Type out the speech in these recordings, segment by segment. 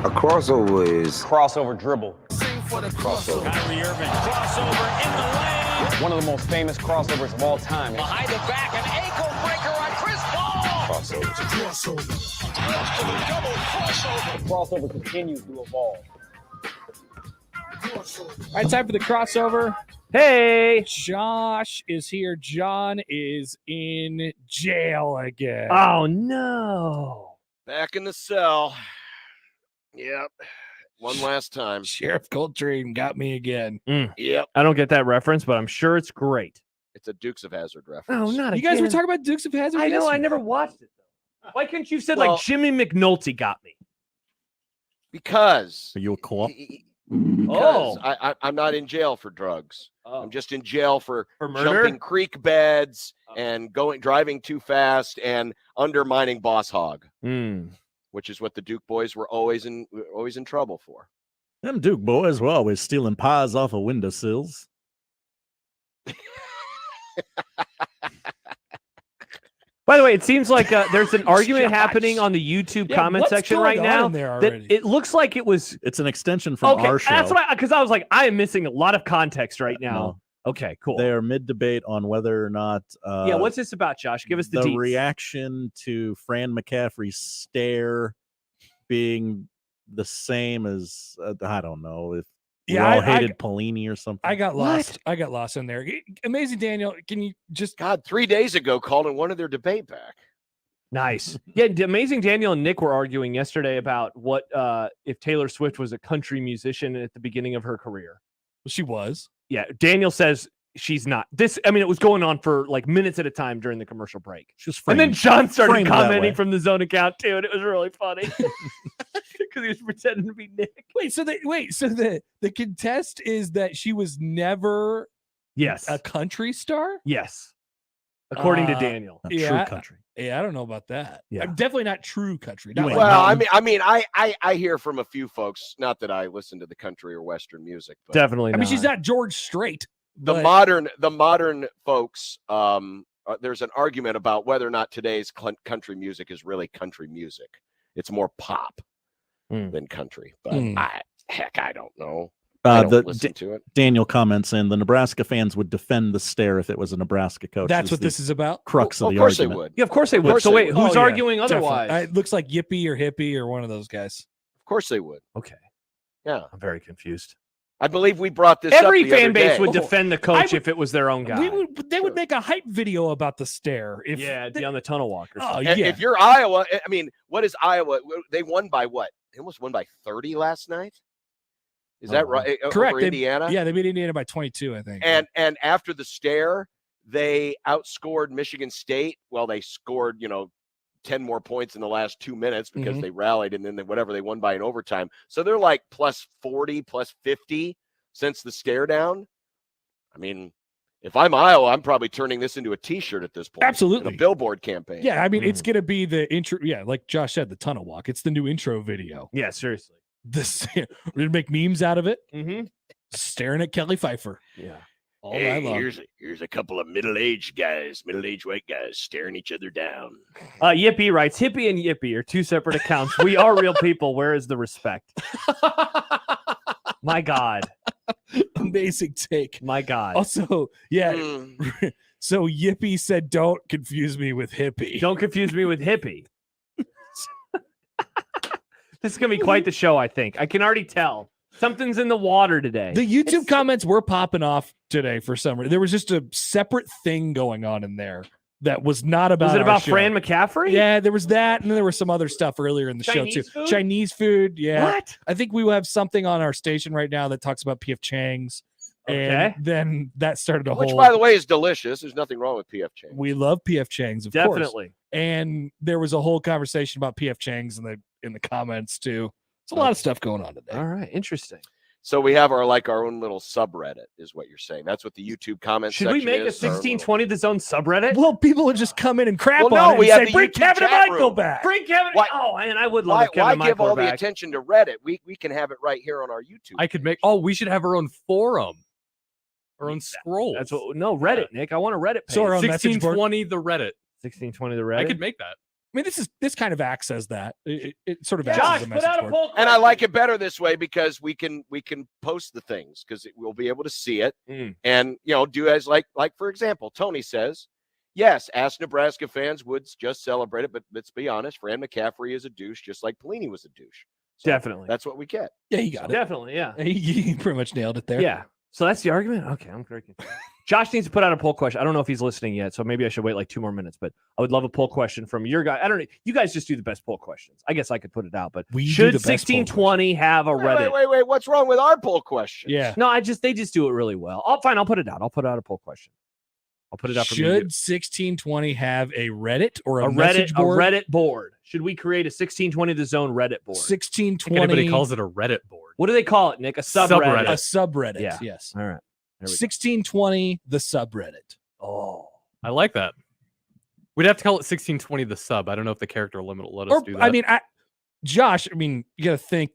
A crossover is crossover dribble. Sing for the Crossover. Kyrie Irving, crossover in the lane. One of the most famous crossovers of all time. Behind the back, an ankle breaker on Chris Paul. Crossovers. Crossover. Double crossover. The crossover continues to evolve. All right, time for the crossover. Hey! Josh is here. John is in jail again. Oh, no. Back in the cell. Yep. One last time. Sheriff Coltrane got me again. Yep. I don't get that reference, but I'm sure it's great. It's a Dukes of Hazzard reference. Oh, not You again. guys were talking about Dukes of Hazzard. I know. I yesterday. never watched it, though. Why couldn't you have said, Well- like, Jimmy McNulty got me? Because. Are you a co-op? Because I'm not in jail for drugs. Oh. I'm just in jail for murder? jumping creek beds and driving too fast and undermining Boss Hog, which is what the Duke boys were always in trouble for. Them Duke boys were always stealing pies off of windowsills. By the way, it seems like there's an argument happening on the YouTube comment what's section going right on now in there that already? it looks like it was It's an extension from okay. our show. That's what because I was like, I am missing a lot of context right now. No. Okay, cool. They are mid-debate on whether or not Yeah, what's this about, Josh? Give us the deets. reaction to Fran McCaffrey's stare being the same as I don't know if we all hated Pelini or something. I got lost. I got lost in there. Amazing, Daniel. Can you just God, 3 days ago called and wanted their debate back. Nice. Yeah, Amazing Daniel and Nick were arguing yesterday about what if Taylor Swift was a country musician at the beginning of her career. She was. Yeah, Daniel says she's not. It was going on for like minutes at a time during the commercial break. Just And then John started framed that commenting way. from the zone account too, and it was really funny because he was pretending to be Nick. So the contest is that she was never Yes. a country star. Yes. According to Uh, Daniel. Not Yeah. true country. Yeah, I don't know about that. Yeah. I'm definitely not true country. You Not ain't like Well, mountain. I hear from a few folks, not that I listen to the country or Western music, but Definitely I not. mean, she's not George Strait. the but- modern folks, there's an argument about whether or not today's country music is really country music. It's more pop than country, but I don't know. I don't listen to it. Daniel comments in the Nebraska fans would defend the stare if it was a Nebraska coach. That's what this is about. crux Well, of of the course argument. they would. Yeah, of course they would. course So they wait, would. who's Oh, yeah, arguing otherwise? Definitely. It looks like Yippee or Hippie or one of those guys. Of course they would. Okay. Yeah. I'm very confused. I believe we brought this Every up the other fan base day. would defend the coach would- if it was their own guy. They would make a hype video about the stare. If Yeah, it'd be on the tunnel walk or Oh, something. yeah. If you're Iowa, I mean, what is Iowa? They won by what? They almost won by 30 last night. Is that right? Correct. Over They- Indiana? Yeah, they beat Indiana by 22, I think. And after the stare, they outscored Michigan State. Well, they scored, 10 more points in the last 2 minutes because they rallied, and then they won by an overtime. So they're like plus 40, plus 50 since the stare down. I mean, if I'm Iowa, I'm probably turning this into a T-shirt at this point. Absolutely. A billboard campaign. Yeah, I mean, it's going to be the intro. Yeah, like Josh said, the tunnel walk. It's the new intro video. Yeah, seriously. This we're going to make memes out of it. Mm-hmm. Staring at Kelly Pfeiffer. Yeah. All night long. Here's a couple of middle-aged white guys staring each other down. Yippee writes, Hippie and Yippee are two separate accounts. We are real people. Where is the respect? My God. Amazing take. My God. Also, yeah. Mm. So Yippee said, "Don't confuse me with hippie." Don't confuse me with hippie. This is going to be quite the show, I think. I can already tell. Something's in the water today. The YouTube comments were popping off today for some reason. There was just a separate thing going on in there that was not about. Was it our about show. Fran McCaffrey? Yeah, there was that, and then there was some other stuff earlier in the Chinese show too. food? Chinese food, yeah. What? I think we will have something on our station right now that talks about P.F. Chang's, and Okay. then that started a Which, whole. by the way, is delicious. There's nothing wrong with PF Chang's. We love P.F. Chang's, of course. Definitely. And there was a whole conversation about P.F. Chang's in the comments too. There's a lot of stuff going on today. All right. Interesting. So we have our own little subreddit, is what you're saying. That's what the YouTube comment Should section we make a is. our little- 1620 the zone subreddit? Well, people would just come in and crap Well, on no, it we and have say, the "Bring YouTube Kevin and chat Michael room. back." Bring Kevin. Why- Oh, man, I would love Why if Kevin and give Michael all were the back. attention to Reddit? We can have it right here on our YouTube. I could make. Oh, we should have our own forum, our own scroll. That's what. No, Reddit, Nick. I want a Reddit page. So our own message board. 1620 the Reddit. 1620 the Reddit. I could make that. mean, this kind of acts as that. It sort of acts Josh, as a put message out a board. poll And I like question. it better this way because we can post the things because we'll be able to see it. And do as like for example, Tony says, yes, ask Nebraska fans would just celebrate it, but let's be honest, Fran McCaffrey is a douche, just like Pelini was a douche. So Definitely. that's what we get. Yeah, you got it. Definitely, yeah. He pretty much nailed it there. Yeah. So that's the argument? Okay, I'm very confused. Josh needs to put out a poll question. I don't know if he's listening yet, so maybe I should wait like 2 more minutes, but I would love a poll question from your guy. I don't know. You guys just do the best poll questions. I guess I could put it out, but We do should the best poll 1620 have a Reddit? Wait. What's wrong with our poll question? Yeah. No, they just do it really well. Fine, I'll put it out. I'll put out a poll question. I'll put it out for Should 1620 have a Reddit or a message Reddit board? a Reddit board. Should we create a 1620 The Zone Reddit board? 1620. Anybody calls it a Reddit board. What do they call it, Nick? A subreddit. Subreddit. A subreddit. Yeah. Yes. All right. There we go. 1620 the subreddit. Oh. I like that. We'd have to call it 1620 the sub. I don't know if the character limit will let us Or do that. I mean, Josh, I mean, you got to think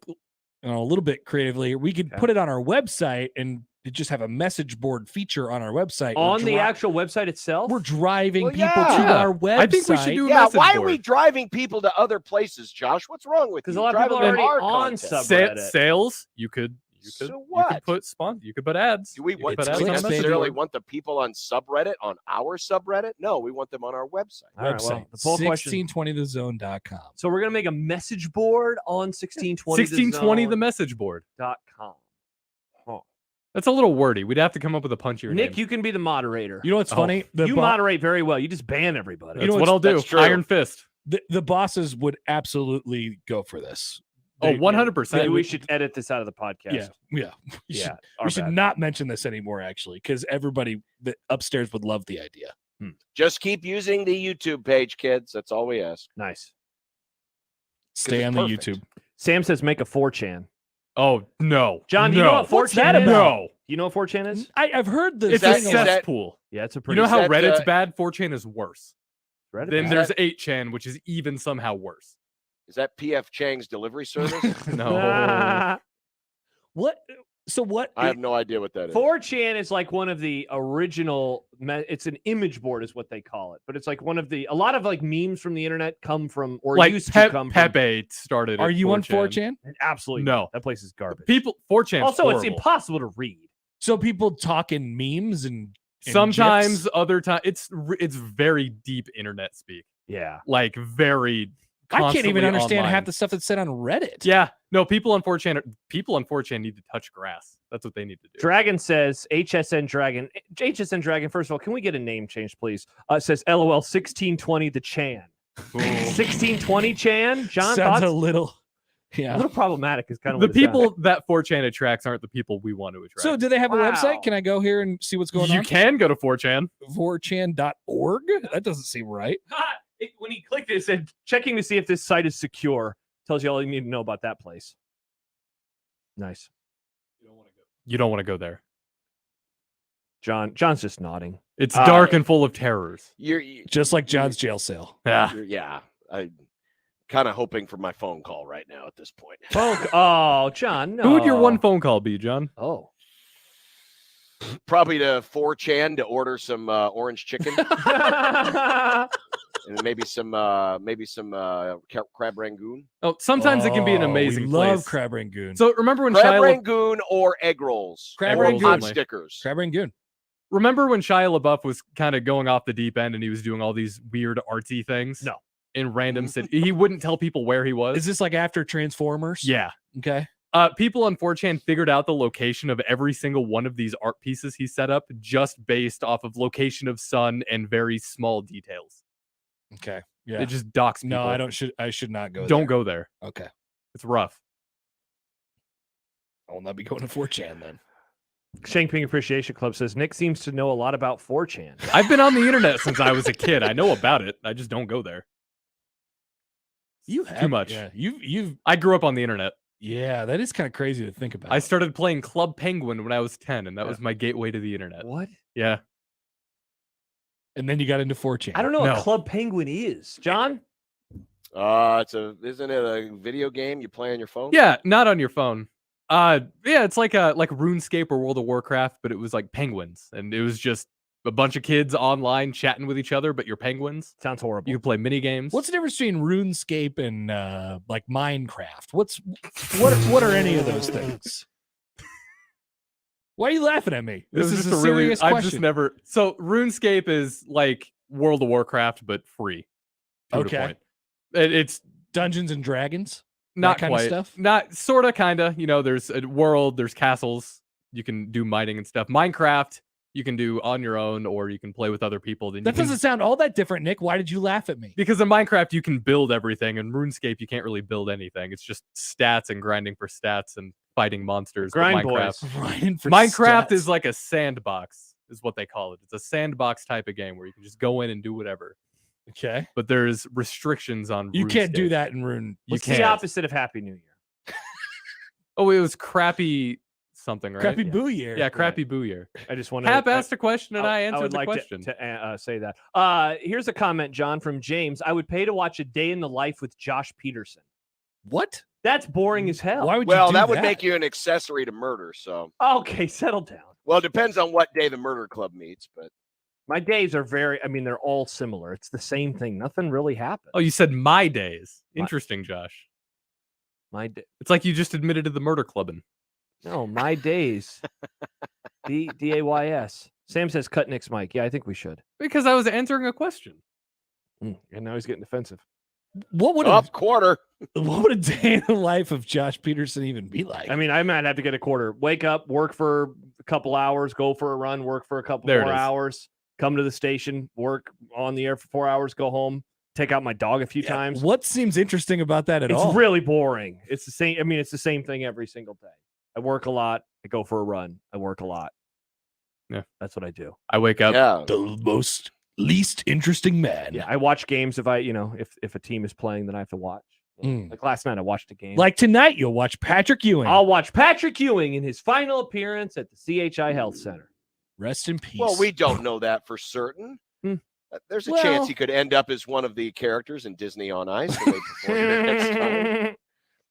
a little bit creatively. We could put it on our website and just have a message board feature on our website. On the actual website itself? We're driving Well, people to yeah. our website. I think we should do a Yeah, message why board. are we driving people to other places, Josh? What's wrong with you? Because a lot of people are Driving already our on content. subreddit. Sales, you could So what? you could put ads. Do we You could put do ads we on a message necessarily board. want the people on subreddit on our subreddit? No, we want them on our website. All right, well, the poll question. 1620thezone.com. So we're going to make a message board on 1620 1620 the message board. .com. Huh. That's a little wordy. We'd have to come up with a punchier Nick, name. you can be the moderator. You know what's funny? You moderate very well. You just ban everybody. You That's know what I'll do. that's true. Iron fist. The bosses would absolutely go for this. Oh, They- 100%. Maybe we should edit this out of the podcast. Yeah. Yeah. We should- our we should bad. not mention this anymore, actually, because everybody upstairs would love the idea. Just keep using the YouTube page, kids. That's all we ask. Nice. Stay it's on the perfect. YouTube. Sam says make a 4chan. Oh, no. John, do you no. know what 4chan What's that is? about? No. You know what 4chan is? I've heard the It's that- a is that- cesspool. Yeah, it's a You pretty know how that, Reddit's uh, bad? 4chan is worse. Reddit Then is there's that- 8chan, which is even somehow worse. Is that PF Chang's delivery service? No. what? So what? I have no idea what that is. 4chan is like one of the original. It's an image board, is what they call it. But it's like one of the. A lot of like memes from the internet come from, or Like used to come from. Pepe started. Are at you on 4chan? 4chan? Absolutely No. not. That place is garbage. People 4chan. Also, it's impossible to read. So people talk in memes and Sometimes, GIFs? other times, it's very deep internet speak. Yeah. Like very. I can't even constantly understand online. half the stuff that's said on Reddit. Yeah, no, people on 4chan need to touch grass. That's what they need to do. Dragon says HSN Dragon. HSN Dragon. First of all, can we get a name change, please? It says LOL 1620 the Chan. 1620 Chan. John, Sounds thoughts? a little. A Yeah. little problematic is kind of The what it sounds people that 4chan attracts aren't the people we want to attract. So do they have a Wow. website? Can I go here and see what's going you on? can go to 4chan. 4chan.org? That doesn't seem right. when he clicked it, it said checking to see if this site is secure. Tells you all you need to know about that place. Nice. You don't want to go there. John's just nodding. It's dark and full of terrors. You're Just like John's jail cell. Yeah. yeah. I'm kind of hoping for my phone call right now at this point. Oh, John, no. Who would your one phone call be, John? Oh. Probably to 4chan to order some orange chicken and maybe some crab rangoon. Oh, sometimes it can be an Oh, amazing we place. love Crab Rangoon. So remember when Crab Shia rangoon or egg rolls. Crab or rangoon. hot stickers. Crab Rangoon. remember when Shia LaBeouf was kind of going off the deep end and he was doing all these weird artsy things? No. In random city. He wouldn't tell people where he was. Is this like after Transformers? Yeah. Okay. People on 4chan figured out the location of every single one of these art pieces he set up just based off of location of sun and very small details. Okay. Yeah. It just docks people. No, I should not go Don't there. go there. Okay. It's rough. I will not be going to 4chan then. Shank Ping Appreciation Club says Nick seems to know a lot about 4chan. I've been on the internet since I was a kid. I know about it. I just don't go there. You have Too much. Yeah. You've I grew up on the internet. yeah, that is kind of crazy to think about. I started playing Club Penguin when I was 10, and that was my gateway to the internet. What? Yeah. And then you got into 4chan. I don't know what No. Club Penguin is. John? Isn't it a video game you play on your phone? Yeah, not on your phone. Yeah, it's like RuneScape or World of Warcraft, but it was like penguins, and it was just a bunch of kids online chatting with each other, but you're penguins. Sounds horrible. You can play mini games. What's the difference between RuneScape and like Minecraft? What are any of those things? Why are you laughing at me? This is a serious question. I've just never. So RuneScape is like World of Warcraft, but free. Okay. It's Dungeons and Dragons. not that kind quite. of stuff. Not sort of, kind of. You know, there's a world, there's castles. You can do mining and stuff. Minecraft, you can do on your own, or you can play with other people. Then That doesn't sound all that different, Nick. Why did you laugh at me? because in Minecraft you can build everything. In RuneScape you can't really build anything. It's just stats and grinding for stats and fighting monsters. But Grind Minecraft, boys. Ryan, for Minecraft stats. is like a sandbox, is what they call it. It's a sandbox type of game where you can just go in and do whatever. okay. But there's restrictions on. You can't do RuneScape. that in Rune. What's can't. the opposite of Happy New Year? Oh, it was crappy something, right? Crappy Yeah. Boo Year. Yeah, crappy boo year. I just want to. Hap asked a question and I answered would the like question. to say that. Here's a comment, John, from James. I would pay to watch a day in the life with Josh Peterson. What? That's boring as hell. Why would Well, you do that would make you an accessory to murder. So, Okay, settle down. well, it depends on what day the murder club meets, but My days are they're all similar. It's the same thing. Nothing really happened. Oh, you said my days. My- Interesting, Josh. My day. It's like you just admitted to the murder clubbing. No, my days. DAYS. Sam says cut Nick's mic. Yeah, I think we should. Because I was answering a question. And now he's getting defensive. What would up quarter. what would a day in the life of Josh Peterson even be like? I mean, I might have to get a quarter. Wake up, work for a couple hours, go for a run, work for a couple There it more is. hours, come to the station, work on the air for 4 hours, go home, take out my dog a few times. What seems interesting about that at It's all? really boring. It's the same. I mean, it's the same thing every single day. I work a lot. I go for a run. I work a lot. Yeah. That's what I do. I wake up. Yeah. The most least interesting man. Yeah, I watch games if if a team is playing, then I have to watch. Mm. Like last night, I watched a game. Like tonight, you'll watch Patrick Ewing. I'll watch Patrick Ewing in his final appearance at the CHI Health Center. Rest in peace. Well, we don't know that for certain. Hmm. There's a Well- chance he could end up as one of the characters in Disney on Ice. When they perform it next time.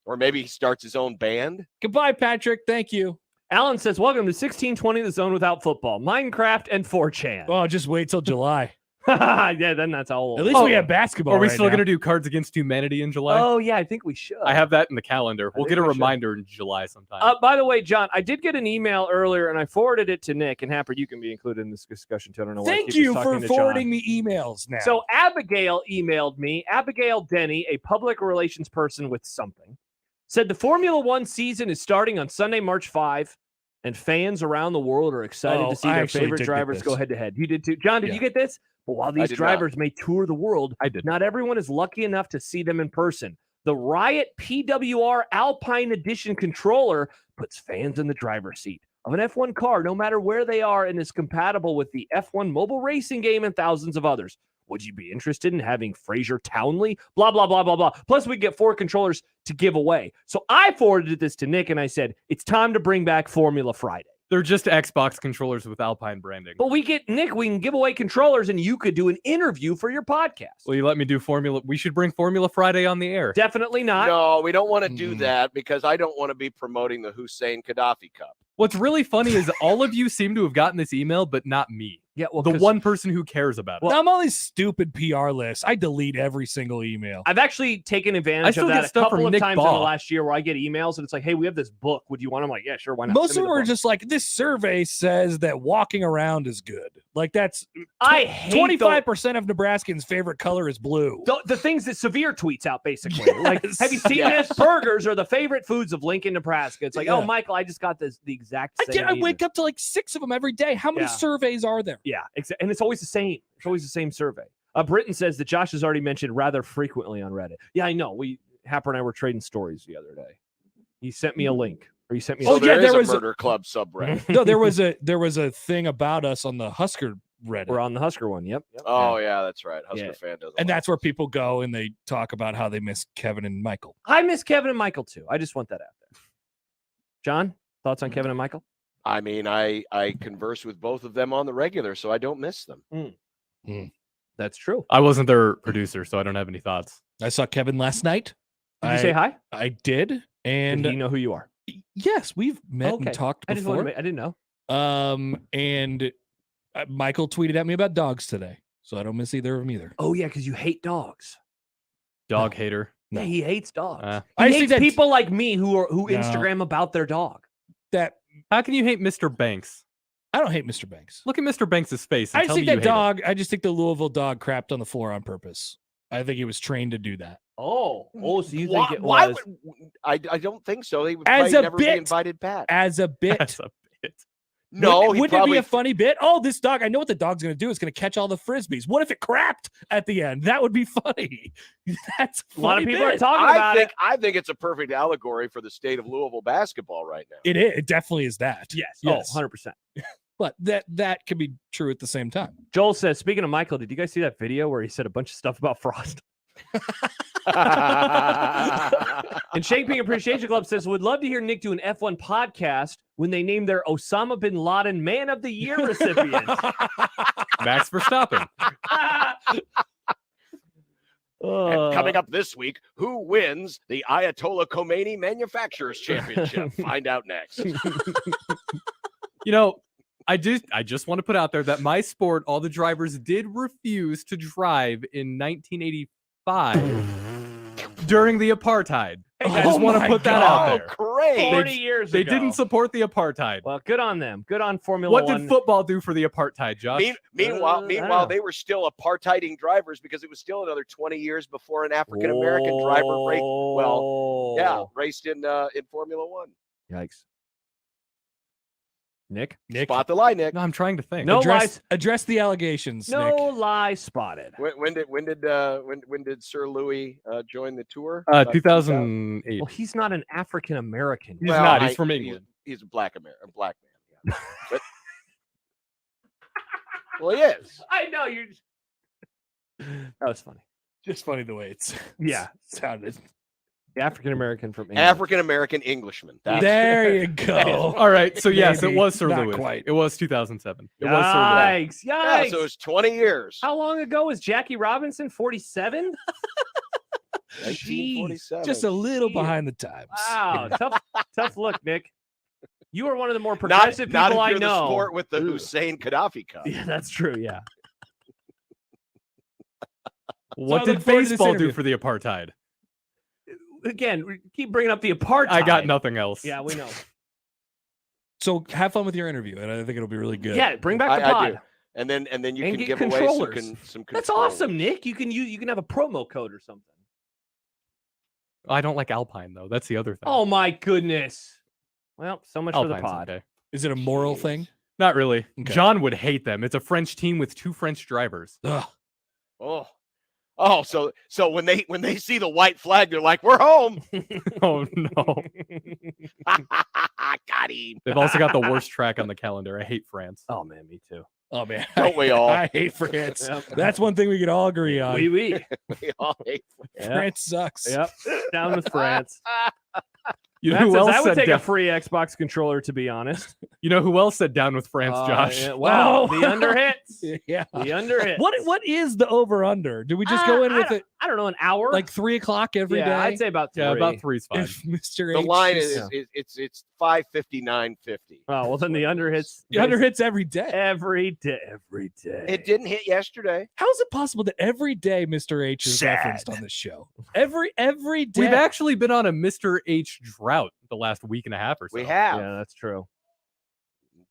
Or maybe he starts his own band. Goodbye, Patrick. Thank you. Alan says, "Welcome to 1620, the zone without football, Minecraft and 4chan." Oh, just wait till July. Yeah, then that's how old. At least we have basketball. Are we right still now. going to do Cards Against Humanity in July? Oh yeah, I think we should. I have that in the calendar. We'll think get a we should. reminder in July sometime. By the way, John, I did get an email earlier, and I forwarded it to Nick. And Happer, you can be included in this discussion too. I don't know. Why I Thank keep you just for talking to John. forwarding me emails now. So Abigail emailed me. Abigail Denny, a public relations person with something, said the Formula One season is starting on Sunday, March 5, and fans around the world are excited Oh, to see I their actually favorite did get drivers this. go head to head. You did too, John. Did Yeah. you get this? But while these did drivers may tour the world, I did. not everyone is lucky enough to see them in person. The Riot PWR Alpine Edition controller puts fans in the driver's seat of an F1 car, no matter where they are, and is compatible with the F1 mobile racing game and thousands of others. Would you be interested in having Fraser Townley? Blah, blah, blah, blah, blah. Plus, we get 4 controllers to give away. So I forwarded this to Nick, and I said, it's time to bring back Formula Friday. They're just Xbox controllers with Alpine branding. But we can give away controllers, and you could do an interview for your podcast. Will you let me do Formula? We should bring Formula Friday on the air. Definitely not. No, we don't want to do Mm. that because I don't want to be promoting the Hussein Gaddafi Cup. What's really funny is all of you seem to have gotten this email, but not me. Yeah, well, The 'cause one person who cares about it. Now, I'm on these stupid PR lists. I delete every single email. I've actually taken I advantage still of get that a stuff couple from of Nick times in the Baugh. last year where I get emails and it's like, hey, we have this book. Would you want? I'm like, yeah, sure. Why not? Most Send of me them the are book. just like, this survey says that walking around is good. Like, that's I hate 25% of Nebraskans' favorite color is blue. the things that Severe tweets out, basically. Like, Yes. have you seen Yes. this? Burgers are the favorite foods of Lincoln, Nebraska. It's like, Yeah. oh, Michael, I just got the exact same. I wake up to like 6 of them every day. How many Yeah. surveys are there? Yeah, and it's always the same. It's always the same survey. Britton says that Josh has already mentioned rather frequently on Reddit. Yeah, I know. Happer and I were trading stories the other day. He sent me a link, or he sent me. So Oh, a yeah, there is there was a a- murder club subreddit. No, there was a thing about us on the Husker Reddit. We're on the Husker one. Yep. Oh yeah, that's right. Husker Yeah. fan does. And that's where people go and they talk about how they miss Kevin and Michael. I miss Kevin and Michael too. I just want that out there. John, thoughts on Kevin and Michael? I mean, I converse with both of them on the regular, so I don't miss them. That's true. I wasn't their producer, so I don't have any thoughts. I saw Kevin last night. Did you say hi? I did. And And do you know who you are? yes, we've met Okay. and talked I before. didn't know. And Michael tweeted at me about dogs today, so I don't miss either of them either. Oh yeah, because you hate dogs. Dog hater. Yeah, he hates dogs. I He just think hates that- people like me who No. Instagram about their dog. That How can you hate Mr. Banks? I don't hate Mr. Banks. Look at Mr. Banks' face. And I just tell think me you that hate him. dog. I just think the Louisville dog crapped on the floor on purpose. I think he was trained to do that. Oh, so you Why- think it why was? would- I don't think so. He would As probably a never bit. be invited back. As a bit. That's a bit. No, wouldn't, he wouldn't it probably be a funny bit? Oh, this dog, I know what the dog's going to do. It's going to catch all the Frisbees. What if it crapped at the end? That would be funny. That's A lot of funny people are bit. talking about it. I think it's a perfect allegory for the state of Louisville basketball right now. It is. It definitely is that. Yes. Yes. Oh, 100%. But that could be true at the same time. Joel says, speaking of Michael, did you guys see that video where he said a bunch of stuff about Frost? And Shakespeare Appreciation Club says, would love to hear Nick do an F1 podcast when they name their Osama bin Laden Man of the Year recipient. Max Verstappen. And coming up this week, who wins the Ayatollah Khomeini Manufacturers Championship? Find out next. You know, I just want to put out there that my sport, all the drivers did refuse to drive in 1985 during the apartheid. I just want to put that out there. Great. 40 years They ago. didn't support the apartheid. Well, good on them. Good on Formula What One. did football do for the apartheid, Josh? Meanwhile, I don't know. they were still apartheiding drivers because it was still another 20 years before an African American driver raced in Formula One. Yikes. Nick? Spot the lie, Nick. No, I'm trying to think. No lies. Address the allegations, No Nick. lie spotted. When did Sir Louis join the tour? 2008. Well, he's not an African American. He's not. He's from England. He's a black man. Yeah. But, well, he is. I know you. That was funny. Just funny the way it's sounded. The African American from England. African American Englishman. There you go. All right. So, yes, Maybe. it was Sir Not Louis. quite. It was 2007. It was Sir Louis. Yikes! Yeah, Yikes! so it was 20 years. How long ago was Jackie Robinson? 47. 1947. Just a little Jeez. behind the times. Wow, tough look, Nick. You are one of the more not progressive if people I you're the know. sport with the Hussein Gaddafi Cup. Yeah, that's true. Yeah. What I did look forward to this baseball do interview. for the apartheid? Again, we keep bringing up the apartheid. I got nothing else. Yeah, we know. So have fun with your interview, and I think it'll be really good. Yeah, bring back the I pod. do. And then you And can get give away controllers. some That's controllers. awesome, Nick. You can have a promo code or something. I don't like Alpine, though. That's the other thing. Oh my goodness. Well, so much for the Alpine's pod. okay. Is it a moral thing? Not really. Okay. John would hate them. It's a French team with 2 French drivers. Ugh. Oh, so when they see the white flag, they're like, "We're home." Oh, no. Got him. They've also got the worst track on the calendar. I hate France. Oh man, me too. Oh man, Don't we all? I hate France. Yep. That's one thing we could all agree on. We. We all hate Yep. France sucks. Yep. Down with France. You know Matt who says, else I would said take a down, free Xbox controller, to be honest. You know who else said down with France, Josh? Yeah, wow, Oh. the under hits. Yeah. The under hits. What is the over under? Do we just go in with it I don't know, an hour? like 3 o'clock every day? I'd say about 3. Yeah, about 3's fine. If Mr. The H line is- it's 5:59.50. Oh, well, then the under hits. the under hits every day. Every day. Every day. It didn't hit yesterday. How is it possible that every day Mr. H is referenced on this show? Every day. We've actually been on a Mr. H drought the last week and a half or so. We have. Yeah, that's true.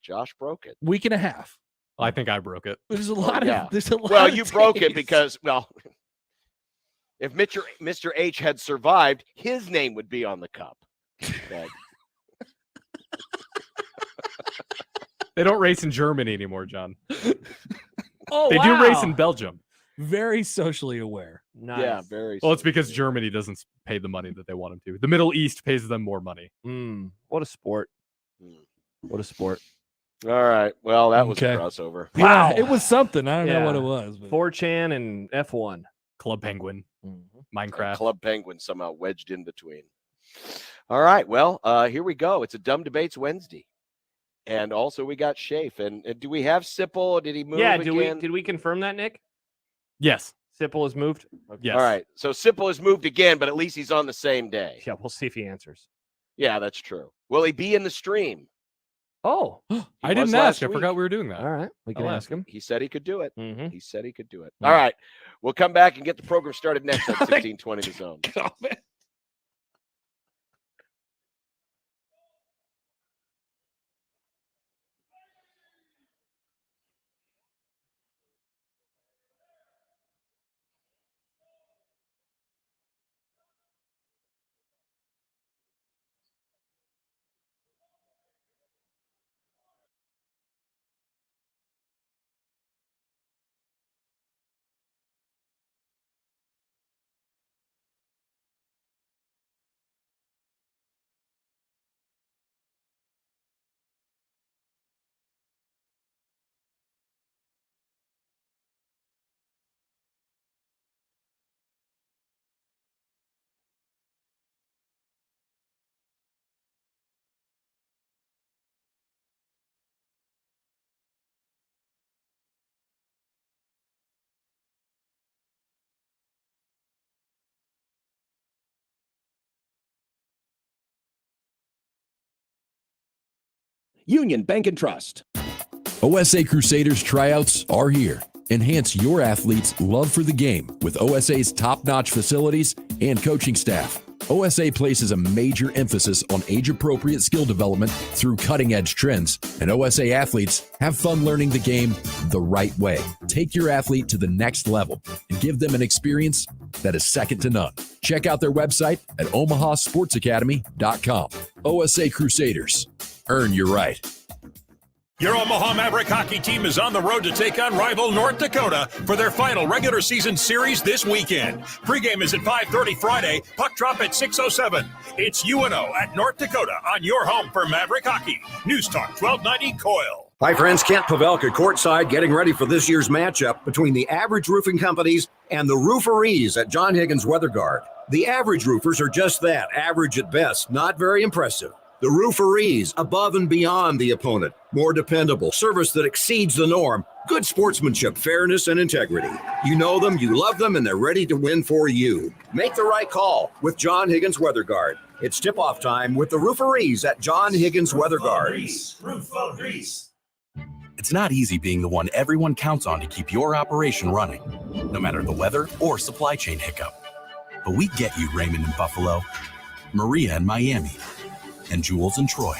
Josh broke it. week and a half. I think I broke it. There's a lot yeah. of there's a lot. Well, of you broke it days. because if Mr. H had survived, his name would be on the cup. But They don't race in Germany anymore, John. Oh, They do race in Belgium. very socially aware. Nice. yeah, very. Well, it's because Germany doesn't pay the money that they want them to. The Middle East pays them more money. What a sport. Mm. What a sport. All right. Well, that was Okay. a crossover. Wow, Wow. it was something. I don't know what Yeah. it was. But 4chan and F1. Club Penguin, A Minecraft. Club Penguin somehow wedged in between. All right. Well, here we go. It's a Dumb Debates Wednesday. And also we got Shafe. And do we have Sipple? Did he move Yeah, again? did we confirm that, Nick? Yes. Sipple has moved? Okay. Yes. All right. So Sipple has moved again, but at least he's on the same day. Yeah, we'll see if he answers. Yeah, that's true. Will he be in the stream? Oh, I didn't was ask. last I week. forgot we were doing that. all right. We can I'll ask him. He said he could do it. Mm-hmm. He said he could do it. Mm. All right. We'll come back and get the program started next on 1620 The Zone. Union Bank and Trust. OSA Crusaders tryouts are here. Enhance your athletes' love for the game with OSA's top-notch facilities and coaching staff. OSA places a major emphasis on age-appropriate skill development through cutting-edge trends, and OSA athletes have fun learning the game the right way. Take your athlete to the next level and give them an experience that is second to none. Check out their website at omahasportsacademy.com. OSA Crusaders. Earn your right. Your Omaha Maverick hockey team is on the road to take on rival North Dakota for their final regular season series this weekend. Pregame is at 5:30 Friday, puck drop at 6:07. It's UNO at North Dakota on your home for Maverick hockey. News Talk 1290 Coil. Hi, friends. Kent Pavelka courtside getting ready for this year's matchup between the Average Roofing Companies and the Rooferees at John Higgins Weather Guard. The Average Roofers are just that, average at best, not very impressive. The Rooferees, above and beyond the opponent, more dependable, service that exceeds the norm, good sportsmanship, fairness, and integrity. You know them, you love them, and they're ready to win for you. Make the right call with John Higgins Weather Guard. It's tip-off time with the Rooferees at John Higgins Weather Guard. It's not easy being the one everyone counts on to keep your operation running, no matter the weather or supply chain hiccup. But we get you, Raymond in Buffalo, Maria in Miami, and Jules and Troy,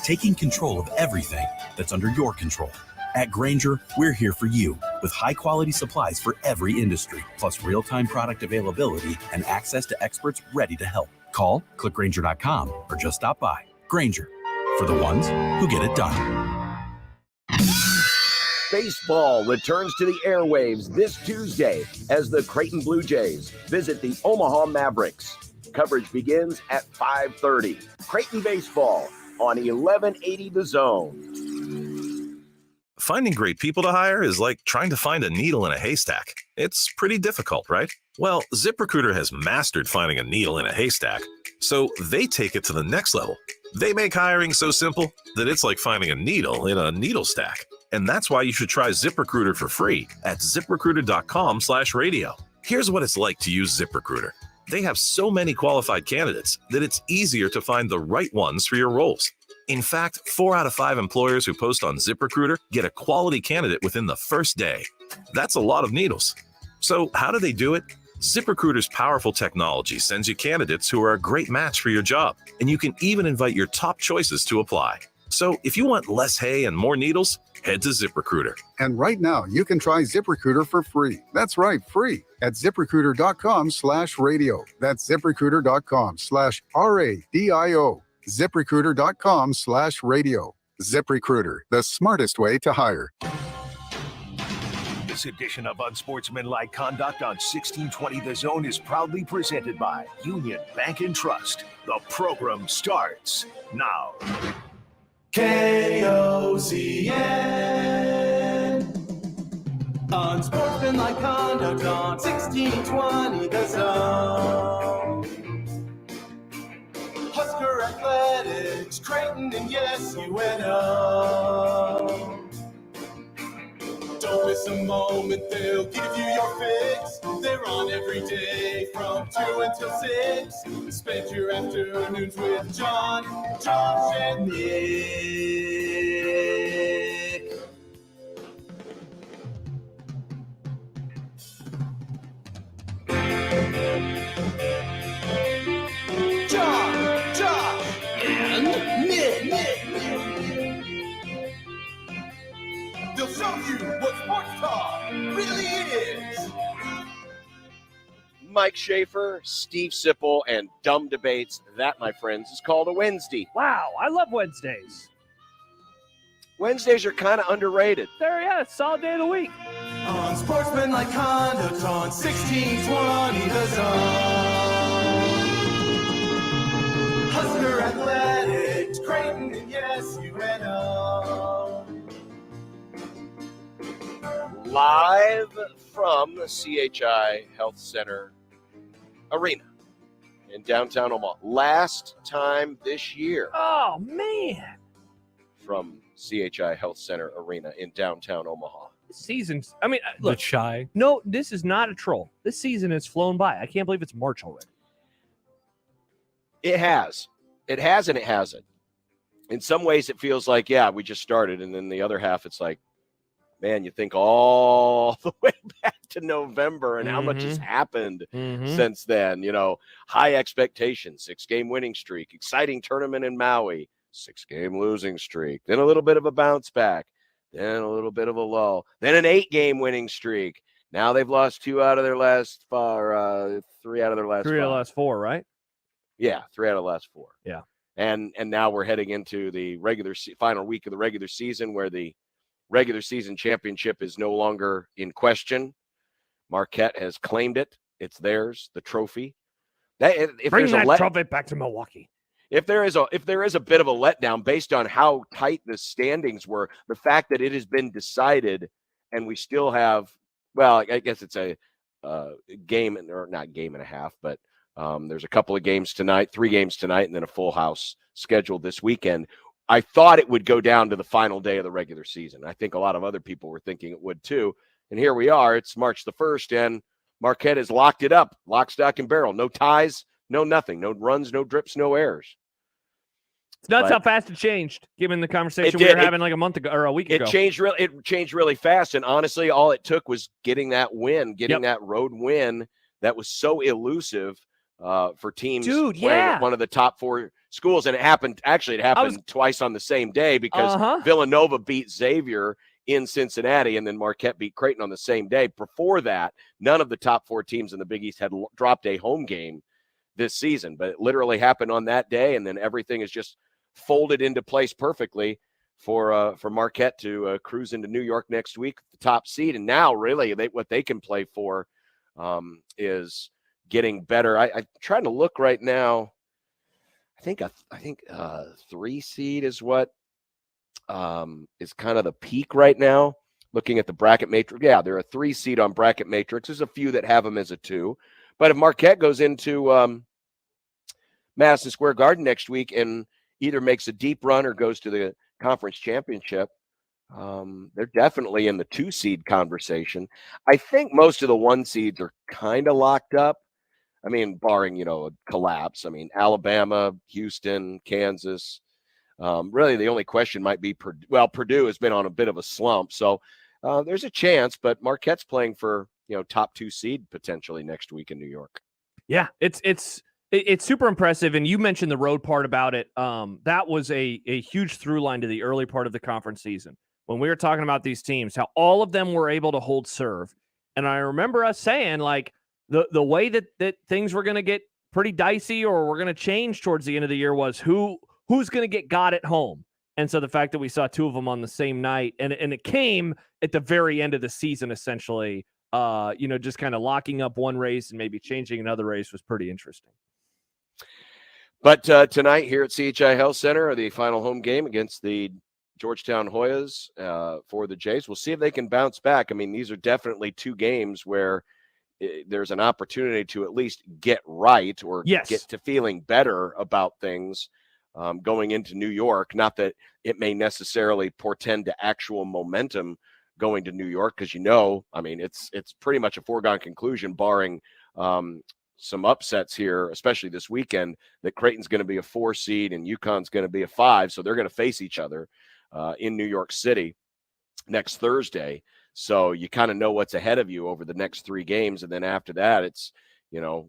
taking control of everything that's under your control. At Grainger, we're here for you with high-quality supplies for every industry, plus real-time product availability and access to experts ready to help. Call, click Grainger.com, or just stop by. Grainger, for the ones who get it done. Baseball returns to the airwaves this Tuesday as the Creighton Blue Jays visit the Omaha Mavericks. Coverage begins at 5:30. Creighton Baseball on 1180 The Zone. Finding great people to hire is like trying to find a needle in a haystack. It's pretty difficult, right? Well, ZipRecruiter has mastered finding a needle in a haystack, so they take it to the next level. They make hiring so simple that it's like finding a needle in a needle stack. And that's why you should try ZipRecruiter for free at ZipRecruiter.com/radio. Here's what it's like to use ZipRecruiter. They have so many qualified candidates that it's easier to find the right ones for your roles. In fact, 4 out of 5 employers who post on ZipRecruiter get a quality candidate within the first day. That's a lot of needles. So how do they do it? ZipRecruiter's powerful technology sends you candidates who are a great match for your job, and you can even invite your top choices to apply. So if you want less hay and more needles, head to ZipRecruiter. And right now, you can try ZipRecruiter for free. That's right, free at ZipRecruiter.com/radio. That's ZipRecruiter.com/RADIO. ZipRecruiter.com/radio. ZipRecruiter, the smartest way to hire. This edition of Unsportsmanlike Conduct on 1620 The Zone is proudly presented by Union Bank and Trust. The program starts now. KOCN. Unsportsmanlike Conduct on 1620 The Zone. Husker Athletics, Creighton, and yes, UNO. Don't miss a moment, they'll give you your fix. They're on every day from 2 until 6. Spend your afternoons with John, Josh, and Nick. John, Josh, and Nick. They'll show you what sports talk really is. Mike Schaefer, Steve Sipple, and Dumb Debates. That, my friends, is called a Wednesday. Wow, I love Wednesdays. Wednesdays are kind of underrated. There, yeah, it's a solid day of the week. Unsportsmanlike Conduct on 1620 The Zone. Husker Athletics, Creighton, and yes, UNO. Live from the CHI Health Center Arena in downtown Omaha. Last time this year. Oh, man. From CHI Health Center Arena in downtown Omaha. This season's, I mean, look. The Chai. No, this is not a troll. This season has flown by. I can't believe it's March already. It has. It has and it hasn't. In some ways, it feels like, yeah, we just started. And then the other half, it's like, man, you think all the way back to November and how much has happened since then. You know, high expectations, 6-game winning streak, exciting tournament in Maui, 6-game losing streak, then a little bit of a bounce back, then a little bit of a lull, then an 8-game winning streak. Now they've lost 3 out of their last 5. 3 out of the last 4, right? Yeah, 3 out of the last 4. Yeah. And now we're heading into the final week of the regular season where the regular season championship is no longer in question. Marquette has claimed it. It's theirs, the trophy. Bring that trophy back to Milwaukee. If there is a bit of a letdown based on how tight the standings were, the fact that it has been decided and we still have, well, I guess it's a game, or not game and a half, but there's a couple of games tonight, 3 games tonight, and then a full house scheduled this weekend. I thought it would go down to the final day of the regular season. I think a lot of other people were thinking it would too. And here we are. It's March the 1st, and Marquette has locked it up, lock, stock, and barrel. No ties, no nothing, no runs, no drips, no errors. It's nuts how fast it changed, given the conversation we were having like a month ago or a week ago. It changed really fast, and honestly, all it took was getting that win, that road win that was so elusive for teams playing at one of the top 4 schools. And it happened twice on the same day because Villanova beat Xavier in Cincinnati, and then Marquette beat Creighton on the same day. Before that, none of the top 4 teams in the Big East had dropped a home game this season, but it literally happened on that day, and then everything is just folded into place perfectly for Marquette to cruise into New York next week, the top seed. And now really what they can play for is getting better. I'm trying to look right now. I think 3 seed is what is kind of the peak right now. Looking at the bracket matrix, yeah, they're a 3 seed on bracket matrix. There's a few that have them as a 2, but if Marquette goes into Madison Square Garden next week and either makes a deep run or goes to the conference championship, they're definitely in the 2 seed conversation. I think most of the 1 seeds are kind of locked up. I mean, barring, a collapse. I mean, Alabama, Houston, Kansas. Really, the only question might be Purdue. Well, Purdue has been on a bit of a slump, so there's a chance. But Marquette's playing for top 2 seed potentially next week in New York. Yeah, it's super impressive. And you mentioned the road part about it. That was a huge through line to the early part of the conference season when we were talking about these teams, how all of them were able to hold serve. And I remember us saying like the way that things were going to get pretty dicey or were going to change towards the end of the year was who's going to get got at home. And so the fact that we saw 2 of them on the same night and it came at the very end of the season, essentially, just kind of locking up one race and maybe changing another race was pretty interesting. But tonight here at CHI Health Center, the final home game against the Georgetown Hoyas for the Jays. We'll see if they can bounce back. I mean, these are definitely 2 games where there's an opportunity to at least get right or get to feeling better about things going into New York. Not that it may necessarily portend to actual momentum going to New York because I mean, it's pretty much a foregone conclusion, barring some upsets here, especially this weekend, that Creighton's going to be a 4 seed and UConn's going to be a 5. So they're going to face each other in New York City next Thursday. So you kind of know what's ahead of you over the next 3 games. And then after that, it's,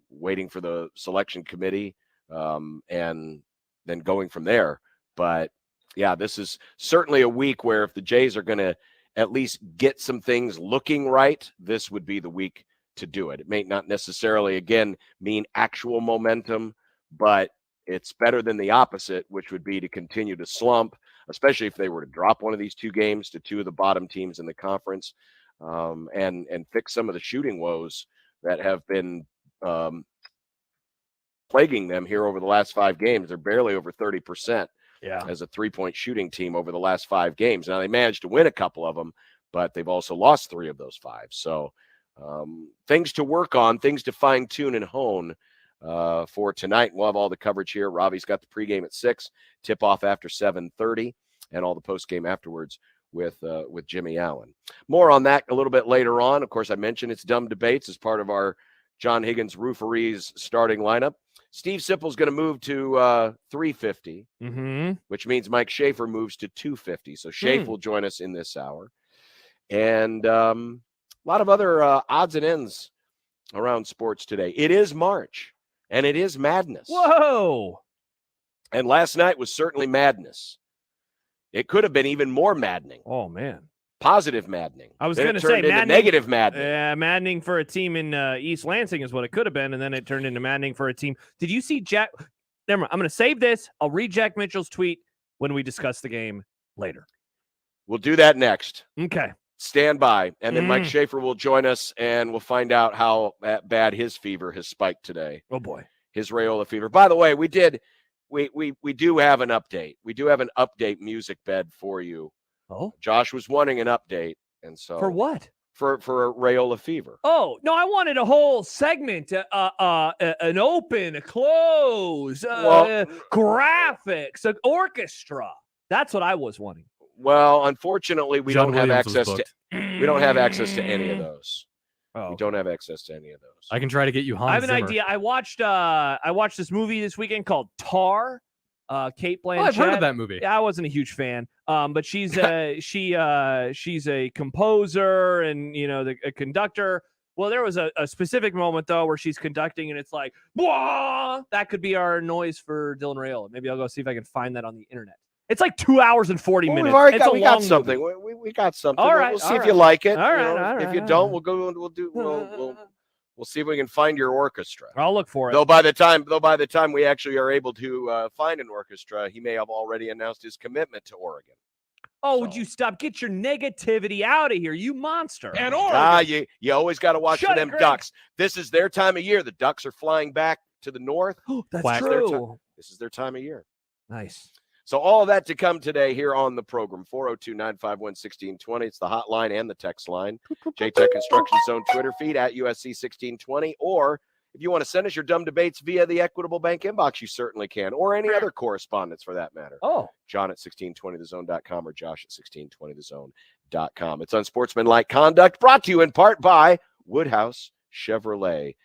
waiting for the selection committee and then going from there. But yeah, this is certainly a week where if the Jays are going to at least get some things looking right, this would be the week to do it. It may not necessarily, again, mean actual momentum, but it's better than the opposite, which would be to continue to slump, especially if they were to drop one of these 2 games to 2 of the bottom teams in the conference, and fix some of the shooting woes that have been plaguing them here over the last 5 games. They're barely over 30% as a 3-point shooting team over the last 5 games. Now, they managed to win a couple of them, but they've also lost 3 of those 5. So things to work on, things to fine tune and hone for tonight. We'll have all the coverage here. Ravi's got the pregame at 6, tip off after 7:30, and all the postgame afterwards with Jimmy Allen. More on that a little bit later on. Of course, I mentioned it's Dumb Debates as part of our John Higgins Rooferees starting lineup. Steve Sipple's going to move to 350, which means Mike Schaefer moves to 250. So Schaefer will join us in this hour. And a lot of other odds and ends around sports today. It is March, and it is madness. Whoa! And last night was certainly madness. It could have been even more maddening. Oh, man. Positive maddening. I was going to say negative maddening. Maddening for a team in East Lansing is what it could have been, and then it turned into maddening for a team. Did you see Jack? Never mind. I'm going to save this. I'll read Jack Mitchell's tweet when we discuss the game later. We'll do that next. Okay. Stand by. And then Mike Schaefer will join us, and we'll find out how bad his fever has spiked today. Oh, boy. His Rayola fever. By the way, we do have an update. We do have an update music bed for you. Oh, Josh was wanting an update, and so for what? For Rayola fever. Oh no, I wanted a whole segment, an open, a close, graphics, an orchestra. That's what I was wanting. Well, unfortunately, we John don't have Williams access to. We don't have access to any of those. Oh, we don't have access to any of those. I can try to get you Hans I have an Zimmer. idea. I watched this movie this weekend called Tar. Kate Blanchett. Oh, I've heard of that movie. Yeah, I wasn't a huge fan. But she's she's a composer and a conductor. Well, there was a specific moment though where she's conducting and it's like, wah! That could be our noise for Dylan Rayola. Maybe I'll go see if I can find that on the internet. It's like 2 hours and 40 minutes. We've already we got something. We got something. All right, we'll see if you like it. All right. If you don't, we'll go and we'll see if we can find your orchestra. I'll look for it. Though by the time we actually are able to find an orchestra, he may have already announced his commitment to Oregon. Oh, would you stop? Get your negativity out of here, you monster. And Oregon. You always got to watch for them Ducks. This is their time of year. The Ducks are flying back to the north. That's true. This is their time of year. Nice. So all of that to come today here on the program. 402-951-1620. It's the hotline and the text line. JTech Construction Zone Twitter feed at USC1620. Or if you want to send us your dumb debates via the Equitable Bank inbox, you certainly can. Or any other correspondence for that matter. Oh. John at 1620thezone.com or Josh at 1620thezone.com. It's Unsportsmanlike Conduct, brought to you in part by Woodhouse Chevrolet.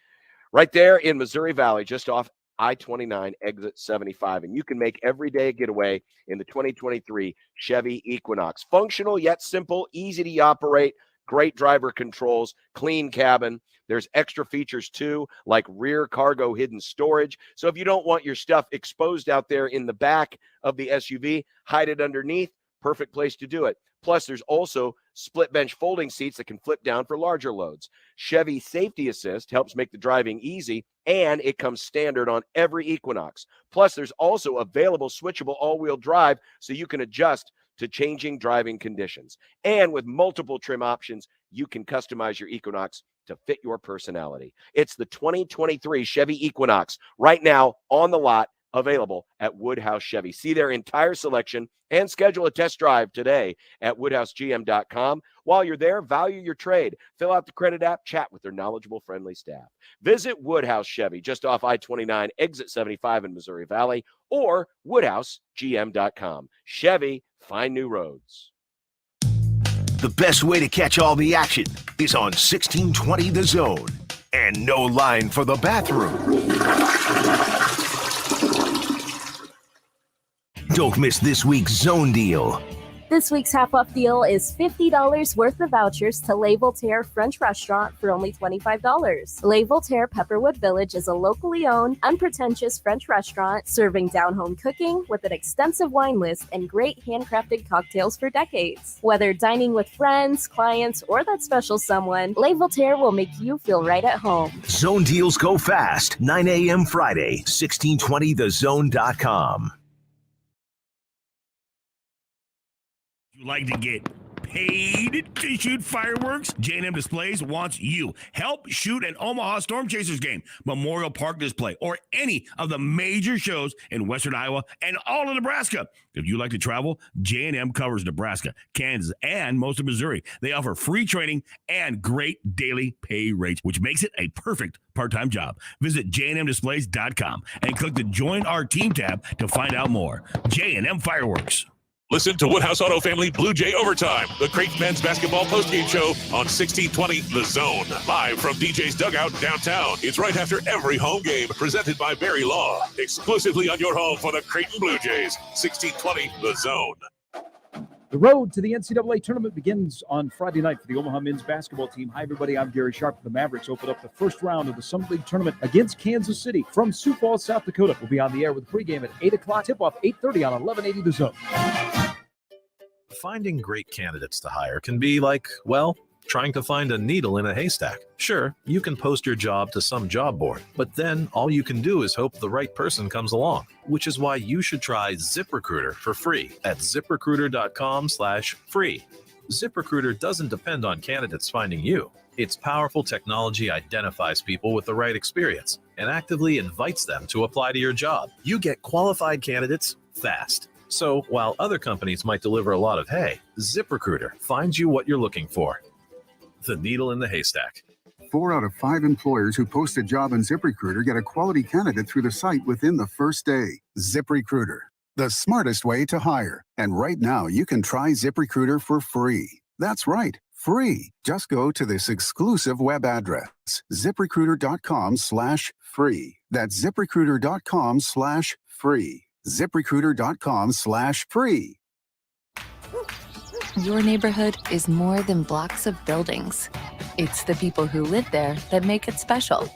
Right there in Missouri Valley, just off I-29, exit 75, and you can make every day a getaway in the 2023 Chevy Equinox. Functional yet simple, easy to operate, great driver controls, clean cabin. There's extra features too, like rear cargo hidden storage. So if you don't want your stuff exposed out there in the back of the SUV, hide it underneath. Perfect place to do it. Plus, there's also split bench folding seats that can flip down for larger loads. Chevy Safety Assist helps make the driving easy, and it comes standard on every Equinox. Plus, there's also available switchable all-wheel drive so you can adjust to changing driving conditions. And with multiple trim options, you can customize your Equinox to fit your personality. It's the 2023 Chevy Equinox right now on the lot, available at Woodhouse Chevy. See their entire selection and schedule a test drive today at woodhousegm.com. While you're there, value your trade. Fill out the credit app, chat with their knowledgeable, friendly staff. Visit Woodhouse Chevy just off I-29, exit 75 in Missouri Valley, or woodhousegm.com. Chevy, find new roads. The best way to catch all the action is on 1620 The Zone. And no line for the bathroom. Don't miss this week's Zone Deal. This week's half-off deal is $50 worth of vouchers to Le Voltaire French Restaurant for only $25. Le Voltaire Pepperwood Village is a locally owned, unpretentious French restaurant serving down-home cooking with an extensive wine list and great handcrafted cocktails for decades. Whether dining with friends, clients, or that special someone, Le Voltaire will make you feel right at home. Zone Deals go fast. 9 a.m. Friday, 1620thezone.com. You like to get paid to shoot fireworks? J&M Displays wants you. Help shoot an Omaha Storm Chasers game, Memorial Park display, or any of the major shows in Western Iowa and all of Nebraska. If you like to travel, J&M covers Nebraska, Kansas, and most of Missouri. They offer free training and great daily pay rates, which makes it a perfect part-time job. Visit jnmdisplays.com and click the Join Our Team tab to find out more. J&M Fireworks. Listen to Woodhouse Auto Family Blue Jay Overtime, the Creighton men's basketball postgame show on 1620 The Zone. Live from DJ's Dugout downtown. It's right after every home game, presented by Barry Law. Exclusively on your home for the Creighton Blue Jays. 1620 The Zone. The road to the NCAA tournament begins on Friday night for the Omaha men's basketball team. Hi, everybody. I'm Gary Sharp. The Mavericks open up the first round of the Summit League tournament against Kansas City from Sioux Falls, South Dakota. We'll be on the air with pregame at 8 o'clock. Tip-off 8:30 on 1180 The Zone. Finding great candidates to hire can be like, well, trying to find a needle in a haystack. Sure, you can post your job to some job board, but then all you can do is hope the right person comes along, which is why you should try ZipRecruiter for free at ZipRecruiter.com/free. ZipRecruiter doesn't depend on candidates finding you. Its powerful technology identifies people with the right experience and actively invites them to apply to your job. You get qualified candidates fast. So while other companies might deliver a lot of hay, ZipRecruiter finds you what you're looking for. The needle in the haystack. 4 out of 5 employers who post a job on ZipRecruiter get a quality candidate through the site within the first day. ZipRecruiter, the smartest way to hire. And right now, you can try ZipRecruiter for free. That's right, free. Just go to this exclusive web address, ZipRecruiter.com/free. That's ZipRecruiter.com/free. ZipRecruiter.com/free. Your neighborhood is more than blocks of buildings. It's the people who live there that make it special.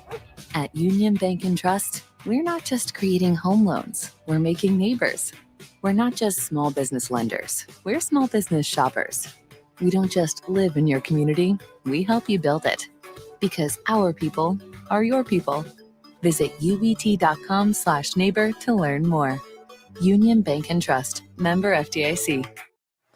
At Union Bank and Trust, we're not just creating home loans, we're making neighbors. We're not just small business lenders, we're small business shoppers. We don't just live in your community, we help you build it. Because our people are your people. Visit ubt.com/neighbor to learn more. Union Bank and Trust, member FDIC.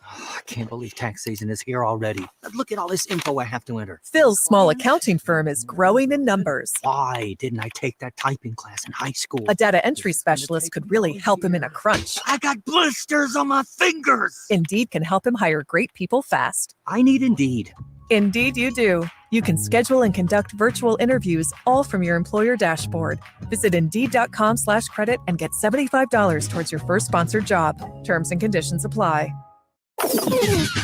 I can't believe tax season is here already. Look at all this info I have to enter. Phil's small accounting firm is growing in numbers. Why didn't I take that typing class in high school? A data entry specialist could really help him in a crunch. I got blisters on my fingers. Indeed can help him hire great people fast. I need Indeed. Indeed you do. You can schedule and conduct virtual interviews all from your employer dashboard. Visit Indeed.com/credit and get $75 towards your first sponsored job. Terms and conditions apply.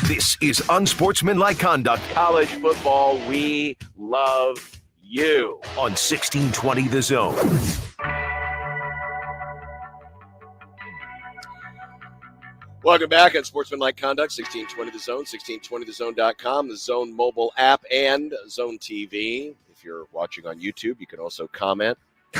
This is Unsportsmanlike Conduct. College football, we love you. On 1620 The Zone. Welcome back on Sportsmanlike Conduct, 1620 The Zone, 1620thezone.com, the Zone mobile app, and Zone TV. If you're watching on YouTube, you can also comment.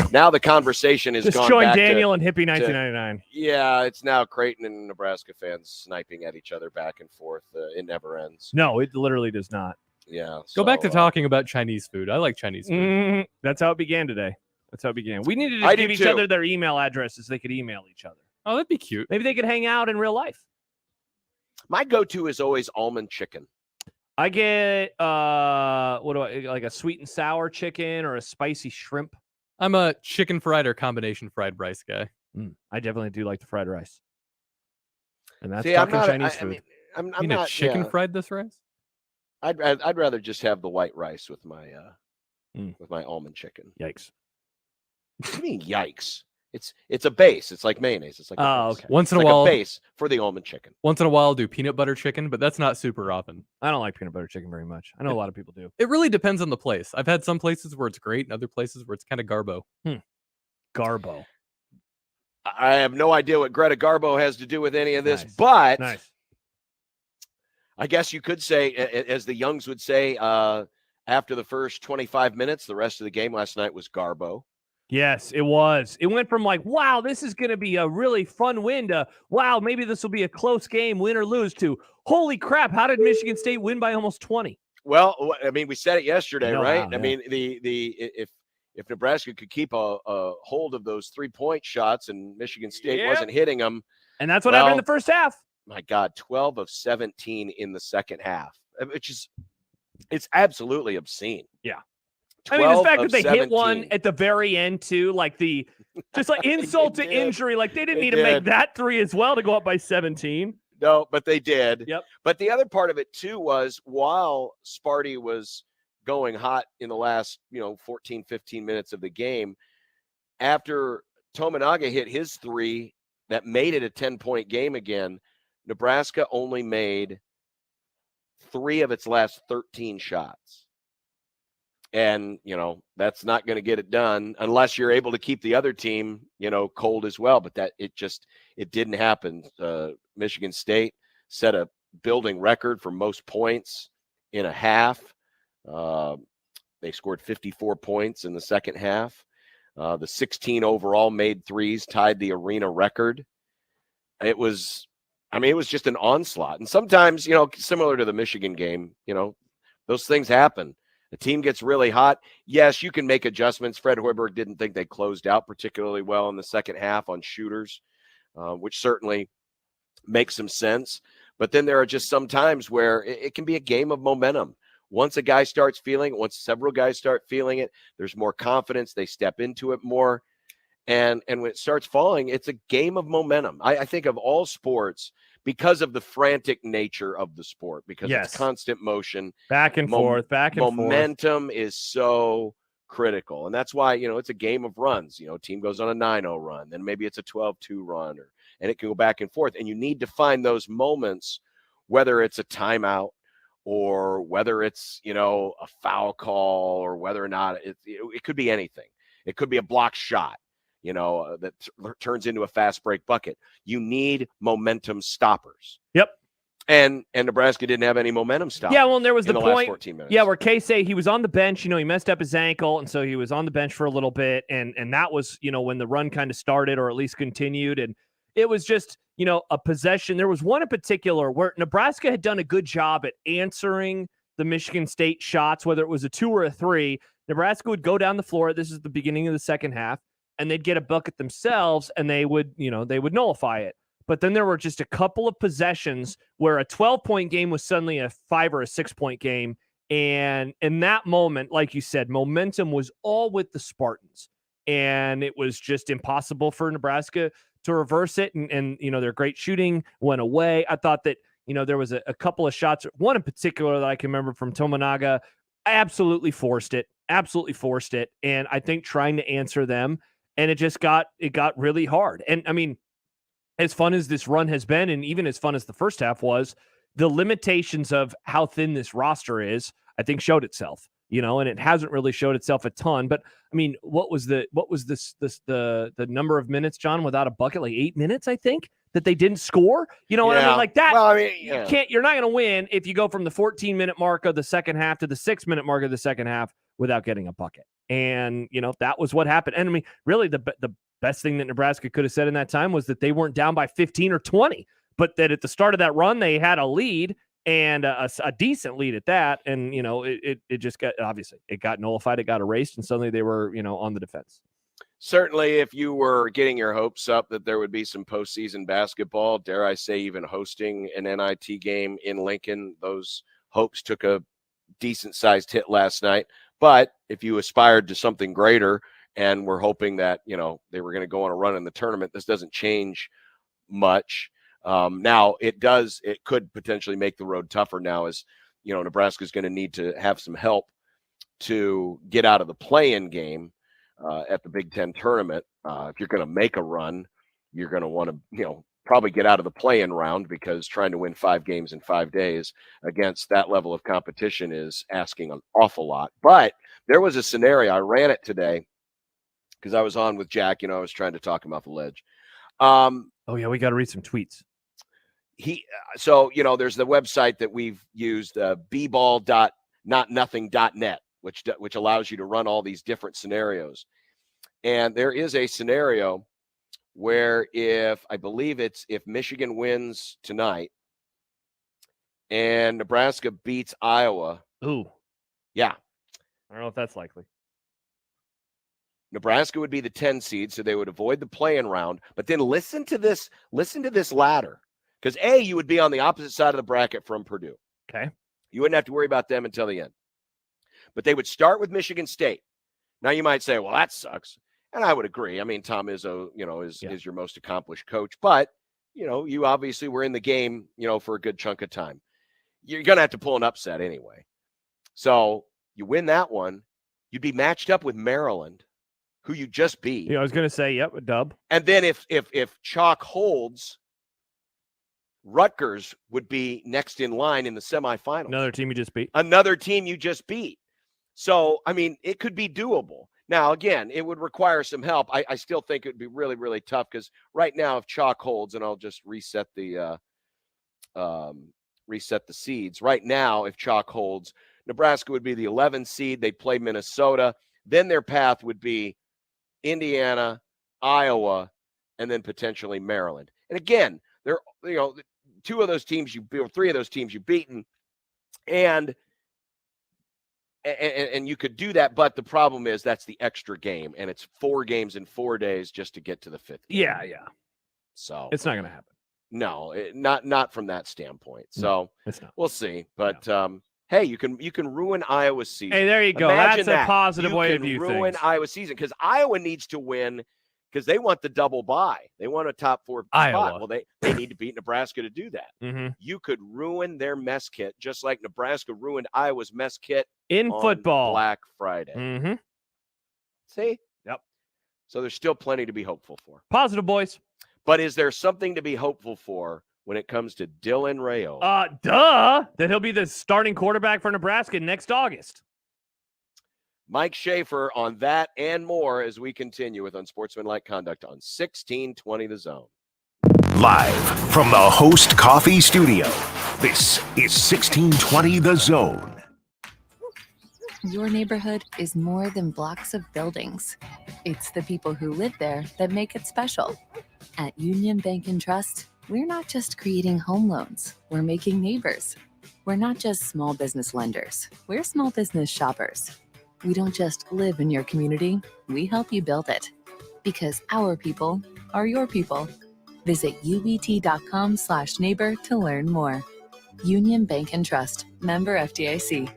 Now the conversation has just gone join back Daniel to, and Hippie 1999. Yeah, it's now Creighton and Nebraska fans sniping at each other back and forth. It never ends. No, it literally does not. Yeah. Go back to talking about Chinese food. I like Chinese food. That's how it began today. That's how it began. We needed to I give do each too. other their email addresses so they could email each other. Oh, that'd be cute. Maybe they could hang out in real life. My go-to is always almond chicken. I get like a sweet and sour chicken or a spicy shrimp. I'm a chicken fried or combination fried rice guy. I definitely do like the fried rice. And that's See, I'm fucking not, Chinese I food. mean, I'm You not know, chicken yeah. fried this rice? I'd rather just have the white rice with my almond chicken. Yikes. What do you mean, yikes? It's a base. It's like mayonnaise. It's like a base. Okay. Once in It's a like while, a base for the almond chicken. Once in a while, I'll do peanut butter chicken, but that's not super often. I don't like peanut butter chicken very much. I know a lot of people do. It really depends on the place. I've had some places where it's great, and other places where it's kind of garbo. Garbo. I have no idea what Greta Garbo has to do with any of this, but I guess you could say, as the Youngs would say, after the first 25 minutes, the rest of the game last night was garbo. Yes, it was. It went from like, wow, this is going to be a really fun win to, wow, maybe this will be a close game, win or lose, to, holy crap, how did Michigan State win by almost 20? Well, I mean, we said it yesterday, right? Yeah. I mean, if Nebraska could keep a hold of those 3-point shots and Michigan State wasn't hitting them. And that's what happened in the first half. My God, 12 of 17 in the second half, which is, it's absolutely obscene. Yeah. I mean, the fact that they 17. hit one at the very end, too, like just like insult to injury. Like they didn't need to make that three as well to go up by 17. No, but they did. Yep. But the other part of it, too, was while Sparty was going hot in the last, 14, 15 minutes of the game, after Tominaga hit his three that made it a 10-point game again, Nebraska only made 3 of its last 13 shots. And, that's not going to get it done unless you're able to keep the other team, cold as well. But it didn't happen. Michigan State set a building record for most points in a half. They scored 54 points in the second half. The 16 overall made threes tied the arena record. It was just an onslaught. And sometimes, similar to the Michigan game, those things happen. The team gets really hot. Yes, you can make adjustments. Fred Hoiberg didn't think they closed out particularly well in the second half on shooters, which certainly makes some sense. But then there are just some times where it can be a game of momentum. Once a guy starts feeling it, once several guys start feeling it, there's more confidence. They step into it more. And when it starts falling, it's a game of momentum. I think of all sports, because of the frantic nature of the sport, because it's constant motion. Back and forth. Momentum is so critical. And that's why, it's a game of runs. Team goes on a 9-0 run, then maybe it's a 12-2 run, and it can go back and forth. And you need to find those moments, whether it's a timeout or whether it's, a foul call or whether or not it could be anything. It could be a blocked shot. That turns into a fast break bucket. You need momentum stoppers. Yep. And Nebraska didn't have any momentum stoppers. Yeah, well, and there was the point, last 14 minutes. Yeah, where Casey, he was on the bench. He messed up his ankle, and so he was on the bench for a little bit. And that was, when the run kind of started or at least continued. And it was just, a possession. There was one in particular where Nebraska had done a good job at answering the Michigan State shots, whether it was a 2 or a 3. Nebraska would go down the floor. This is the beginning of the second half. And they'd get a bucket themselves, and they would nullify it. But then there were just a couple of possessions where a 12-point game was suddenly a 5 or a 6-point game. And in that moment, like you said, momentum was all with the Spartans. And it was just impossible for Nebraska to reverse it. And their great shooting went away. I thought that, there was a couple of shots, one in particular that I can remember from Tominaga, absolutely forced it. And I think trying to answer them, and it got really hard. And I mean, as fun as this run has been, and even as fun as the first half was, the limitations of how thin this roster is, I think showed itself, and it hasn't really showed itself a ton. But I mean, what was the number of minutes, John, without a bucket? Like 8 minutes, I think, that they didn't score. What I mean? Like that. Well, you're not going to win if you go from the 14-minute mark of the second half to the 6-minute mark of the second half without getting a bucket. And, that was what happened. And I mean, really the best thing that Nebraska could have said in that time was that they weren't down by 15 or 20, but that at the start of that run, they had a lead and a decent lead at that. And, it just got, obviously it got nullified. It got erased. And suddenly they were, on the defense. Certainly, if you were getting your hopes up that there would be some postseason basketball, dare I say even hosting an NIT game in Lincoln, those hopes took a decent-sized hit last night. But if you aspired to something greater and were hoping that, they were going to go on a run in the tournament, this doesn't change much. Now, it could potentially make the road tougher now as, Nebraska is going to need to have some help to get out of the play-in game. at the Big Ten tournament. If you're going to make a run, you're going to want to, probably get out of the play-in round, because trying to win 5 games in 5 days against that level of competition is asking an awful lot. But there was a scenario. I ran it today because I was on with Jack. I was trying to talk him off the ledge. Oh yeah, we got to read some tweets. So there's the website that we've used, bball.notnothing.net, which allows you to run all these different scenarios. And there is a scenario where if Michigan wins tonight and Nebraska beats Iowa. Ooh. Yeah. I don't know if that's likely. Nebraska would be the 10 seed, so they would avoid the play-in round. But then listen to this ladder. Because you would be on the opposite side of the bracket from Purdue. Okay. You wouldn't have to worry about them until the end. But they would start with Michigan State. Now you might say, well, that sucks. And I would agree. I mean, Tom Izzo, is your most accomplished coach. But, you obviously were in the game, for a good chunk of time. You're going to have to pull an upset anyway. So you win that one. You'd be matched up with Maryland, who you just beat. I was going to say, yep, a dub. And then if chalk holds, Rutgers would be next in line in the semifinals. Another team you just beat. So, I mean, it could be doable. Now, again, it would require some help. I still think it would be really, really tough, because right now, if chalk holds, and I'll just reset the seeds. Right now, if chalk holds, Nebraska would be the 11th seed. They'd play Minnesota. Then their path would be Indiana, Iowa, and then potentially Maryland. And again, they're 2 of those teams or 3 of those teams you've beaten, and you could do that, but the problem is that's the extra game, and it's 4 games in 4 days just to get to the 5th game. Yeah. So it's not going to happen. No, not from that standpoint. So it's not. We'll see. But hey, you can ruin Iowa's season. Hey, there you go. Imagine That's a positive way to you view can ruin things. Iowa's season, because Iowa needs to win, because they want the double bye. They want a top 4 Iowa. spot. Well, they need to beat Nebraska to do that. Mm-hmm. You could ruin their mess kit, just like Nebraska ruined Iowa's mess kit in on football Black Friday. Mm-hmm. See? Yep. So there's still plenty to be hopeful for. Positive, boys. But is there something to be hopeful for when it comes to Dylan Raiola? That he'll be the starting quarterback for Nebraska next August. Mike Schaefer on that and more as we continue with Unsportsmanlike Conduct on 1620 The Zone. Live from the Host Coffee Studio, this is 1620 The Zone. Your neighborhood is more than blocks of buildings. It's the people who live there that make it special. At Union Bank and Trust, we're not just creating home loans, we're making neighbors. We're not just small business lenders, we're small business shoppers. We don't just live in your community, we help you build it. Because our people are your people. Visit ubt.com/neighbor to learn more. Union Bank and Trust, member FDIC.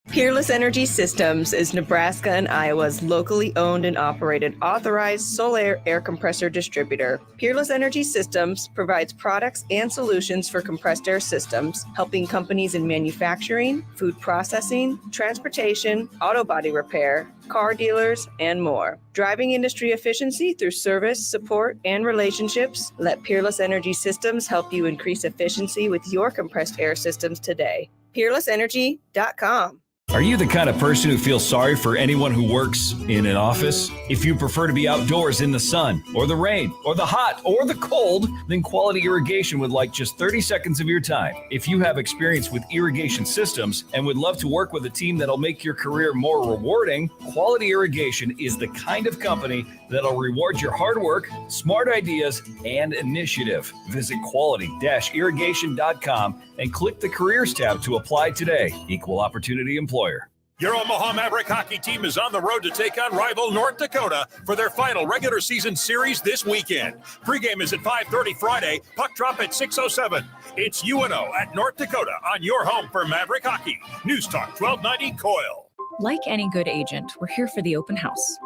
Peerless Energy Systems is Nebraska and Iowa's locally owned and operated authorized solar air compressor distributor. Peerless Energy Systems provides products and solutions for compressed air systems, helping companies in manufacturing, food processing, transportation, auto body repair, car dealers, and more. Driving industry efficiency through service, support, and relationships, let Peerless Energy Systems help you increase efficiency with your compressed air systems today. PeerlessEnergy.com. Are you the kind of person who feels sorry for anyone who works in an office? If you prefer to be outdoors in the sun, or the rain, or the hot, or the cold, then Quality Irrigation would like just 30 seconds of your time. If you have experience with irrigation systems and would love to work with a team that'll make your career more rewarding, Quality Irrigation is the kind of company that'll reward your hard work, smart ideas, and initiative. Visit quality-irrigation.com and click the Careers tab to apply today. Equal Opportunity Employer. Your Omaha Maverick hockey team is on the road to take on rival North Dakota for their final regular season series this weekend. Pregame is at 5:30 Friday, puck drop at 6:07. It's UNO at North Dakota on your home for Maverick hockey. News Talk 1290 Coil. Like any good agent, we're here for the open house,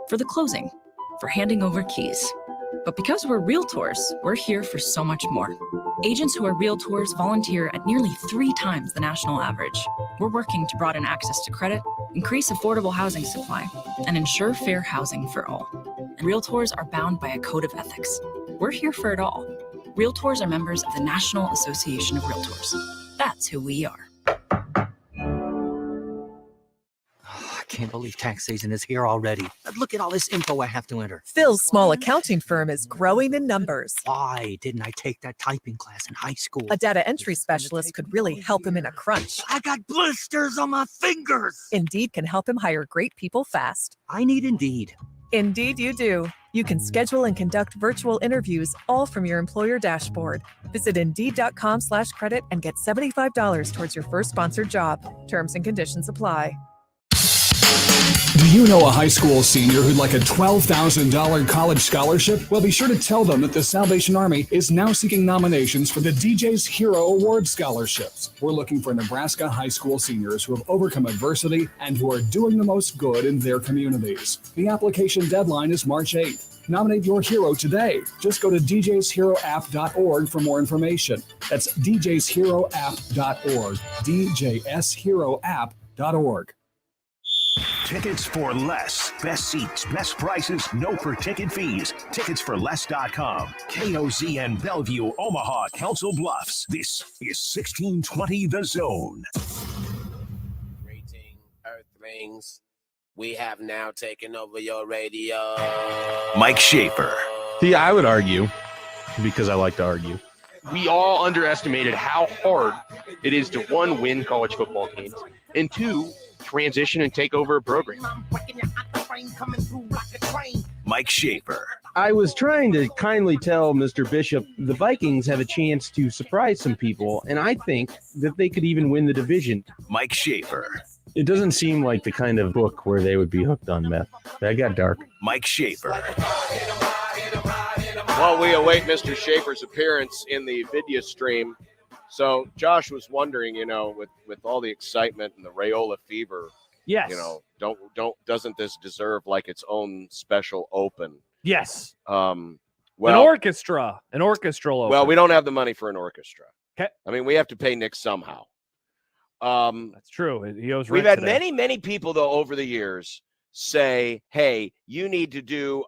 for the closing, for handing over keys. But because we're realtors, we're here for so much more. Agents who are realtors volunteer at nearly 3 times the national average. We're working to broaden access to credit, increase affordable housing supply, and ensure fair housing for all. And Realtors are bound by a code of ethics. We're here for it all. Realtors are members of the National Association of Realtors. That's who we are. I can't believe tax season is here already. Look at all this info I have to enter. Phil's small accounting firm is growing in numbers. Why didn't I take that typing class in high school? A data entry specialist could really help him in a crunch. I got blisters on my fingers. Indeed can help him hire great people fast. I need Indeed. Indeed you do. You can schedule and conduct virtual interviews all from your employer dashboard. Visit Indeed.com/credit and get $75 towards your first sponsored job. Terms and conditions apply. Do you know a high school senior who'd like a $12,000 college scholarship? Well, be sure to tell them that the Salvation Army is now seeking nominations for the DJ's Hero Award scholarships. We're looking for Nebraska high school seniors who have overcome adversity and who are doing the most good in their communities. The application deadline is March 8th. Nominate your hero today. Just go to djsheroapp.org for more information. That's djsheroapp.org. djsheroapp.org. Tickets for less. Best seats, best prices, no per-ticket fees. Ticketsforless.com. KOZN Bellevue, Omaha, Council Bluffs. This is 1620 The Zone. Greeting, Earthlings. We have now taken over your radio. Mike Schaefer. See, I would argue, because I like to argue, we all underestimated how hard it is to, one, win college football games, and two, transition and take over a program. Mike Schaefer. I was trying to kindly tell Mr. Bishop the Vikings have a chance to surprise some people, and I think that they could even win the division. Mike Schaefer. It doesn't seem like the kind of book where they would be hooked on meth. That got dark. Mike Schaefer. While we await Mr. Schaefer's appearance in the video stream, so Josh was wondering, with all the excitement and the Rayola fever, yes, doesn't this deserve like its own special open? Yes. Well, an orchestral open. Well, we don't have the money for an orchestra. Okay. I mean, we have to pay Nick somehow. That's true. He owes We've rent had today. many people though over the years say, "Hey, you need to do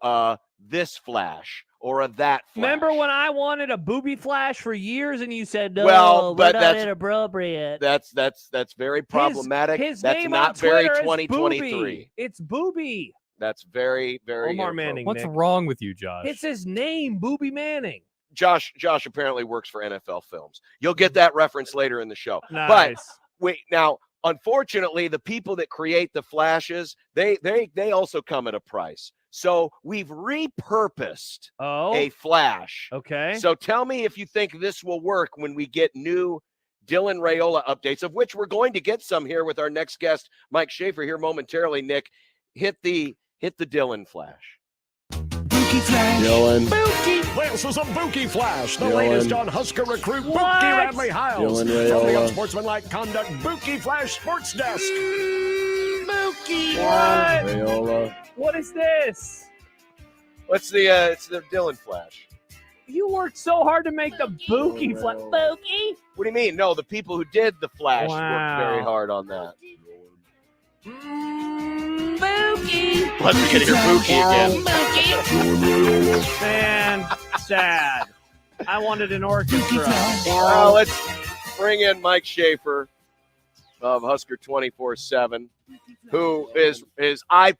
this flash or a that flash." Remember when I wanted a booby flash for years and you said, no, well, but we're not that's inappropriate. That's very problematic. His That's name not on Twitter very is 2023. Booby. It's Booby. That's very Omar inappropriate. Manning. What's Nick. wrong with you, Josh? It's his name, Booby Manning. Josh apparently works for NFL Films. You'll get that reference later in the show. Nice. But wait, now, unfortunately, the people that create the flashes, they also come at a price. So we've repurposed a flash. Okay. So tell me if you think this will work when we get new Dylan Rayola updates, of which we're going to get some here with our next guest, Mike Schaefer, here momentarily. Nick, hit the Dylan flash. Bookie Flash. Dylan. Bookie. This is a Bookie Flash. The Dylan. latest on Husker recruit Bookie What? Radley Hiles. Dylan From the Rayola. Unsportsmanlike Conduct Bookie Flash Sports Desk. Bookie. Rayola. What is this? What's the it's the Dylan flash. You worked so hard to make the Bookie flash. Bookie? What do you mean? No, the people who did the flash Wow. worked very hard on that. Bookie. Let me get your Bookie again. Man, sad. I wanted an orchestra. Well, let's bring in Mike Schaefer of Husker 24/7, who is I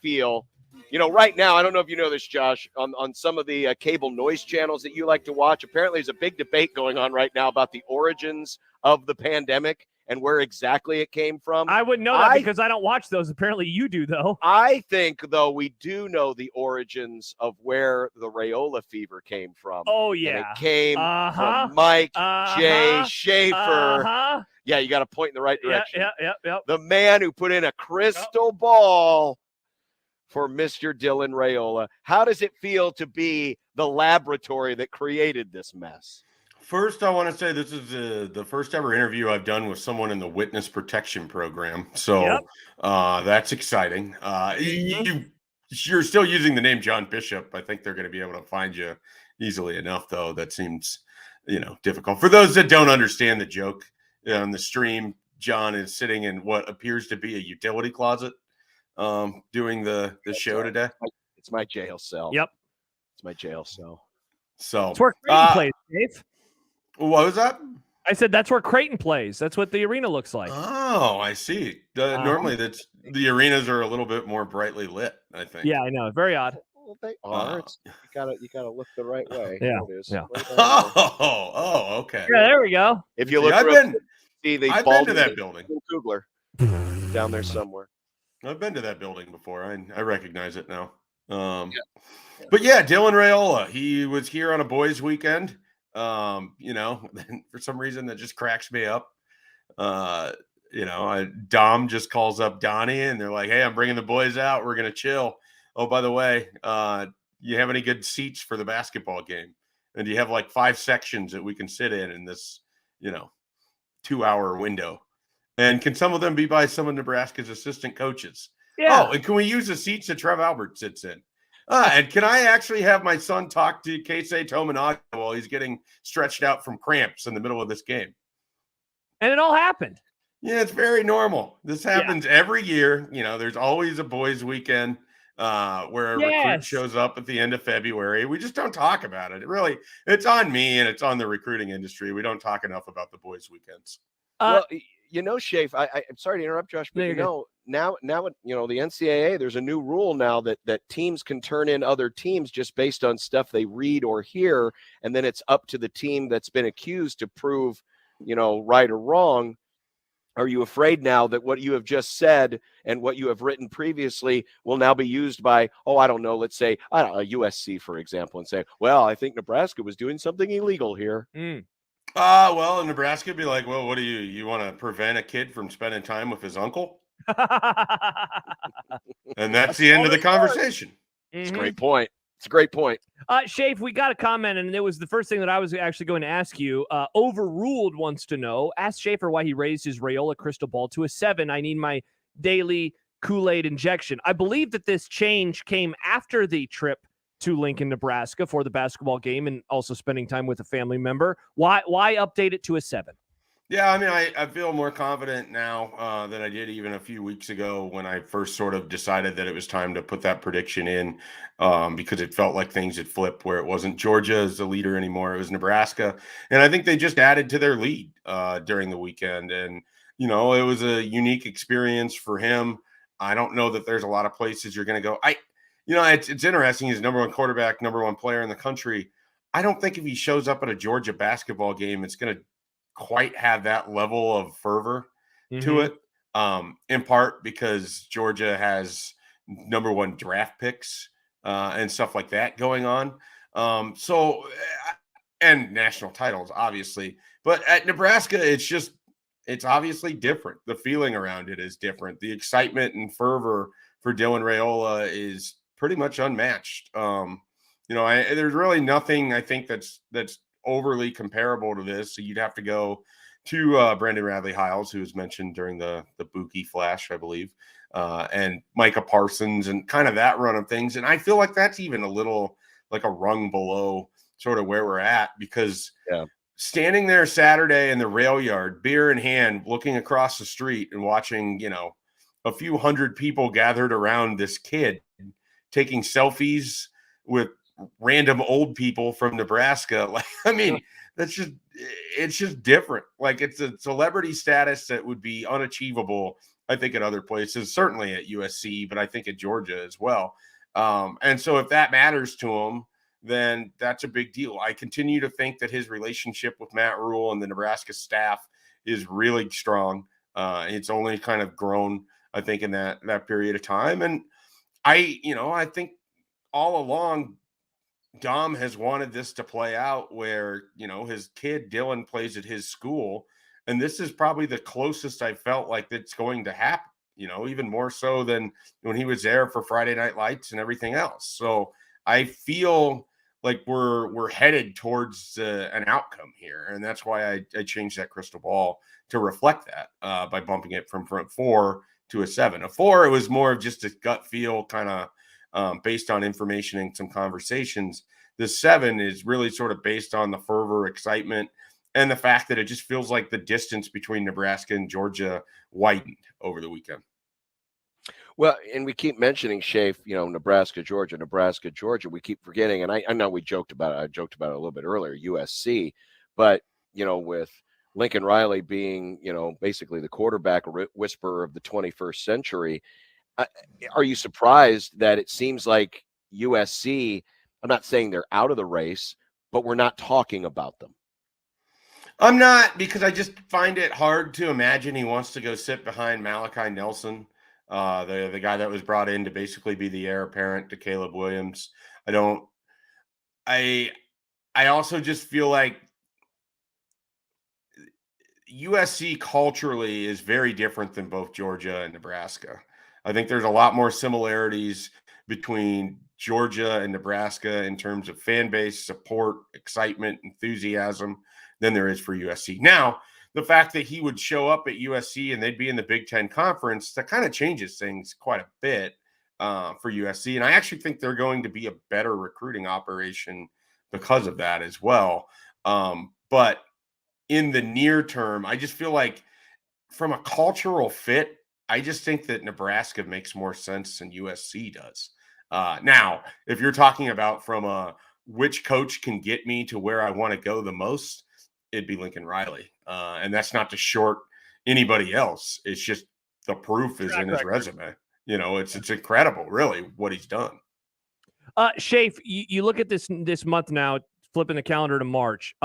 feel, right now, I don't know if you know this, Josh, on some of the cable noise channels that you like to watch, apparently there's a big debate going on right now about the origins of the pandemic and where exactly it came from. I wouldn't know that because I don't watch those. Apparently you do, though. I think, though, we do know the origins of where the Rayola fever came from. Oh, And yeah. it came from Mike J. Schaefer. Yeah, you got to point in the right direction. Yeah. The man who put in a crystal ball for Mr. Dylan Rayola. How does it feel to be the laboratory that created this mess? First, I want to say this is the first ever interview I've done with someone in the witness protection program. So that's exciting. You're still using the name John Bishop. I think they're going to be able to find you easily enough, though. That seems, difficult. For those that don't understand the joke on the stream, John is sitting in what appears to be a utility closet, doing the show today. It's my jail cell. Yep. It's my jail cell. So That's where Creighton plays, Dave. What was that? I said that's where Creighton plays. That's what the arena looks like. Oh, I see. Normally, the arenas are a little bit more brightly lit, I think. Yeah, I know. Very odd. Well, they are. You gotta look the right way. Yeah, There it is. yeah. Right down there. Okay. Yeah, there we go. If you look, I've real been quick, see the I've been bald to that building. Kugler down there somewhere. I've been to that building before. I recognize it now. But yeah, Dylan Raiola, he was here on a boys' weekend. For some reason that just cracks me up. Dom just calls up Donnie and they're like, "Hey, I'm bringing the boys out. We're gonna chill. Oh, by the way, you have any good seats for the basketball game? And do you have like 5 sections that we can sit in this, 2-hour window? And can some of them be by some of Nebraska's assistant coaches? Yeah. Oh, and can we use the seats that Trev Albert sits in? And can I actually have my son talk to Keisei Tominaga while he's getting stretched out from cramps in the middle of this game?" And it all happened. Yeah, it's very normal. This happens every year. There's always a boys' weekend where a recruit shows up at the end of February. We just don't talk about it. It's on me and it's on the recruiting industry. We don't talk enough about the boys' weekends. Well, Shafe, I'm sorry to interrupt, Josh, but now the NCAA, there's a new rule now that teams can turn in other teams just based on stuff they read or hear, and then it's up to the team that's been accused to prove, right or wrong. Are you afraid now that what you have just said and what you have written previously will now be used by, let's say, USC, for example, and say, well, I think Nebraska was doing something illegal here. Well, Nebraska would be like, well, what do you want to prevent a kid from spending time with his uncle? And that's the end of the conversation. It's a great point. It's a great point. Shafe, we got a comment, and it was the first thing that I was actually going to ask you. Overruled wants to know, ask Schaefer why he raised his Raiola crystal ball to a 7. I need my daily Kool-Aid injection. I believe that this change came after the trip to Lincoln, Nebraska for the basketball game and also spending time with a family member. Why update it to a 7? Yeah, I mean, I feel more confident now than I did even a few weeks ago when I first sort of decided that it was time to put that prediction in because it felt like things had flipped where it wasn't Georgia as the leader anymore. It was Nebraska. And I think they just added to their lead during the weekend. And, it was a unique experience for him. I don't know that there's a lot of places you're going to go. It's interesting. He's number 1 quarterback, number 1 player in the country. I don't think if he shows up at a Georgia basketball game, it's going to quite have that level of fervor to it, in part because Georgia has number 1 draft picks and stuff like that going on. And national titles, obviously. But at Nebraska, it's obviously different. The feeling around it is different. The excitement and fervor for Dylan Raiola is pretty much unmatched. There's really nothing I think that's overly comparable to this. So you'd have to go to Brandon Radley-Hiles, who was mentioned during the Buki Flash, I believe, and Micah Parsons and kind of that run of things. And I feel like that's even a little like a rung below sort of where we're at, because standing there Saturday in the rail yard, beer in hand, looking across the street and watching, a few hundred people gathered around this kid taking selfies with random old people from Nebraska. Like, I mean, it's just different. Like, it's a celebrity status that would be unachievable, I think, at other places, certainly at USC, but I think at Georgia as well. And so if that matters to him, then that's a big deal. I continue to think that his relationship with Matt Rule and the Nebraska staff is really strong. It's only kind of grown, I think, in that period of time. And I think all along, Dom has wanted this to play out where, his kid Dylan plays at his school. And this is probably the closest I felt like that's going to happen, even more so than when he was there for Friday Night Lights and everything else. So I feel like we're headed towards an outcome here. And that's why I changed that crystal ball to reflect that by bumping it from 4 to a 7. A 4, it was more of just a gut feel kind of based on information and some conversations. The 7 is really sort of based on the fervor, excitement, and the fact that it just feels like the distance between Nebraska and Georgia widened over the weekend. Well, and we keep mentioning, Shafe, Nebraska, Georgia. We keep forgetting, and I know we joked about it. I joked about it a little bit earlier, USC, but with Lincoln Riley being, basically the quarterback whisperer of the 21st century, are you surprised that it seems like USC, I'm not saying they're out of the race, but we're not talking about them? I'm not, because I just find it hard to imagine he wants to go sit behind Malachi Nelson, the guy that was brought in to basically be the heir apparent to Caleb Williams. I also just feel like USC culturally is very different than both Georgia and Nebraska. I think there's a lot more similarities between Georgia and Nebraska in terms of fan base, support, excitement, enthusiasm than there is for USC. Now, the fact that he would show up at USC and they'd be in the Big Ten Conference, that kind of changes things quite a bit for USC. And I actually think they're going to be a better recruiting operation because of that as well. But in the near term, I just feel like from a cultural fit, I just think that Nebraska makes more sense than USC does. Now, if you're talking about from which coach can get me to where I want to go the most, it'd be Lincoln Riley. And that's not to short anybody else. It's just the proof is in his resume. It's incredible, really, what he's done. Shafe, you look at this month now, flipping the calendar to March.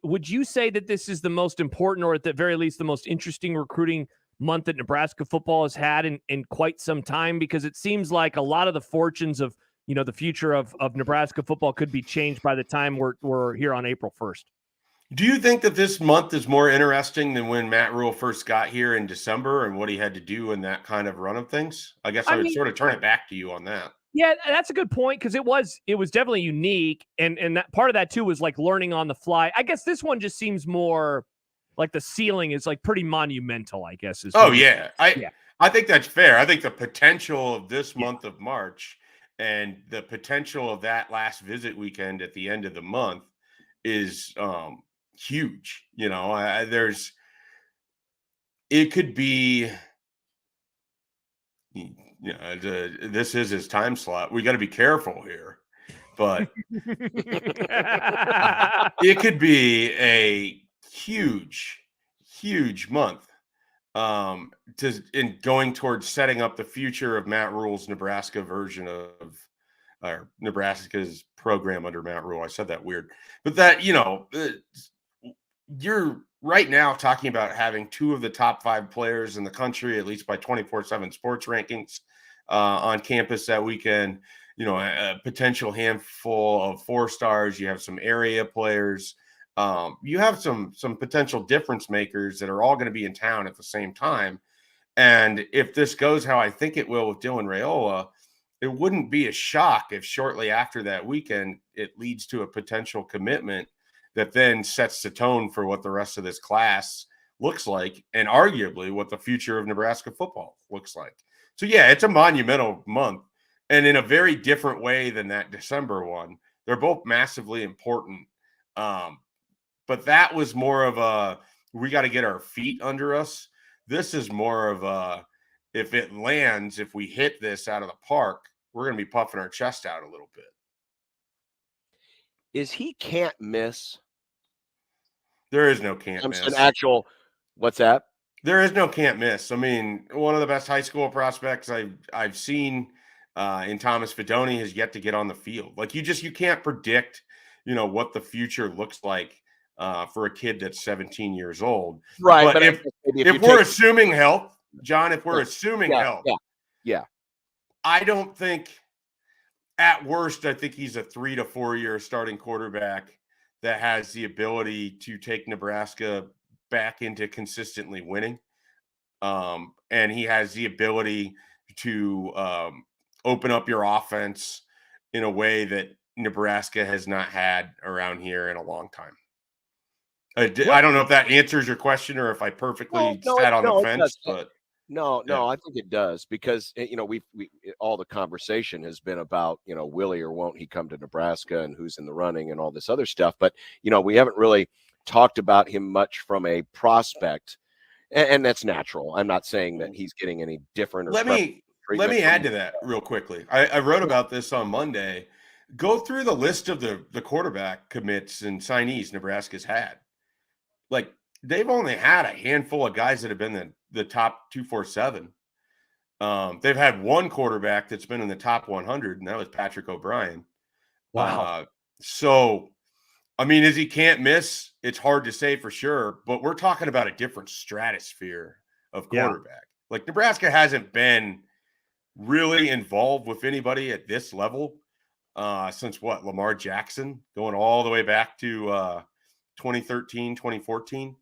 Would you say that this is the most important, or at the very least, the most interesting recruiting month that Nebraska football has had in quite some time? Because it seems like a lot of the fortunes of the future of Nebraska football could be changed by the time we're here on April 1st. Do you think that this month is more interesting than when Matt Rule first got here in December and what he had to do in that kind of run of things? I guess I would sort of turn it back to you on that. Yeah, that's a good point, because it was definitely unique, and that part of that too was like learning on the fly. I guess this one just seems more like the ceiling is like pretty monumental, I guess. I think that's fair. I think the potential of this month of March and the potential of that last visit weekend at the end of the month is huge. It could be, this is his time slot. We got to be careful here, but it could be a huge month in going towards setting up the future of Matt Rule's Nebraska version of Nebraska's program under Matt Rule. I said that weird, but that, you're right now talking about having two of the top 5 players in the country, at least by 24/7 sports rankings, on campus that weekend. A potential handful of 4 stars. You have some area players. You have some potential difference makers that are all going to be in town at the same time. And if this goes how I think it will with Dylan Raiola, it wouldn't be a shock if shortly after that weekend it leads to a potential commitment that then sets the tone for what the rest of this class looks like, and arguably what the future of Nebraska football looks like. So yeah, it's a monumental month, and in a very different way than that December one. They're both massively important. But that was more of we got to get our feet under us. This is more of if it lands, if we hit this out of the park, we're going to be puffing our chest out a little bit. Is he can't miss? There is no can't miss. An actual, what's that? There is no can't miss. I mean, one of the best high school prospects I've seen in Thomas Fidone has yet to get on the field. Like you can't predict, what the future looks like for a kid that's 17 years old. Right. But if we're assuming health, John, if we're assuming health, I don't think, at worst, I think he's a 3 to 4 year starting quarterback that has the ability to take Nebraska back into consistently winning. And he has the ability to open up your offense in a way that Nebraska has not had around here in a long time. I don't know if that answers your question or if I perfectly sat on the fence, but no, I think it does, because we all the conversation has been about will he or won't he come to Nebraska and who's in the running and all this other stuff, but we haven't really talked about him much from a prospect, and that's natural. I'm not saying that he's getting any different. Or Let me add to that real quickly. I wrote about this on Monday. Go through the list of the quarterback commits and signees Nebraska's had. Like, they've only had a handful of guys that have been the top 247. They've had one quarterback that's been in the top 100, and that was Patrick O'Brien. Wow. So, I mean, as he can't miss, it's hard to say for sure, but we're talking about a different stratosphere of quarterback. Like, Nebraska hasn't been really involved with anybody at this level since what? Lamar Jackson, going all the way back to 2013, 2014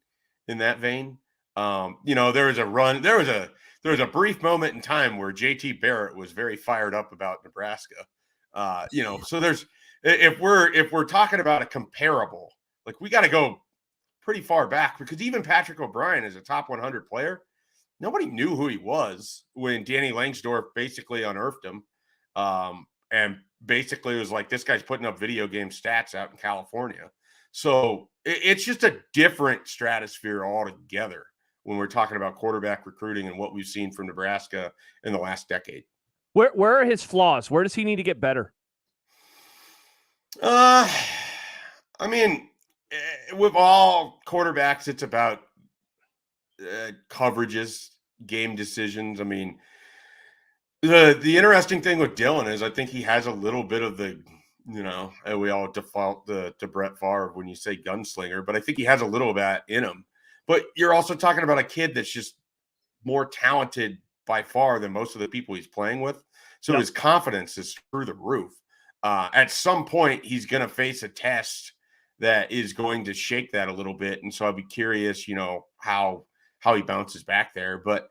in that vein. There was a brief moment in time where JT Barrett was very fired up about Nebraska. So if we're talking about a comparable, like, we got to go pretty far back, because even Patrick O'Brien is a top 100 player. Nobody knew who he was when Danny Langsdorff basically unearthed him. And basically was like, this guy's putting up video game stats out in California. So it's just a different stratosphere altogether when we're talking about quarterback recruiting and what we've seen from Nebraska in the last decade. Where are his flaws? Where does he need to get better? I mean, with all quarterbacks, it's about coverages, game decisions. I mean, the interesting thing with Dylan is I think he has a little bit of the, and we all default to Brett Favre when you say gunslinger, but I think he has a little of that in him. But you're also talking about a kid that's just more talented by far than most of the people he's playing with. So his confidence is through the roof. At some point, he's going to face a test that is going to shake that a little bit. And so I'd be curious, how he bounces back there. But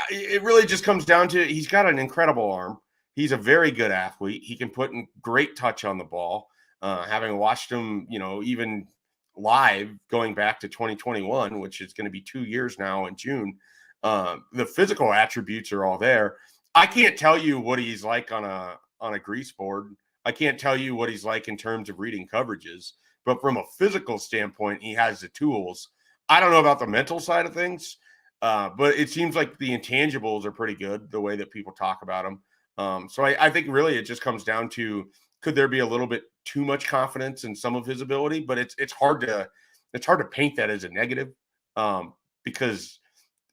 it really just comes down to, he's got an incredible arm. He's a very good athlete. He can put in great touch on the ball. Having watched him, even live going back to 2021, which is going to be 2 years now in June, the physical attributes are all there. I can't tell you what he's like on a grease board. I can't tell you what he's like in terms of reading coverages, but from a physical standpoint, he has the tools. I don't know about the mental side of things, but it seems like the intangibles are pretty good, the way that people talk about him. So I think really it just comes down to, could there be a little bit too much confidence in some of his ability? But it's hard to paint that as a negative, because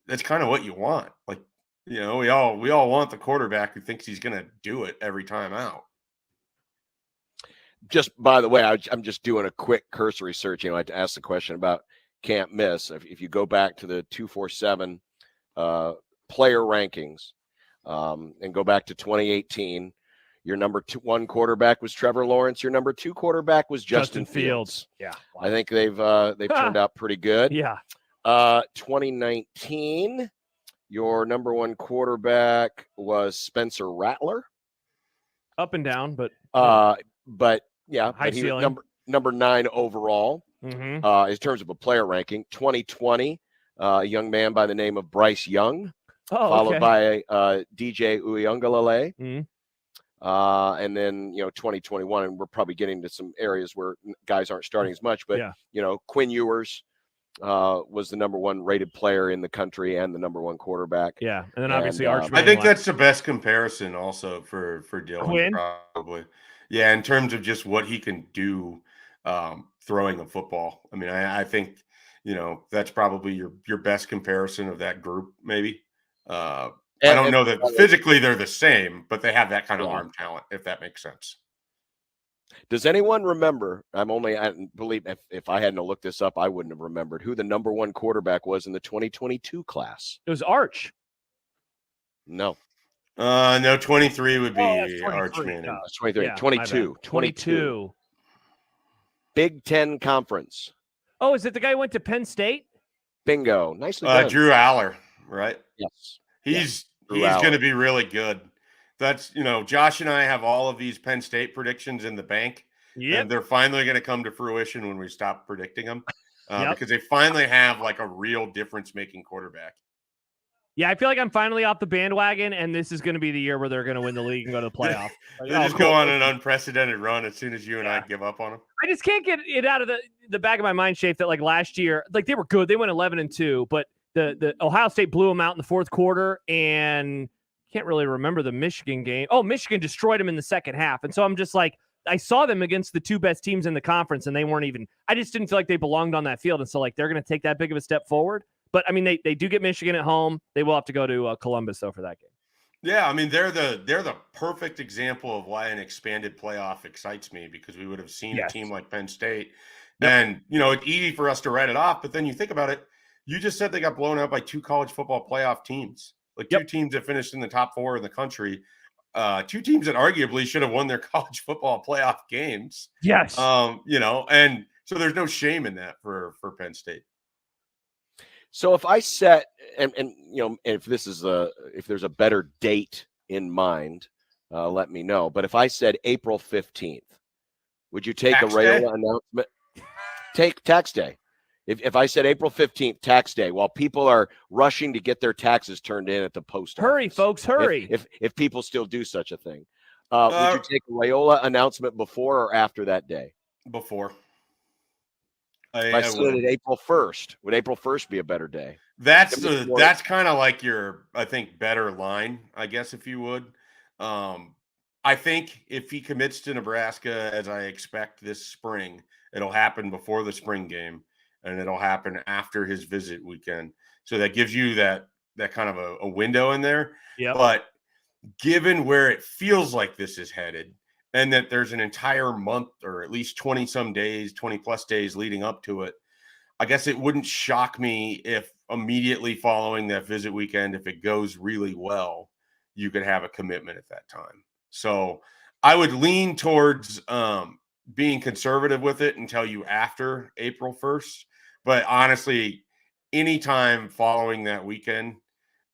that's kind of what you want. Like, we all want the quarterback who thinks he's going to do it every time out. Just by the way, I'm just doing a quick cursory search. I asked the question about can't miss. If you go back to the 247 player rankings and go back to 2018, your number one quarterback was Trevor Lawrence. Your number 2 quarterback was Justin Fields. Yeah, I think they've turned out pretty good. Yeah. 2019, your number 1 quarterback was Spencer Rattler. Up and down, but yeah, high ceiling. Number 9 overall. Mm-hmm. In terms of a player ranking. 2020, a young man by the name of Bryce Young, followed by DJ Uiagalelei. Mm-hmm. And then 2021, and we're probably getting to some areas where guys aren't starting as much, but Quinn Ewers was the number 1 rated player in the country and the number 1 quarterback. Yeah, and then obviously I think that's the best comparison also for Dylan. Quinn? Probably. Yeah, in terms of just what he can do throwing a football. I mean, I think that's probably your best comparison of that group, maybe. I don't know that physically they're the same, but they have that kind of arm talent, if that makes sense. Does anyone remember? I believe if I hadn't looked this up, I wouldn't have remembered who the number 1 quarterback was in the 2022 class. It was Arch. No. No, 23 would be Arch Manning. That's 23. Yeah, 22. Big Ten Conference. Oh, is it the guy who went to Penn State? Bingo. Nicely done. Drew Aller, right? Yes. He's going to be really good. That's, Josh and I have all of these Penn State predictions in the bank. Yeah. And they're finally going to come to fruition when we stop predicting them because they finally have like a real difference-making quarterback. Yeah, I feel like I'm finally off the bandwagon, and this is going to be the year where they're going to win the league and go to the playoff. They just go on an unprecedented run as soon as you and I give up on them. I just can't get it out of the the back of my mind, Shafe, that like last year, like they were good. They went 11-2, but the Ohio State blew them out in the fourth quarter, and can't really remember the Michigan game. Oh, Michigan destroyed them in the second half. And so I'm just like, I saw them against the two best teams in the conference, and they weren't even, I just didn't feel like they belonged on that field. And so like, they're going to take that big of a step forward. But I mean, they do get Michigan at home. They will have to go to Columbus though for that game. Yeah, I mean they're the perfect example of why an expanded playoff excites me, because we would have seen a team like Penn State, and it's easy for us to write it off. But then you think about it, you just said they got blown out by two college football playoff teams, like two teams that finished in the top 4 in the country, two teams that arguably should have won their college football playoff games. Yes, and so there's no shame in that for Penn State. So if I set and if there's a better date in mind, let me know. But if I said April 15th, would you take tax a Rayola day? announcement? Take tax day. If I said April 15th, tax day, while people are rushing to get their taxes turned in at the post office. Hurry, folks, hurry. If people still do such a thing, would you take a Rayola announcement before or after that day? Before. If I said it April 1st, would April 1st be a better day? That's kind of like your, I think, better line, I guess, if you would. I think if he commits to Nebraska, as I expect this spring, it'll happen before the spring game, and it'll happen after his visit weekend. So that gives you that kind of a window in there. Yep. But given where it feels like this is headed, and that there's an entire month or at least 20-some days, 20-plus days leading up to it, I guess it wouldn't shock me if immediately following that visit weekend, if it goes really well, you could have a commitment at that time. So I would lean towards being conservative with it and tell you after April 1st. But honestly, anytime following that weekend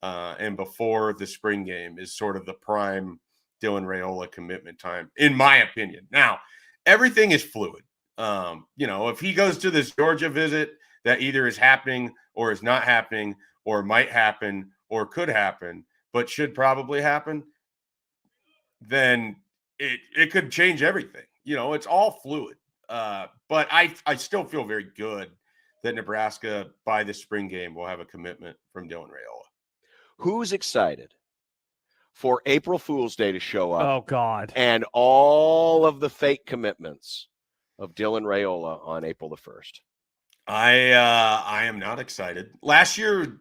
and before the spring game is sort of the prime Dylan Raiola commitment time, in my opinion. Now, everything is fluid. If he goes to this Georgia visit that either is happening or is not happening or might happen or could happen, but should probably happen, then it could change everything. It's all fluid. But I still feel very good that Nebraska by the spring game will have a commitment from Dylan Raiola. Who's excited for April Fool's Day to show up? Oh, God. And all of the fake commitments of Dylan Raiola on April the 1st. I am not excited. Last year,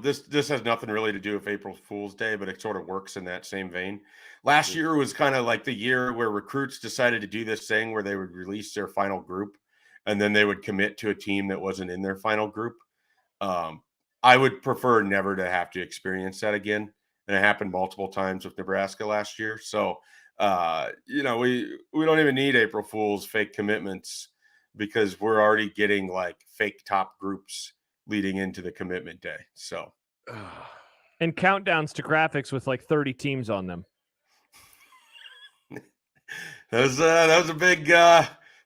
this has nothing really to do with April Fool's Day, but it sort of works in that same vein. Last year was kind of like the year where recruits decided to do this thing where they would release their final group, and then they would commit to a team that wasn't in their final group. I would prefer never to have to experience that again. And it happened multiple times with Nebraska last year. So, we don't even need April Fool's fake commitments, because we're already getting like fake top groups leading into the commitment day. So, and countdowns to graphics with like 30 teams on them. That was a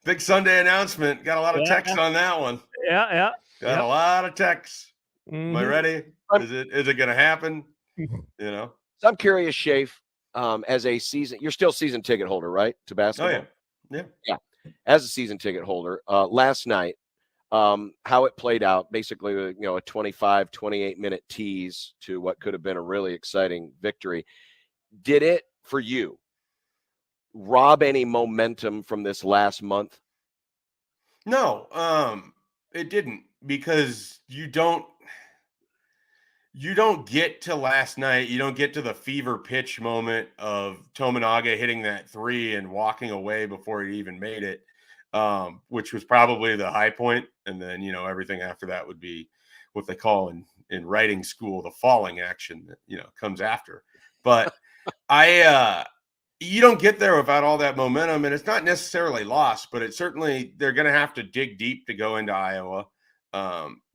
big Sunday announcement. Got a lot of text on that one. Yeah. Got a lot of texts. Am I ready? Is it going to happen? So I'm curious, Shafe, as a season, you're still season ticket holder, right? To basketball? Oh, yeah. As a season ticket holder, last night, how it played out, basically, a 25-28 minute tease to what could have been a really exciting victory. Did it, for you, rob any momentum from this last month? No, it didn't, because you don't get to last night. You don't get to the fever pitch moment of Tominaga hitting that 3 and walking away before he even made it, which was probably the high point. And then, everything after that would be what they call in writing school, the falling action that, comes after. But you don't get there without all that momentum, and it's not necessarily lost, but it's certainly, they're going to have to dig deep to go into Iowa.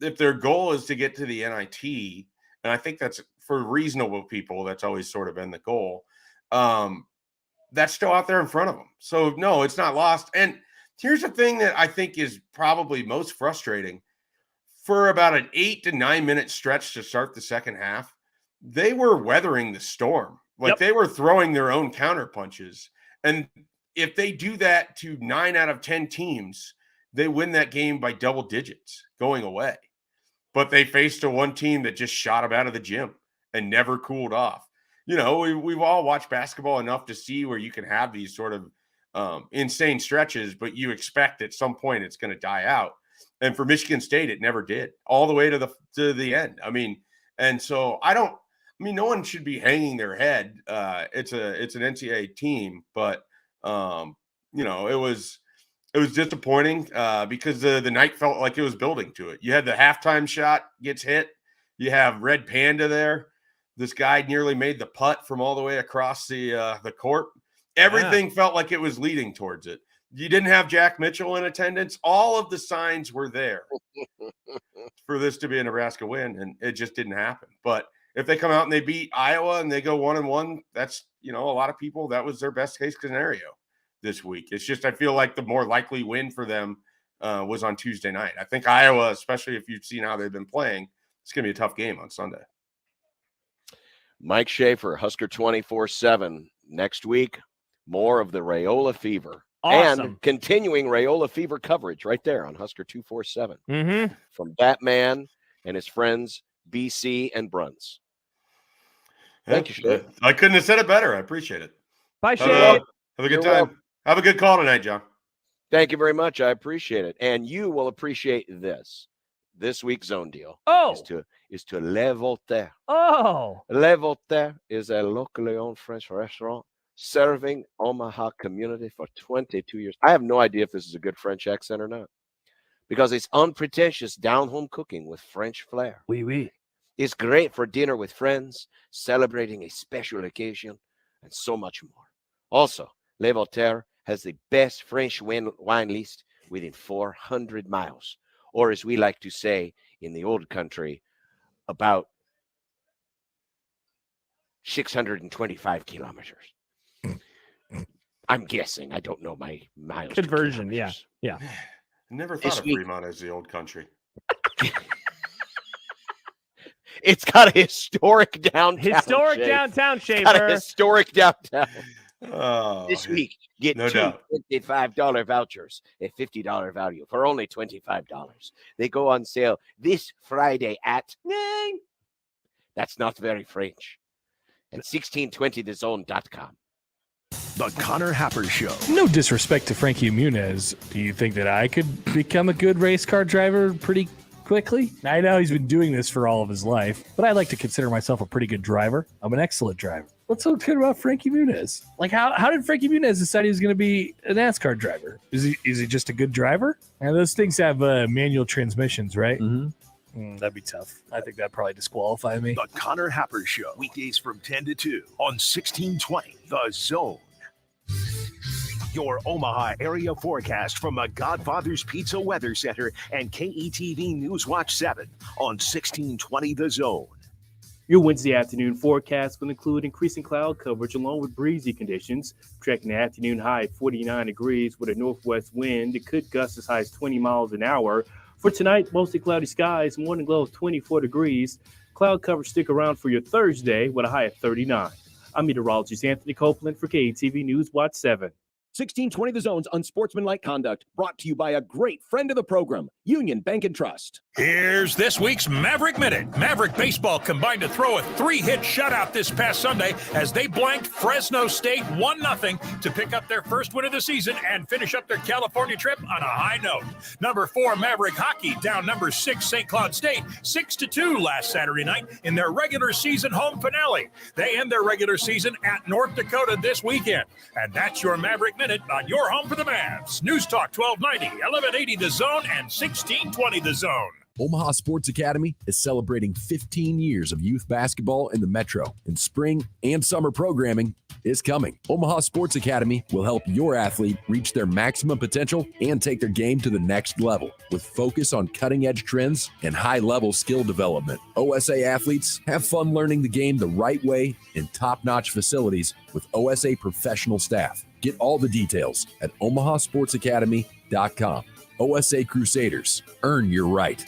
If their goal is to get to the NIT, and I think that's for reasonable people, that's always sort of been the goal. That's still out there in front of them. So no, it's not lost. And here's the thing that I think is probably most frustrating. For about an 8 to 9 minute stretch to start the second half, they were weathering the storm. Like they were throwing their own counter punches. And if they do that to 9 out of 10 teams, they win that game by double digits going away. But they faced one team that just shot them out of the gym and never cooled off. You know, we've all watched basketball enough to see where you can have these sort of insane stretches, but you expect at some point it's going to die out. And for Michigan State, it never did, all the way to the end. I mean, and so no one should be hanging their head. It's an NCAA team, but you know, it was disappointing because the night felt like it was building to it. You had the halftime shot gets hit. You have Red Panda there. This guy nearly made the putt from all the way across the court. Everything felt like it was leading towards it. You didn't have Jack Mitchell in attendance. All of the signs were there for this to be a Nebraska win, and it just didn't happen. But if they come out and they beat Iowa and they go 1-1, that's, you know, a lot of people, that was their best case scenario this week. It's just, I feel like the more likely win for them was on Tuesday night. I think Iowa, especially if you've seen how they've been playing, it's going to be a tough game on Sunday. Mike Schaefer, Husker 24/7. Next week, more of the Rayola Fever. Awesome. And continuing Rayola Fever coverage right there on Husker 247 Mm-hmm. from Batman and his friends BC and Bruns. Thank you, Shay. I couldn't have said it better. I appreciate it. Bye, Have Shay. a good You're time. welcome. Have a good call tonight, John. Thank you very much. I appreciate it. And you will appreciate this. This week's zone deal is to Le Voltaire. Oh. Le Voltaire is a locally owned French restaurant serving Omaha community for 22 years. I have no idea if this is a good French accent or not, because it's unpretentious down-home cooking with French flair. Oui, oui. It's great for dinner with friends, celebrating a special occasion, and so much more. Also, Le Voltaire has the best French wine list within 400 miles, or as we like to say in the old country, about 625 kilometers. I'm guessing. I don't know my miles. Conversion, yeah. I never thought of Fremont as the old country. It's got a historic downtown. Historic Shape. downtown, It's got a Schaefer. historic downtown. Oh, This week, get no two doubt. $25 vouchers at $50 value for only $25. They go on sale this Friday at that's not very French. And 1620thezone.com. The Connor Happer Show. No disrespect to Frankie Muniz. Do you think that I could become a good race car driver pretty quickly? I know he's been doing this for all of his life, but I like to consider myself a pretty good driver. I'm an excellent driver. What's so good about Frankie Muniz? Like, how did Frankie Muniz decide he was going to be a NASCAR driver? Is he just a good driver? And those things have manual transmissions, right? Mm-hmm. That'd be tough. I think that'd probably disqualify me. The Connor Happer Show. Weekdays from 10 to 2 on 1620 The Zone. Your Omaha area forecast from the Godfather's Pizza Weather Center and KETV News Watch 7 on 1620 The Zone. Your Wednesday afternoon forecast will include increasing cloud coverage along with breezy conditions. Tracking an afternoon high of 49 degrees with a northwest wind. It could gust as high as 20 miles an hour. For tonight, mostly cloudy skies, morning low of 24 degrees. Cloud coverage stick around for your Thursday with a high of 39. I'm meteorologist Anthony Copeland for KTV News Watch 7. 1620 The Zone's Unsportsmanlike Conduct, brought to you by a great friend of the program, Union Bank and Trust. Here's this week's Maverick Minute. Maverick Baseball combined to throw a 3-hit shutout this past Sunday as they blanked Fresno State 1-0 to pick up their first win of the season and finish up their California trip on a high note. Number 4, Maverick Hockey down number 6, St. Cloud State, 6-2 last Saturday night in their regular season home finale. They end their regular season at North Dakota this weekend. And that's your Maverick Minute on your home for the Mavs. News Talk 1290, 1180 The Zone, and 1620 The Zone. Omaha Sports Academy is celebrating 15 years of youth basketball in the Metro, and spring and summer programming is coming. Omaha Sports Academy will help your athlete reach their maximum potential and take their game to the next level with focus on cutting-edge trends and high-level skill development. OSA athletes have fun learning the game the right way in top-notch facilities with OSA professional staff. Get all the details at omahasportsacademy.com. OSA Crusaders, earn your right.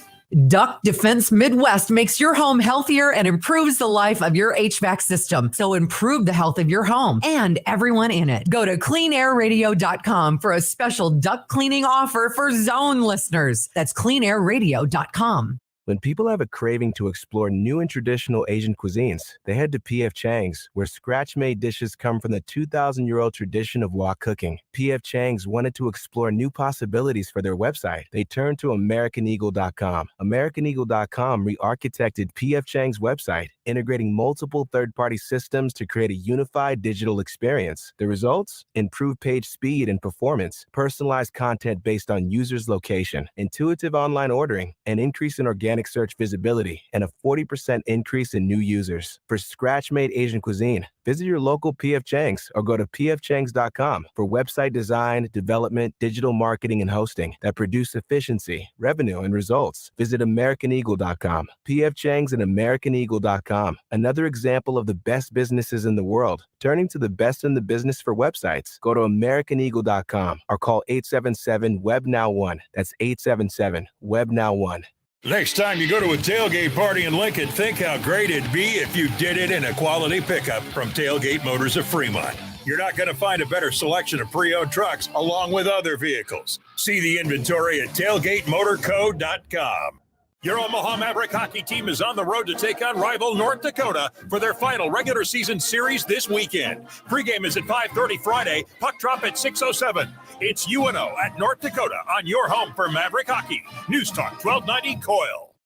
Duck Defense Midwest makes your home healthier and improves the life of your HVAC system. So improve the health of your home and everyone in it. Go to cleanairradio.com for a special duct cleaning offer for Zone listeners. That's cleanairradio.com. When people have a craving to explore new and traditional Asian cuisines, they head to P.F. Chang's, where scratch-made dishes come from the 2,000-year-old tradition of wok cooking. P.F. Chang's wanted to explore new possibilities for their website. They turned to AmericanEagle.com. AmericanEagle.com re-architected P.F. Chang's website, integrating multiple third-party systems to create a unified digital experience. The results? Improved page speed and performance, personalized content based on users' location, intuitive online ordering, an increase in organic search visibility, and a 40% increase in new users. For scratch-made Asian cuisine, visit your local P.F. Chang's or go to pfchangs.com for website design, development, digital marketing, and hosting that produce efficiency, revenue, and results. Visit AmericanEagle.com. P.F. Chang's and AmericanEagle.com. Another example of the best businesses in the world, turning to the best in the business for websites. Go to AmericanEagle.com or call 877-WEB-NOW1. That's 877-WEB-NOW1. Next time you go to a tailgate party in Lincoln, think how great it'd be if you did it in a quality pickup from Tailgate Motors of Fremont. You're not going to find a better selection of pre-owned trucks along with other vehicles. See the inventory at tailgatemotorco.com. Your Omaha Maverick hockey team is on the road to take on rival North Dakota for their final regular season series this weekend. Pregame is at 5:30 Friday, puck drop at 6:07. It's UNO at North Dakota on your home for Maverick hockey. News Talk 1290 Coil.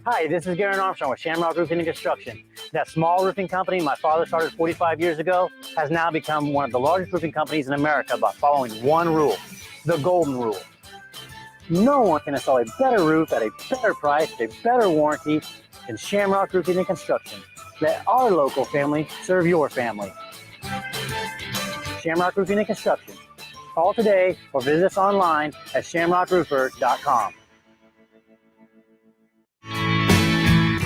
Hi, this is Garen Armstrong with Shamrock Roofing and Construction. That small roofing company my father started 45 years ago has now become one of the largest roofing companies in America by following one rule, the golden rule. No one can install a better roof at a better price, a better warranty than Shamrock Roofing and Construction. Let our local family serve your family. Shamrock Roofing and Construction. Call today or visit us online at shamrockroofer.com.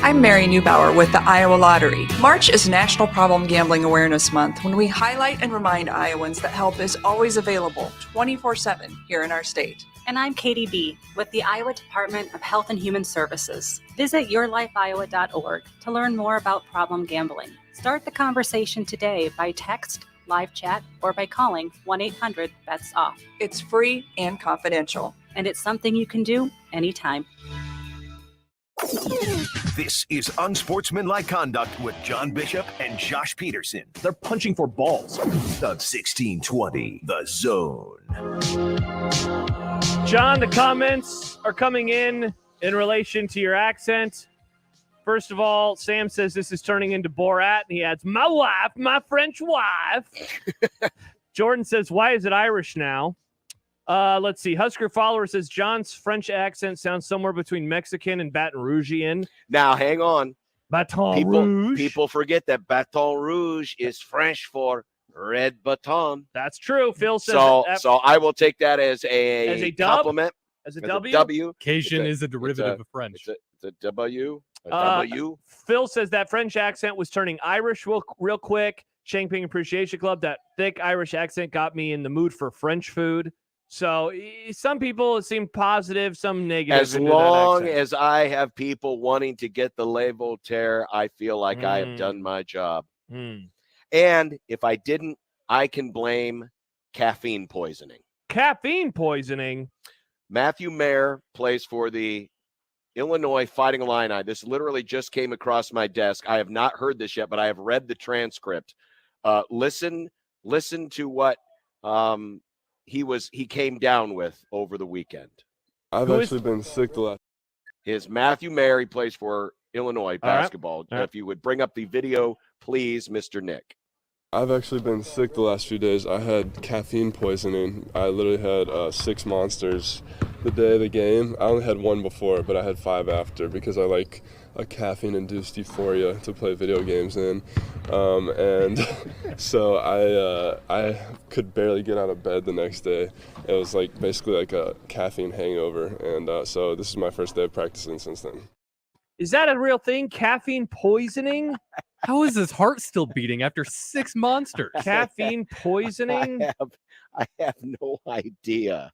I'm Mary Neubauer with the Iowa Lottery. March is National Problem Gambling Awareness Month, when we highlight and remind Iowans that help is always available 24/7 here in our state. And I'm Katie B. with the Iowa Department of Health and Human Services. Visit yourlifeiowa.org to learn more about problem gambling. Start the conversation today by text, live chat, or by calling 1-800-BETS-OFF. It's free and confidential. And it's something you can do anytime. This is Unsportsmanlike Conduct with John Bishop and Josh Peterson. They're punching for balls. On 1620, The Zone. John, the comments are coming in relation to your accent. First of all, Sam says this is turning into Borat, and he adds, my wife, my French wife. Jordan says, why is it Irish now? Let's see. Husker follower says, John's French accent sounds somewhere between Mexican and Baton Rougean. Now, hang on. Baton Rouge. People forget that Baton Rouge is French for red baton. That's true. Phil says so I will take that as a compliment. As a W. Cajun is a derivative of French. It's a W. Phil says that French accent was turning Irish real quick. Shangping Appreciation Club. That thick Irish accent got me in the mood for French food. So some people seem positive, some negative. As long as I have people wanting to get the Le Voltaire, I feel like I have done my job. And if I didn't, I can blame caffeine poisoning. Caffeine poisoning? Matthew Mayer plays for the Illinois Fighting Illini. This literally just came across my desk. I have not heard this yet, but I have read the transcript. Listen to what he came down with over the weekend. I've actually been sick the last. Is Matthew Mayer. He plays for Illinois basketball. All right. If you would bring up the video, please, Mr. Nick. I've actually been sick the last few days. I had caffeine poisoning. I literally had 6 monsters the day of the game. I only had 1 before, but I had 5 after because I like a caffeine-induced euphoria to play video games in. And so I could barely get out of bed the next day. It was like basically like a caffeine hangover. And so this is my first day of practicing since then. Is that a real thing? Caffeine poisoning? How is his heart still beating after 6 monsters? Caffeine poisoning? I have no idea.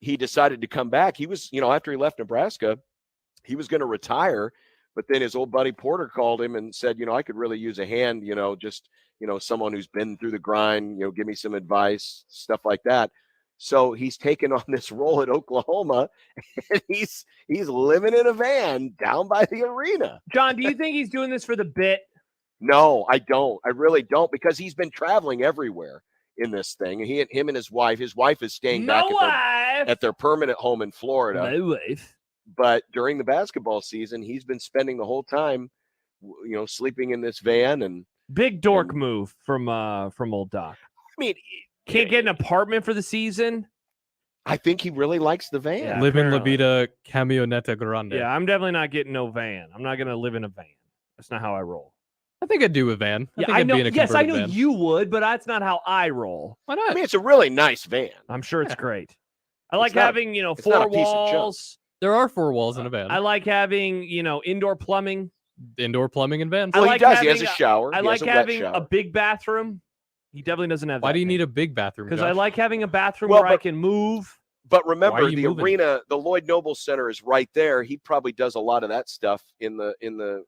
he decided to come back. He was, after he left Nebraska, he was going to retire, but then his old buddy Porter called him and said, I could really use a hand, just, someone who's been through the grind, give me some advice, stuff like that. So he's taken on this role at Oklahoma, and he's living in a van down by the arena. John, do you think he's doing this for the bit? No, I don't. I really don't, because he's been traveling everywhere in this thing. Him and his wife is staying back at their permanent home in Florida. My wife. But during the basketball season, he's been spending the whole time, sleeping in this van. And big dork move from old Doc. I mean, can't get an apartment for the season. I think he really likes the van. Yeah, Live in La Vida Camioneta Grande. Yeah, I'm definitely not getting no van. I'm not going to live in a van. That's not how I roll. I think I'd do a van. I know. Yes, I know van. you would, but that's not how I roll. Why not? I mean, it's a really nice van. I'm sure it's great. I like having, four walls. There are 4 walls in a van. I like having, indoor plumbing. Indoor plumbing and vans. Well, he does. He has a shower. I like having a big bathroom. He definitely doesn't have that. Why do you need a big bathroom? Because I like having a bathroom where I can move. But remember, the arena, the Lloyd Noble Center is right there. He probably does a lot of that stuff in the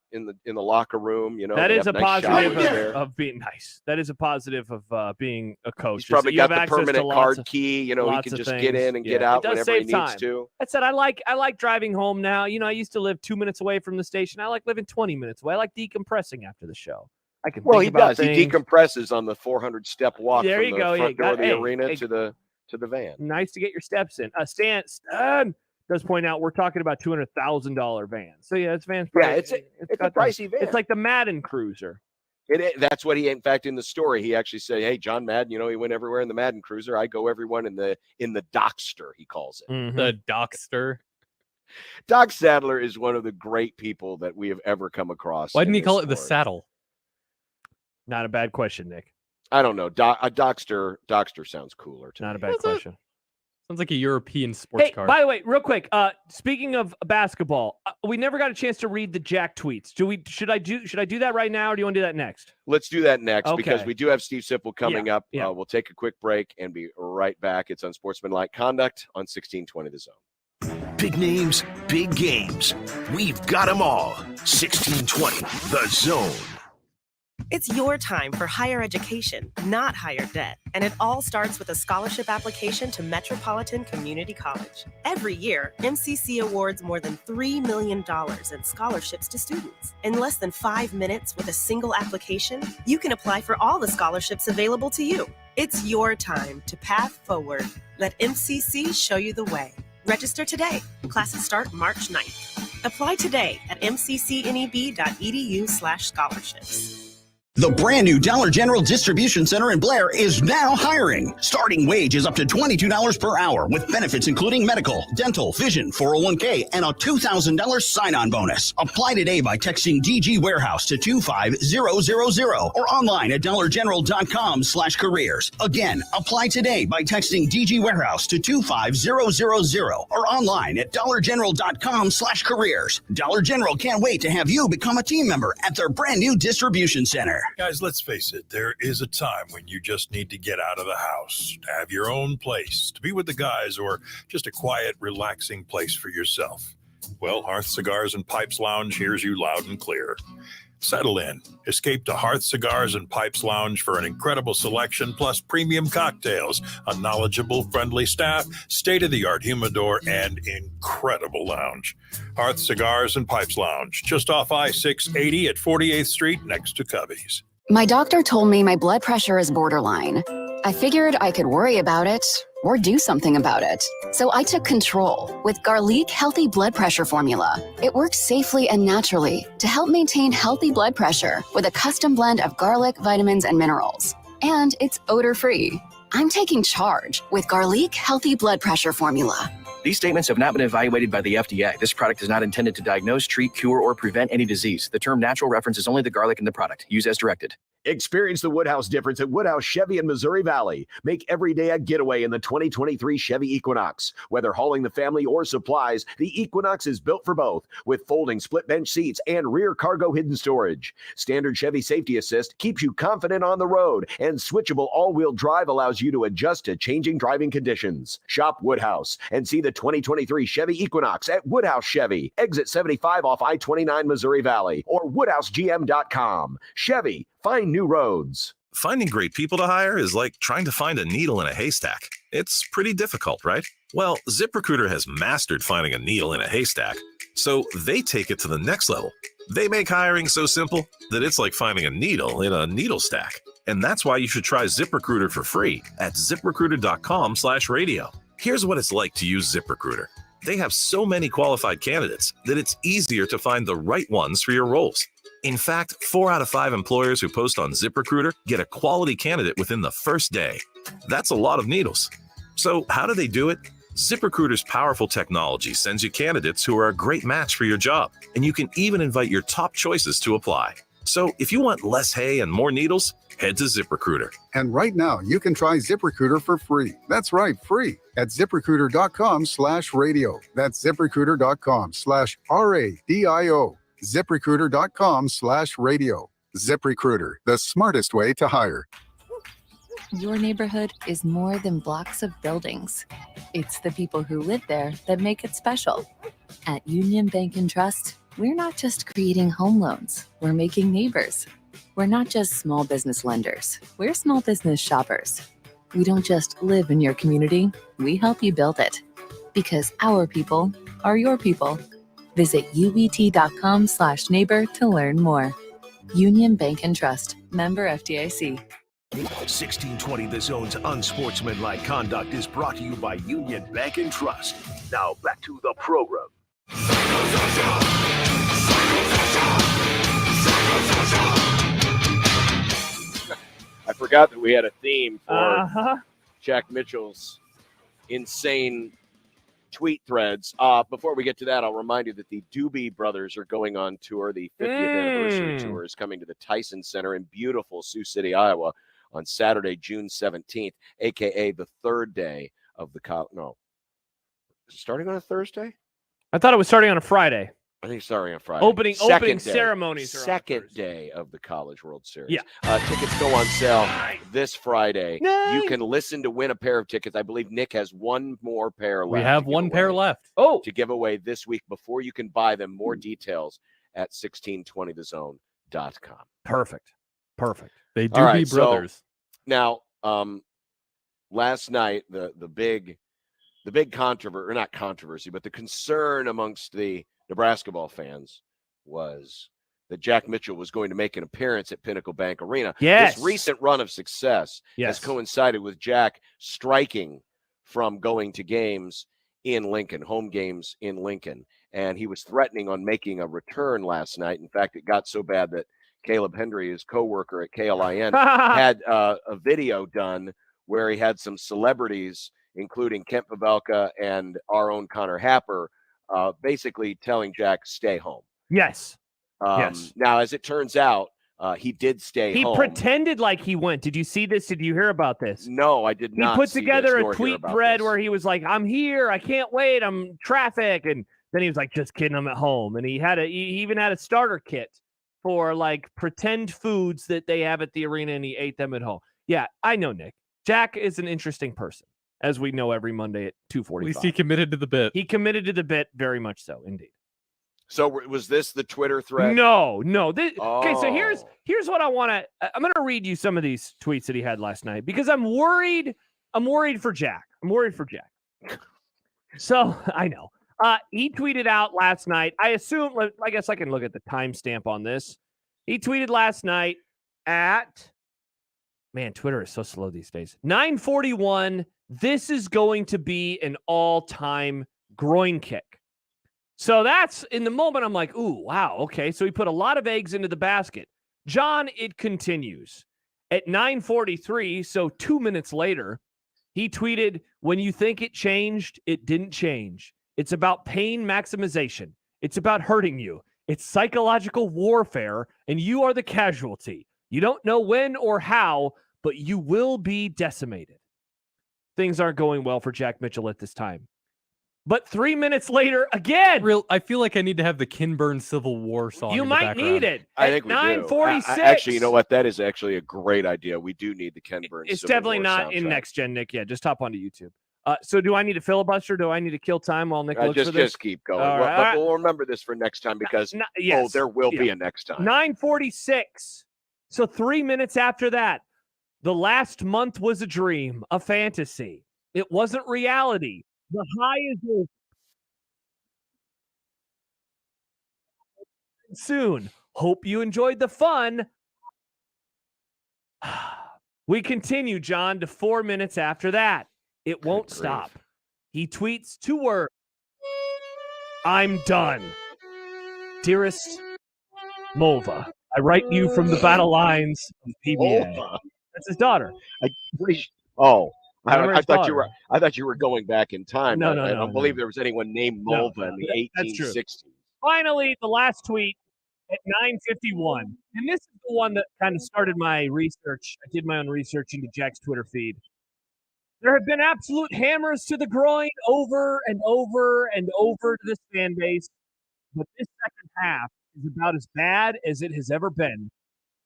locker room. That is a positive of being nice. That is a positive of being a coach. He's probably got the permanent card key. He can just get in and get out whenever he needs to. That said, I like driving home now. I used to live 2 minutes away from the station. I like living 20 minutes away. I like decompressing after the show. I can. Well, think he about does. things. He decompresses on the 400-step walk There from you the go. front door of the arena to the van. Nice to get your steps in. Stan does point out we're talking about $200,000 vans. So yeah, it's van's pricey. Yeah, it's a pricey van. It's like the Madden Cruiser. That's what he, in fact, in the story, he actually said, "Hey, John Madden, he went everywhere in the Madden Cruiser. I go everyone in the Docster," he calls it. Mm-hmm. The Docster. Doc Sadler is one of the great people that we have ever come across. Why didn't he call it the Saddle? Not a bad question, Nick. I don't know. A Docster sounds cooler to me. Not a bad question. Sounds like a European sports car. By the way, real quick, speaking of basketball, we never got a chance to read the Jack tweets. Should I do that right now, or do you want to do that next? Let's do that next, because Okay. we do have Steve Sipple coming up. Yeah. We'll take a quick break and be right back. It's Unsportsmanlike Conduct on 1620 The Zone. Big names, big games. We've got them all. 1620 The Zone. It's your time for higher education, not higher debt. And it all starts with a scholarship application to Metropolitan Community College. Every year, MCC awards more than $3 million in scholarships to students. In less than 5 minutes with a single application, you can apply for all the scholarships available to you. It's your time to path forward. Let MCC show you the way. Register today. Classes start March 9th. Apply today at mccneb.edu/scholarships. The brand new Dollar General Distribution Center in Blair is now hiring. Starting wage is up to $22 per hour with benefits including medical, dental, vision, 401k, and a $2,000 sign-on bonus. Apply today by texting DG Warehouse to 25000 or online at dollargeneral.com/careers. Again, apply today by texting DG Warehouse to 25000 or online at dollargeneral.com/careers. Dollar General can't wait to have you become a team member at their brand new distribution center. Guys, let's face it, there is a time when you just need to get out of the house, to have your own place, to be with the guys, or just a quiet, relaxing place for yourself. Well, Hearth Cigars and Pipes Lounge hears you loud and clear. Settle in. Escape to Hearth Cigars and Pipes Lounge for an incredible selection, plus premium cocktails, a knowledgeable, friendly staff, state-of-the-art humidor, and incredible lounge. Hearth Cigars and Pipes Lounge, just off I-680 at 48th Street next to Cubby's. My doctor told me my blood pressure is borderline. I figured I could worry about it or do something about it. So I took control with Garlic Healthy Blood Pressure Formula. It works safely and naturally to help maintain healthy blood pressure with a custom blend of garlic, vitamins, and minerals. And it's odor-free. I'm taking charge with Garlic Healthy Blood Pressure Formula. These statements have not been evaluated by the FDA. This product is not intended to diagnose, treat, cure, or prevent any disease. The term natural references only the garlic in the product. Use as directed. Experience the Woodhouse difference at Woodhouse Chevy in Missouri Valley. Make every day a getaway in the 2023 Chevy Equinox. Whether hauling the family or supplies, the Equinox is built for both, with folding split bench seats and rear cargo hidden storage. Standard Chevy Safety Assist keeps you confident on the road, and switchable all-wheel drive allows you to adjust to changing driving conditions. Shop Woodhouse and see the 2023 Chevy Equinox at Woodhouse Chevy, exit 75 off I-29 Missouri Valley, or WoodhouseGM.com. Chevy, find new roads. Finding great people to hire is like trying to find a needle in a haystack. It's pretty difficult, right? Well, ZipRecruiter has mastered finding a needle in a haystack, so they take it to the next level. They make hiring so simple that it's like finding a needle in a needle stack. And that's why you should try ZipRecruiter for free at ZipRecruiter.com/radio. Here's what it's like to use ZipRecruiter. They have so many qualified candidates that it's easier to find the right ones for your roles. In fact, 4 out of 5 employers who post on ZipRecruiter get a quality candidate within the first day. That's a lot of needles. So how do they do it? ZipRecruiter's powerful technology sends you candidates who are a great match for your job, and you can even invite your top choices to apply. So if you want less hay and more needles, head to ZipRecruiter. And right now, you can try ZipRecruiter for free. That's right, free at ZipRecruiter.com/radio. That's ZipRecruiter.com/RADIO. ZipRecruiter.com/radio. ZipRecruiter, the smartest way to hire. Your neighborhood is more than blocks of buildings. It's the people who live there that make it special. At Union Bank and Trust, we're not just creating home loans, we're making neighbors. We're not just small business lenders, we're small business shoppers. We don't just live in your community, we help you build it. Because our people are your people. Visit ubt.com/neighbor to learn more. Union Bank and Trust, member FDIC. 1620 The Zone's Unsportsmanlike Conduct is brought to you by Union Bank and Trust. Now back to the program. I forgot that we had a theme for Jack Mitchell's insane tweet threads. Before we get to that, I'll remind you that the Doobie Brothers are going on tour. The 50th anniversary tour is coming to the Tyson Center in beautiful Sioux City, Iowa on Saturday, June 17th, a.k.a. the third day of the starting on a Thursday? I thought it was starting on a Friday. I think starting on Friday. Opening ceremonies are on second day of the College World Series. Yeah. Tickets go on sale this Friday. You can listen to win a pair of tickets. I believe Nick has one more pair left. We have one pair left. To give away this week before you can buy them. More details at 1620thezone.com. Perfect. They do be brothers. So now, last night, the big controversy, or not controversy, but the concern amongst the Nebraska ball fans was that Jack Mitchell was going to make an appearance at Pinnacle Bank Arena. Yes. This recent run of success has coincided with Jack striking from going to games in Lincoln, home games in Lincoln. And he was threatening on making a return last night. In fact, it got so bad that Caleb Hendry, his coworker at KLIN, had a video done where he had some celebrities, including Kent Pavelka and our own Connor Happer, basically telling Jack, stay home. Yes. Now, as it turns out, he did stay home. He pretended like he went. Did you see this? Did you hear about this? No, I did not. He put together a tweet thread where he was like, I'm here. I can't wait. I'm traffic. And then he was like, just kidding, I'm at home. And he even had a starter kit for like pretend foods that they have at the arena, and he ate them at home. Yeah, I know, Nick. Jack is an interesting person, as we know every Monday at 2:45. At least he committed to the bit. He committed to the bit, very much so, indeed. So was this the Twitter thread? No. Okay, so here's what I want to. I'm going to read you some of these tweets that he had last night because I'm worried. I'm worried for Jack. So I know. He tweeted out last night. I guess I can look at the timestamp on this. He tweeted last night at. Man, Twitter is so slow these days. 9:41. This is going to be an all-time groin kick. So that's in the moment. I'm like, ooh, wow. Okay. So he put a lot of eggs into the basket. John, it continues at 9:43. So 2 minutes later, he tweeted, when you think it changed, it didn't change. It's about pain maximization. It's about hurting you. It's psychological warfare, and you are the casualty. You don't know when or how, but you will be decimated. Things aren't going well for Jack Mitchell at this time. But 3 minutes later, again. I feel like I need to have the Kinburn Civil War song. You in the might background. need it. I At think we 9:46. do. Actually, you know what? That is actually a great idea. We do need the Ken Burns. It's Civil definitely War not in soundtrack. next gen, Nick. Yeah, just hop onto YouTube. So do I need to filibuster? Do I need to kill time while Nick looks for this? Just keep going. All Well, right, but all right. we'll remember this for next time because yes, there will be a next time. 9:46. So 3 minutes after that, the last month was a dream, a fantasy. It wasn't reality. The high is over. Soon. Hope you enjoyed the fun. We continue, John, to 4 minutes after that. It won't stop. He tweets 2 words. I'm done. Dearest Mulva, I write you from the battle lines of PBA. Mulva. That's his daughter. I Remember his thought you daughter. were going back in time. No, I no, don't believe there was anyone named Mulva in the that's true. 1860s. Finally, the last tweet at 9:51. And this is the one that kind of started my research. I did my own research into Jack's Twitter feed. There have been absolute hammers to the groin over and over and over to this fan base, but this second half is about as bad as it has ever been,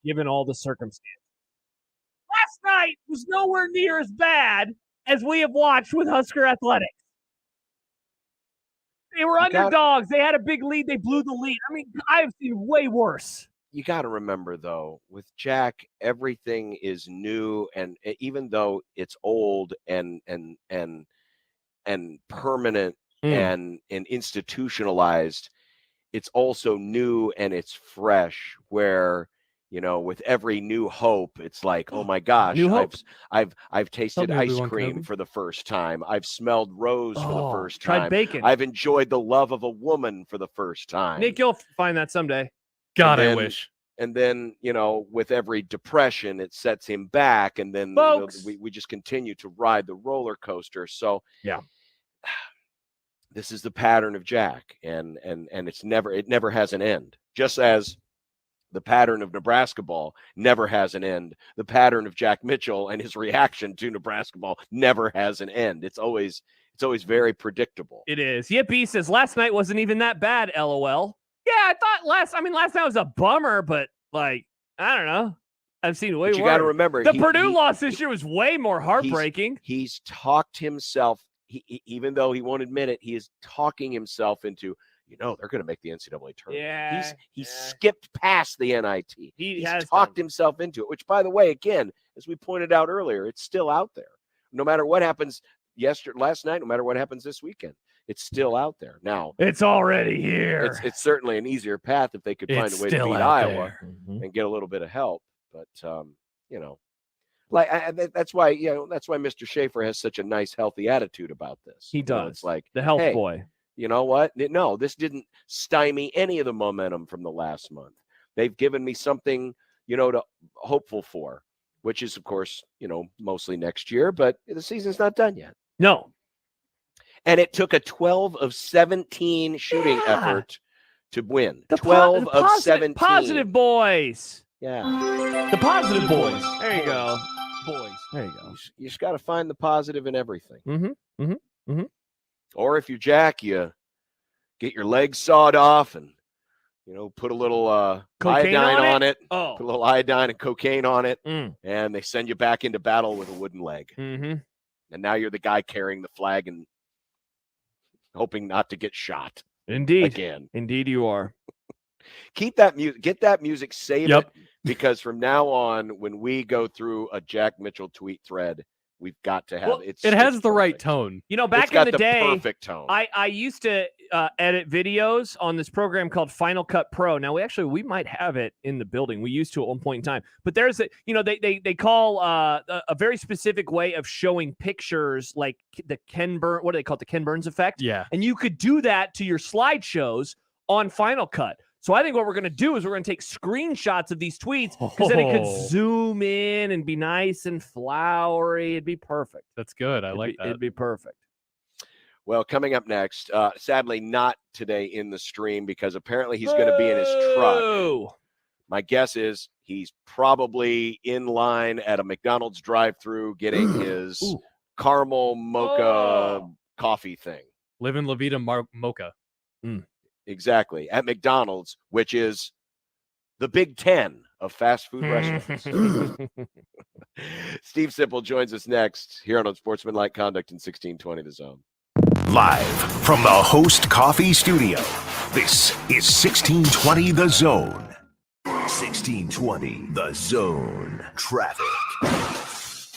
given all the circumstances. Last night was nowhere near as bad as we have watched with Husker Athletics. They were underdogs. They had a big lead. They blew the lead. I mean, I've seen way worse. You got to remember, though, with Jack, everything is new, and even though it's old and permanent and institutionalized, it's also new and it's fresh. Where with every new hope, it's like, oh my gosh, I've tasted ice cream for the first time. I've smelled rose for the first time. Tried bacon. I've enjoyed the love of a woman for the first time. Nick, you'll find that someday. God, I wish. And then, with every depression, it sets him back. And then we just continue to ride the roller coaster. So, yeah, this is the pattern of Jack. And it never has an end. Just as the pattern of Nebraska ball never has an end. The pattern of Jack Mitchell and his reaction to Nebraska ball never has an end. It's always very predictable. It is. Yippee says last night wasn't even that bad, LOL. Yeah, I thought last night was a bummer, but I don't know. I've seen way worse. You got to remember, the Purdue loss this year was way more heartbreaking. He's talked himself, even though he won't admit it, he is talking himself into, they're going to make the NCAA tournament. Yeah, he's skipped past the NIT. He's has talked himself into it, which, by the way, again, as we pointed out earlier, it's still out there. No matter what happens last night, no matter what happens this weekend, it's still out there. Now it's already here. It's certainly an easier path if they could find a way to beat Iowa and get a little bit of help. But that's why Mr. Schaefer has such a nice, healthy attitude about this. He does. It's like the health hey, boy. You know what? No, this didn't stymie any of the momentum from the last month. They've given me something, to hopeful for, which is, of course, mostly next year. But the season's not done yet. No. And it took a 12 of 17 shooting effort to win. 12 of 17. Positive boys. Yeah. The positive boys. There you go. Boys. There you go. You just got to find the positive in everything. Mm-hmm. Or if you're Jack, you get your legs sawed off and, put a little iodine on it. Oh. Put a little iodine and cocaine on it. And they send you back into battle with a wooden leg. Mm-hmm. And now you're the guy carrying the flag and hoping not to get shot. Indeed. Again. Indeed you are. Keep that music. Get that music. Save it. Because from now on, when we go through a Jack Mitchell tweet thread, we've got to have it has the right tone. Back in the day, perfect tone. I used to edit videos on this program called Final Cut Pro. Now we might have it in the building. We used to at one point in time. But there's they call a very specific way of showing pictures, like the Ken Burns. What do they call it? The Ken Burns effect. Yeah. And you could do that to your slideshows on Final Cut. So I think what we're going to do is we're going to take screenshots of these tweets because then it could zoom in and be nice and flowery. It'd be perfect. That's good. I like that. It'd be perfect. Well, coming up next, sadly not today in the stream because apparently he's going to be in his truck. My guess is He's probably in line at a McDonald's drive-thru getting his caramel mocha coffee thing. Living La Vida Mocha. Exactly. At McDonald's, which is the Big Ten of fast food restaurants. Steve Sipple joins us next here on Unsportsmanlike Conduct in 1620 The Zone. Live from the Host Coffee Studio, this is 1620 The Zone. 1620 The Zone. Traffic.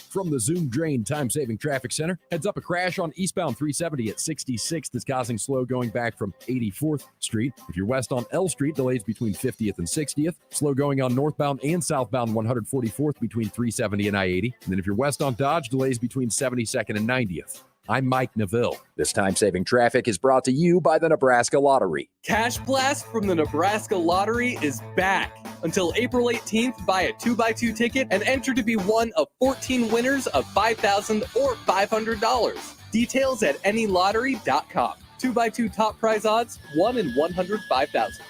From the Zoom Drain Time-Saving Traffic Center, heads up a crash on eastbound 370 at 66th that's causing slow going back from 84th Street. If you're west on L Street, delays between 50th and 60th. Slow going on northbound and southbound 144th between 370 and I-80. And then if you're west on Dodge, delays between 72nd and 90th. I'm Mike Neville. This time-saving traffic is brought to you by the Nebraska Lottery. Cash Blast from the Nebraska Lottery is back. Until April 18th, buy a 2x2 ticket and enter to be one of 14 winners of $5,000 or $500. Details at anylottery.com. 2x2 top prize odds, 1 in 105,000.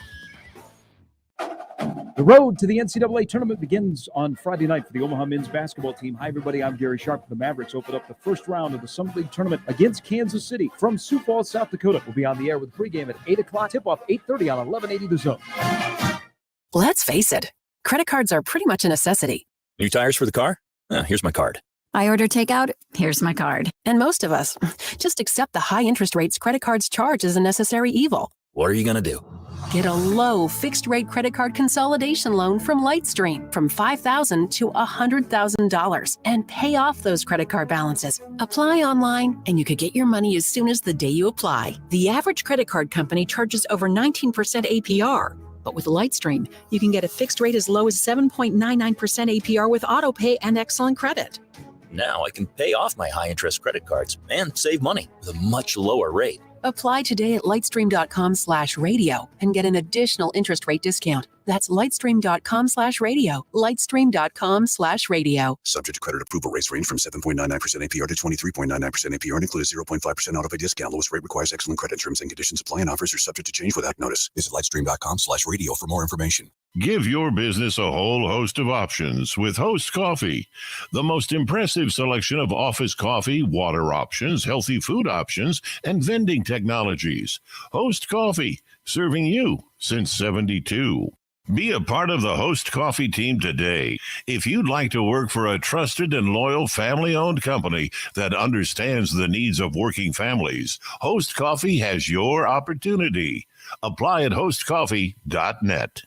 The road to the NCAA tournament begins on Friday night for the Omaha men's basketball team. Hi, everybody. I'm Gary Sharp. The Mavericks open up the first round of the Summit League tournament against Kansas City from Sioux Falls, South Dakota. We'll be on the air with pregame at 8 o'clock. Tip-off 8:30 on 1180 The Zone. Let's face it, credit cards are pretty much a necessity. New tires for the car? Here's my card. I order takeout, here's my card. And most of us just accept the high interest rates credit cards charge as a necessary evil. What are you going to do? Get a low fixed-rate credit card consolidation loan from Lightstream from $5,000 to $100,000 and pay off those credit card balances. Apply online, and you could get your money as soon as the day you apply. The average credit card company charges over 19% APR. But with Lightstream, you can get a fixed rate as low as 7.99% APR with autopay and excellent credit. Now I can pay off my high-interest credit cards and save money with a much lower rate. Apply today at lightstream.com/radio and get an additional interest rate discount. That's lightstream.com/radio. Lightstream.com/radio. Subject to credit approval. Rates range from 7.99% APR to 23.99% APR and include a 0.5% autopay discount. Lowest rate requires excellent credit. Terms and conditions apply and offers are subject to change without notice. Visit lightstream.com/radio for more information. Give your business a whole host of options with Host Coffee. The most impressive selection of office coffee, water options, healthy food options, and vending technologies. Host Coffee, serving you since 72. Be a part of the Host Coffee team today. If you'd like to work for a trusted and loyal family-owned company that understands the needs of working families, Host Coffee has your opportunity. Apply at hostcoffee.net.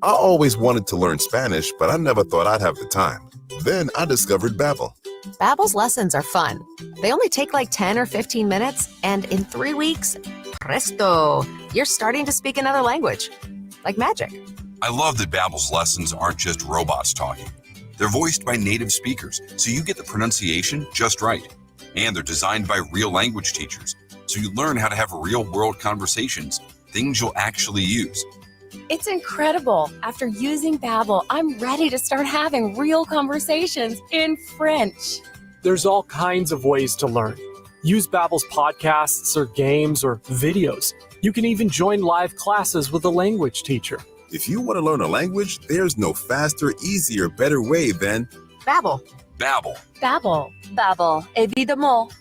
I always wanted to learn Spanish, but I never thought I'd have the time. Then I discovered Babbel. Babbel's lessons are fun. They only take like 10 or 15 minutes, and in 3 weeks, presto, you're starting to speak another language. Like magic. I love that Babbel's lessons aren't just robots talking. They're voiced by native speakers, so you get the pronunciation just right. And they're designed by real language teachers, so you learn how to have real-world conversations, things you'll actually use. It's incredible. After using Babbel, I'm ready to start having real conversations in French. There's all kinds of ways to learn. Use Babbel's podcasts or games or videos. You can even join live classes with a language teacher. If you want to learn a language, there's no faster, easier, better way than Babbel. Babbel. Babbel. Babbel. Évidemment.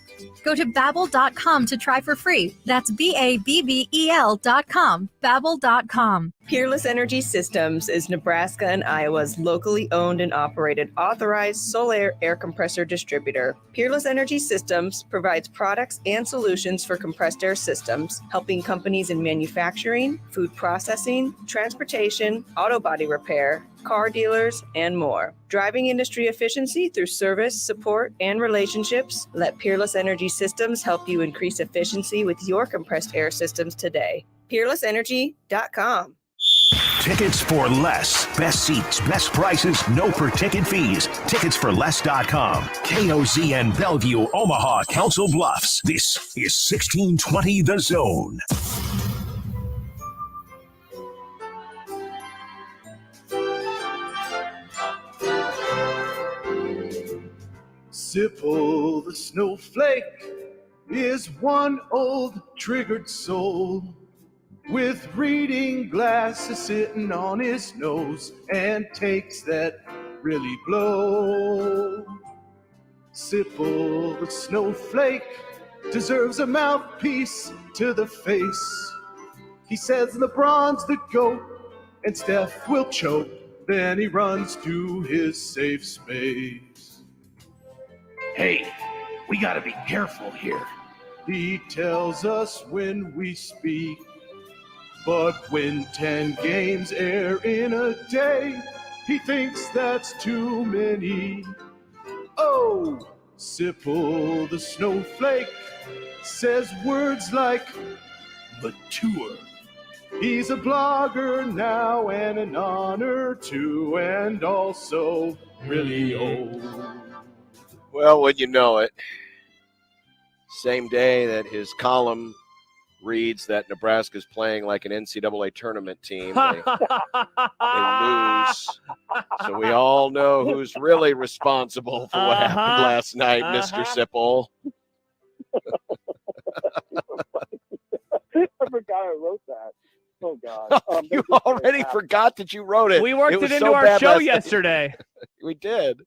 Go to Babbel.com to try for free. That's Babbel.com. Babbel.com. Peerless Energy Systems is Nebraska and Iowa's locally owned and operated authorized solar air compressor distributor. Peerless Energy Systems provides products and solutions for compressed air systems, helping companies in manufacturing, food processing, transportation, auto body repair, car dealers, and more. Driving industry efficiency through service, support, and relationships, let Peerless Energy Systems help you increase efficiency with your compressed air systems today. PeerlessEnergy.com. Tickets for less. Best seats, best prices, no per-ticket fees. Ticketsforless.com. KOZN Bellevue, Omaha, Council Bluffs. This is 1620 The Zone. Sipple the snowflake is one old triggered soul. with reading glasses sitting on his nose and takes that really blow. Sipple the snowflake deserves a mouthpiece to the face. He says LeBron's the GOAT and Steph will choke. Then he runs to his safe space. Hey, we gotta be careful here. He tells us when we speak. But when 10 games air in a day, he thinks that's too many. Oh, Sipple the snowflake says words like mature. He's a blogger now and an honor too, and also really old. Well, would you know it? Same day that his column reads that Nebraska's playing like an NCAA tournament team, they lose. So we all know who's really responsible for what happened last night, Mr. Sipple. I forgot I wrote that. Oh, God. You already forgot that you wrote it. We worked it was into so our bad show last night. yesterday. We did.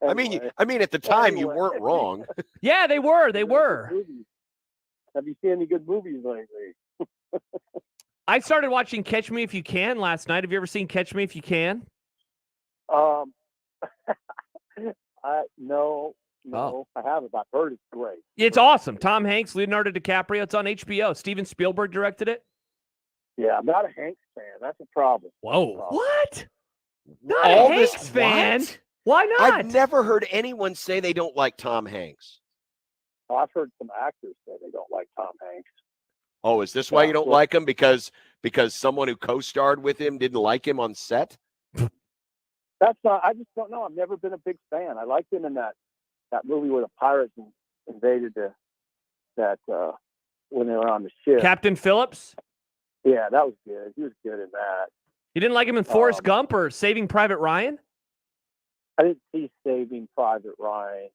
I mean, at the time you weren't wrong. Yeah, they were. They were. Have you seen any good movies lately? I started watching Catch Me If You Can last night. Have you ever seen Catch Me If You Can? No, I haven't. I've heard it's great. It's awesome. Tom Hanks, Leonardo DiCaprio. It's on HBO. Steven Spielberg directed it. Yeah, I'm not a Hanks fan. That's a problem. Whoa. What? Not All a this Hanks fan? what? Why not? I've never heard anyone say they don't like Tom Hanks. Oh, I've heard some actors say they don't like Tom Hanks. Oh, is this why you don't like him? Because someone who co-starred with him didn't like him on set? That's not. I just don't know. I've never been a big fan. I liked him in that movie where the pirates invaded when they were on the ship. Captain Phillips? Yeah, that was good. He was good in that. You didn't like him in Forrest Gump or Saving Private Ryan? I didn't see Saving Private Ryan.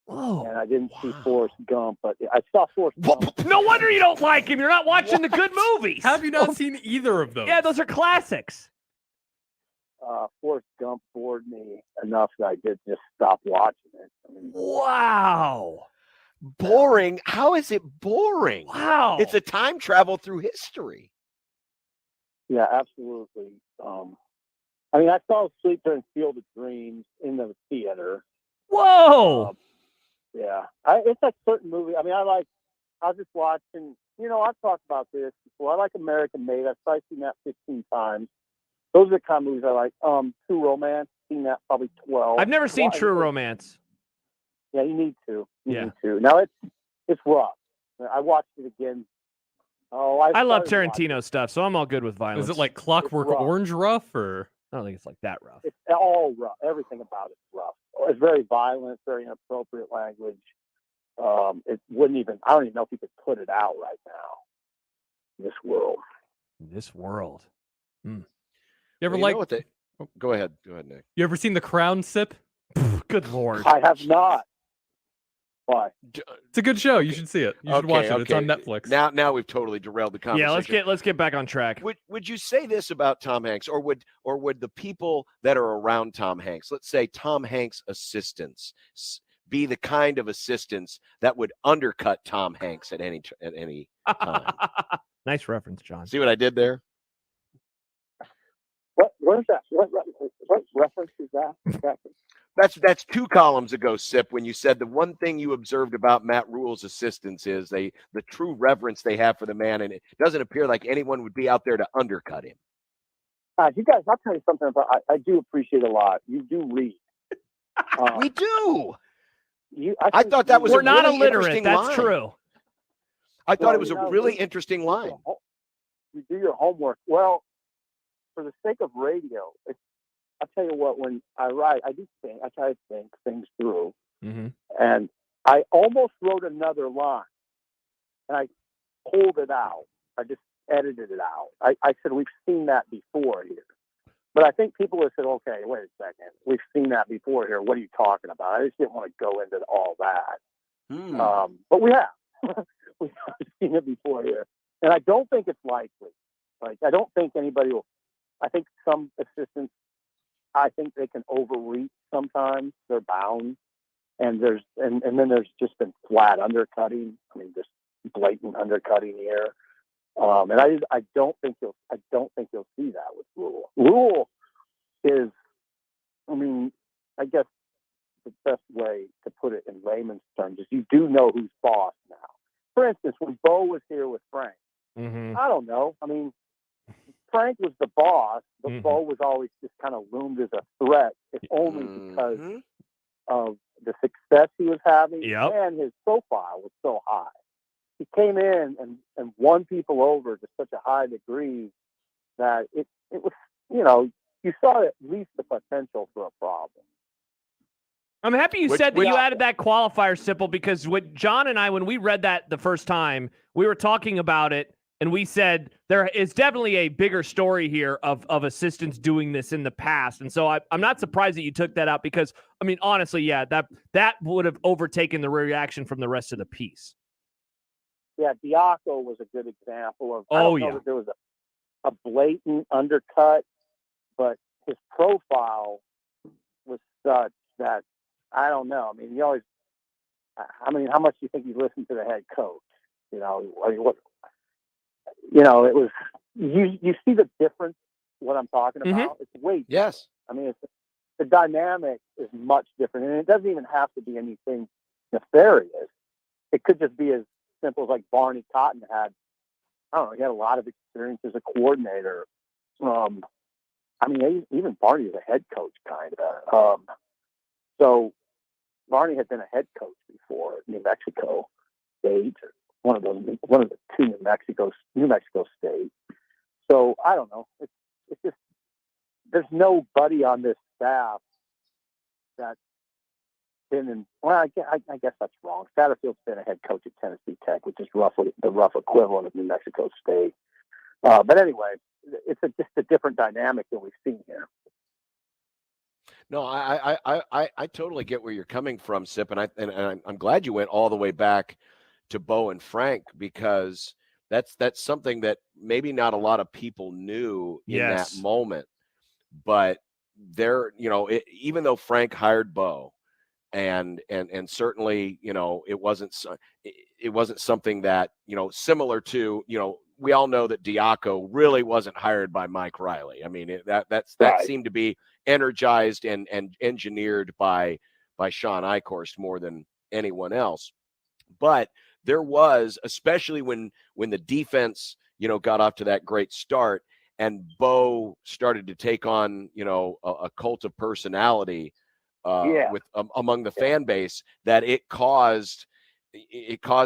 Whoa. And I didn't see Forrest Gump, but I saw Forrest Gump. No wonder you don't like him. You're not watching the good movies. Have you not seen either of those? Yeah, those are classics. Forrest Gump bored me enough that I did just stop watching it. Wow. Boring? How is it boring? Wow. It's a time travel through history. Yeah, absolutely. I saw Sleeper and Field of Dreams in the theater. Whoa. Yeah. It's a certain movie. I was just watching, I've talked about this before. I like American Made. I've probably seen that 15 times. Those are the kind of movies I like. True Romance, seen that probably 12. I've never seen True Romance. Yeah, you need to. You Yeah. need to. Now, it's rough. I watched it again. Oh, I love Tarantino stuff, so I'm all good with violence. Is it like Clockwork Orange rough, or? I don't think it's like that rough. It's all rough. Everything about it's rough. It's very violent, very inappropriate language. It wouldn't even. I don't even know if you could put it out right now. In this world. You ever Well, you know what they... Go ahead, Nick. You ever seen The Crown, Sip? Good Lord. I have not. Why? It's a good show. You should see it. You should watch it. It's on Netflix. Now we've totally derailed the conversation. Yeah, let's get back on track. Would you say this about Tom Hanks, or would the people that are around Tom Hanks, let's say Tom Hanks' assistants, be the kind of assistants that would undercut Tom Hanks at any time? Nice reference, John. See what I did there? What is that? What reference is that? That's 2 columns ago, Sip, when you said the one thing you observed about Matt Rule's assistants is the true reverence they have for the man, and it doesn't appear like anyone would be out there to undercut him. You guys, I'll tell you something about. I do appreciate a lot. You do read. We do. I thought that was We're a not really illiterate. interesting That's line. true. I thought it was a really interesting line. You do your homework. Well, for the sake of radio, I'll tell you what, when I write, I try to think things through. Mm-hmm. And I almost wrote another line. And I pulled it out. I just edited it out. I said, we've seen that before here. But I think people have said, okay, wait a second. We've seen that before here. What are you talking about? I just didn't want to go into all that. But we have. We've seen it before here. And I don't think it's likely. Like, I don't think anybody will. I think some assistants, I think they can overreach sometimes. They're bound. And then there's just been flat undercutting. I mean, just blatant undercutting here. And I don't think you'll see that with Rule. Rule is, I mean, I guess the best way to put it in layman's terms is you do know who's boss now. For instance, when Bo was here with Frank, I don't know. I mean, Frank was the boss, but Bo was always just kind of loomed as a threat, if only because of the success he was having and his profile was so high. He came in and won people over to such a high degree that it was, you saw at least the potential for a problem. I'm happy you said that you added that qualifier, Sipple, because when John and I, when we read that the first time, we were talking about it, and we said there is definitely a bigger story here of assistants doing this in the past. And so I'm not surprised that you took that out because, I mean, honestly, yeah, that would have overtaken the reaction from the rest of the piece. Yeah, Diaco was a good example of, I don't know that there was a blatant undercut, but his profile was such that, I don't know. I mean, how much do you think he listened to the head coach? It was, you see the difference, what I'm talking about? It's way different. Yes. I mean, the dynamic is much different, and it doesn't even have to be anything nefarious. It could just be as simple as like Barney Cotton had. I don't know, he had a lot of experience as a coordinator. I mean, even Barney was a head coach, kind of. So Barney had been a head coach before at New Mexico State, or one of the two New Mexico State. So I don't know. It's just there's nobody on this staff that's been in. Well, I guess that's wrong. Satterfield's been a head coach at Tennessee Tech, which is roughly the rough equivalent of New Mexico State. But anyway, it's just a different dynamic than we've seen here. No, I totally get where you're coming from, Sip, and I'm glad you went all the way back to Bo and Frank, because that's something that maybe not a lot of people knew in that moment. But even though Frank hired Bo, and certainly it wasn't something that similar to we all know that Diaco really wasn't hired by Mike Riley. I mean that seemed to be energized and engineered by Sean Eichhorst more than anyone else. But there was, especially when the defense got off to that great start and Bo started to take on a cult of personality with among the fan base, that it caused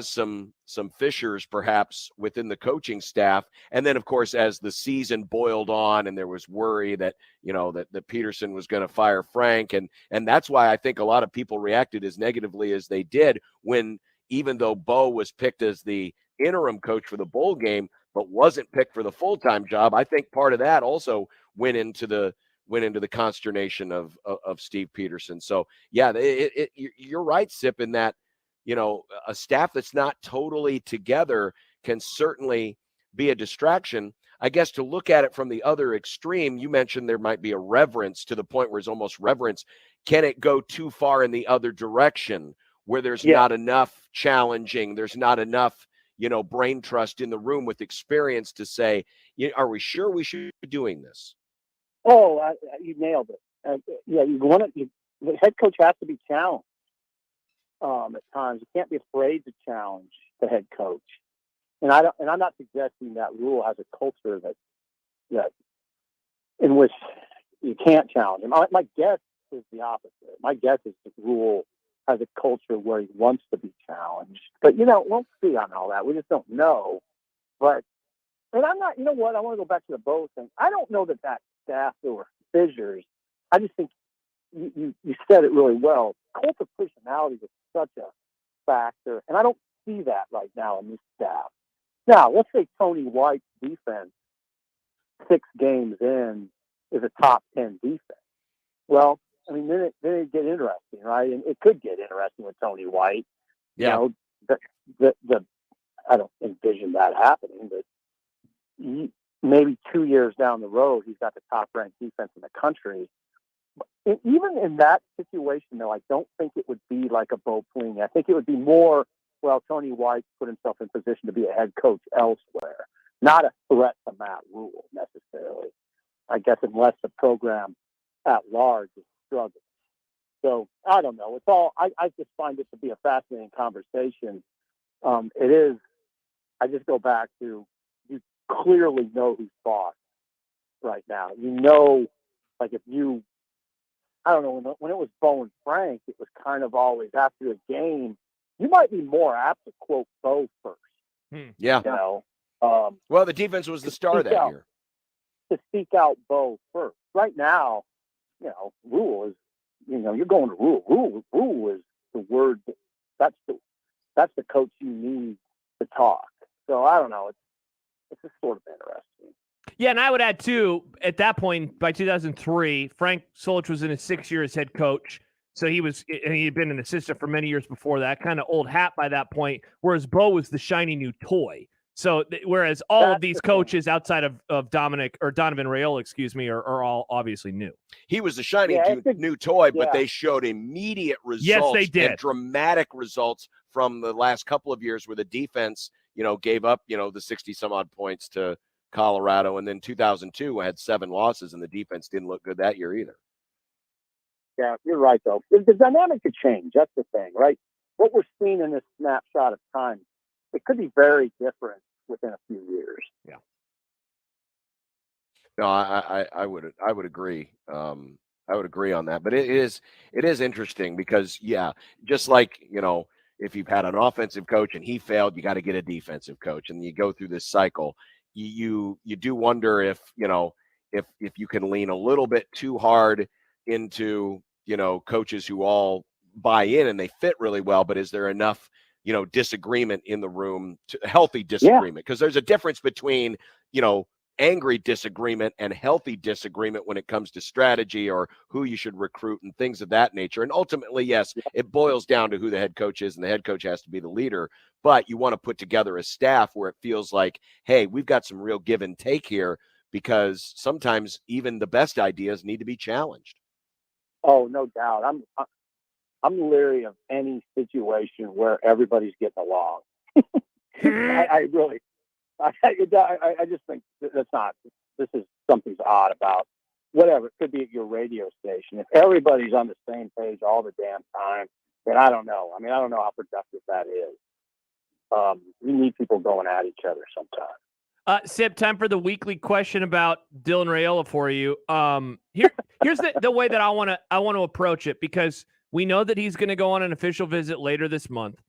some fissures perhaps within the coaching staff. And then of course, as the season boiled on and there was worry that that Peterson was going to fire Frank, and that's why I think a lot of people reacted as negatively as they did when, even though Bo was picked as the interim coach for the bowl game but wasn't picked for the full-time job, I think part of that also went into the consternation of Steve Peterson. So yeah, you're right, Sip, in that a staff that's not totally together can certainly be a distraction. I guess to look at it from the other extreme, you mentioned there might be a reverence to the point where it's almost reverence. Can it go too far in the other direction where there's not enough challenging, there's not enough brain trust in the room with experience to say, are we sure we should be doing this? Oh, you nailed it. The head coach has to be challenged at times. You can't be afraid to challenge the head coach. And I'm not suggesting that Rule has a culture that in which you can't challenge him. My guess is the opposite. My guess is that Rule has a culture where he wants to be challenged. But we'll see on all that. We just don't know. And I'm not. You know what? I want to go back to the Bo thing. I don't know that staff there were fissures. I just think you said it really well. Cult of personality was such a factor, and I don't see that right now in this staff. Now, let's say Tony White's defense 6 games in is a top 10 defense. Well, I mean, then it get interesting, right? And it could get interesting with Tony White. Yeah. The I don't envision that happening, but maybe 2 years down the road, he's got the top-ranked defense in the country. Even in that situation, though, I don't think it would be like a Bo Pelini. I think it would be more, well, Tony White put himself in position to be a head coach elsewhere, not a threat to Matt Rule necessarily. I guess unless the program at large is struggling. So I don't know. It's all. I just find it to be a fascinating conversation. It is. I just go back to, you clearly know who's boss right now. You know, like if you, I don't know, when it was Bo and Frank, it was kind of always after a game, you might be more apt to quote Bo first. Yeah. You know. Well, the defense was the star that year. To seek out Bo first. Right now, you know, Rule is, you know, you're going to Rule. Rule is the word. That's the coach you need to talk. So I don't know. It's just sort of interesting. Yeah, and I would add too, at that point, by 2003, Frank Solich was in his 6th year as head coach. So he had been an assistant for many years before that, kind of old hat by that point, whereas Bo was the shiny new toy. So whereas all of these coaches outside of Donovan Raiola, are all obviously new. He was the shiny new toy, but they showed immediate results. Yes, they did. And dramatic results from the last couple of years where the defense, you know, gave up, you know, the 60 some odd points to Colorado. And then 2002 had 7 losses and the defense didn't look good that year either. Yeah, you're right, though. The dynamic could change. That's the thing, right? What we're seeing in this snapshot of time, it could be very different within a few years. Yeah. No, I would agree. I would agree on that. But it is interesting because, yeah, just like, you know, if you've had an offensive coach and he failed, you got to get a defensive coach, and you go through this cycle. You do wonder if, you know, if you can lean a little bit too hard into, you know, coaches who all buy in and they fit really well, but is there enough, you know, disagreement in the room, healthy disagreement? Because there's a difference between, you know, angry disagreement and healthy disagreement when it comes to strategy or who you should recruit and things of that nature. And ultimately, yes, it boils down to who the head coach is, and the head coach has to be the leader. But you want to put together a staff where it feels like, hey, we've got some real give and take here, because sometimes even the best ideas need to be challenged. Oh, no doubt. I'm leery of any situation where everybody's getting along. I just think this is something's odd about whatever. It could be at your radio station. If everybody's on the same page all the damn time, then I don't know. I mean, I don't know how productive that is. You need people going at each other sometimes. Sip, time for the weekly question about Dylan Raiola for you. Here's the way that I want to approach it, because we know that he's going to go on an official visit later this month.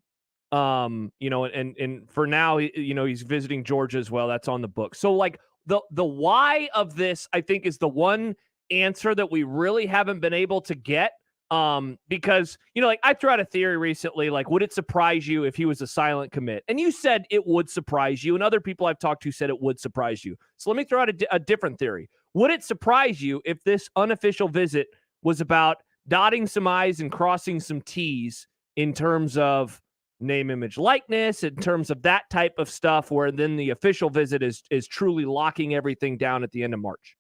You know, and for now, you know, he's visiting Georgia as well. That's on the book. So like the why of this, I think, is the one answer that we really haven't been able to get. Because, you know, like I threw out a theory recently, like, would it surprise you if he was a silent commit? And you said it would surprise you, and other people I've talked to said it would surprise you. So let me throw out a different theory. Would it surprise you if this unofficial visit was about dotting some I's and crossing some T's in terms of name, image, likeness, in terms of that type of stuff, where then the official visit is truly locking everything down at the end of March?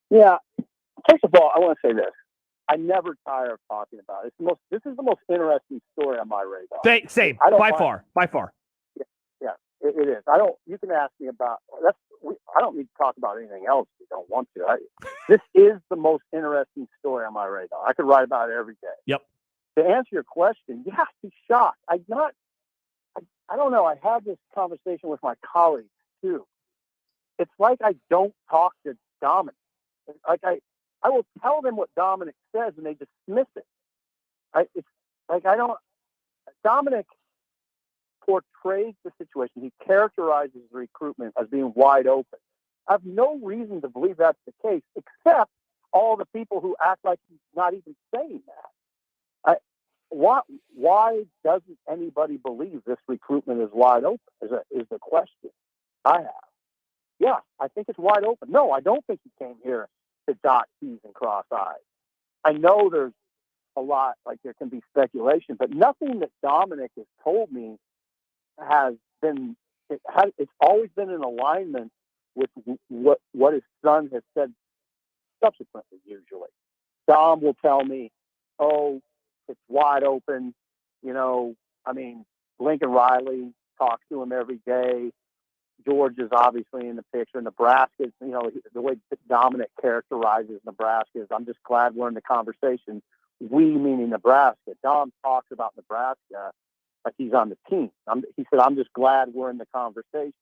Yeah. First of all, I want to say this. I never tire of talking about it. This is the most interesting story on my radar. Same. By far. Yeah, it is. You can ask me about I don't need to talk about anything else if you don't want to. This is the most interesting story on my radar. I could write about it every day. Yep. To answer your question, yeah, be shocked. I don't know. I had this conversation with my colleagues too. It's like I don't talk to Dominic. Like I will tell them what Dominic says and they dismiss it. It's like Dominic portrays the situation. He characterizes the recruitment as being wide open. I have no reason to believe that's the case, except all the people who act like he's not even saying that. Why doesn't anybody believe this recruitment is wide open is the question I have. Yeah, I think it's wide open. No, I don't think he came here to dot T's and cross I's. I know there's a lot, like there can be speculation, but nothing that Dominic has told me has been it's always been in alignment with what his son has said subsequently. Usually, Dom will tell me, "Oh, it's wide open." I mean, Lincoln Riley talks to him every day. George is obviously in the picture. Nebraska, the way Dominic characterizes Nebraska is, "I'm just glad we're in the conversation." We, meaning Nebraska. Dom talks about Nebraska like he's on the team. He said, "I'm just glad we're in the conversation."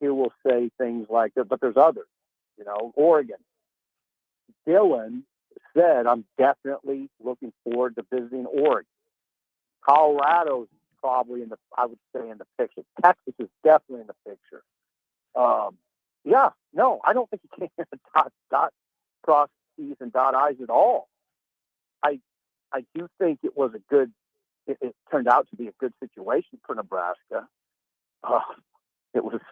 He will say things like that, but there's others. Oregon. Dylan said, "I'm definitely looking forward to visiting Oregon." Colorado's probably in the picture. Texas is definitely in the picture. I don't think you can cross T's and dot I's at all. I do think it was it turned out to be a good situation for Nebraska. It was,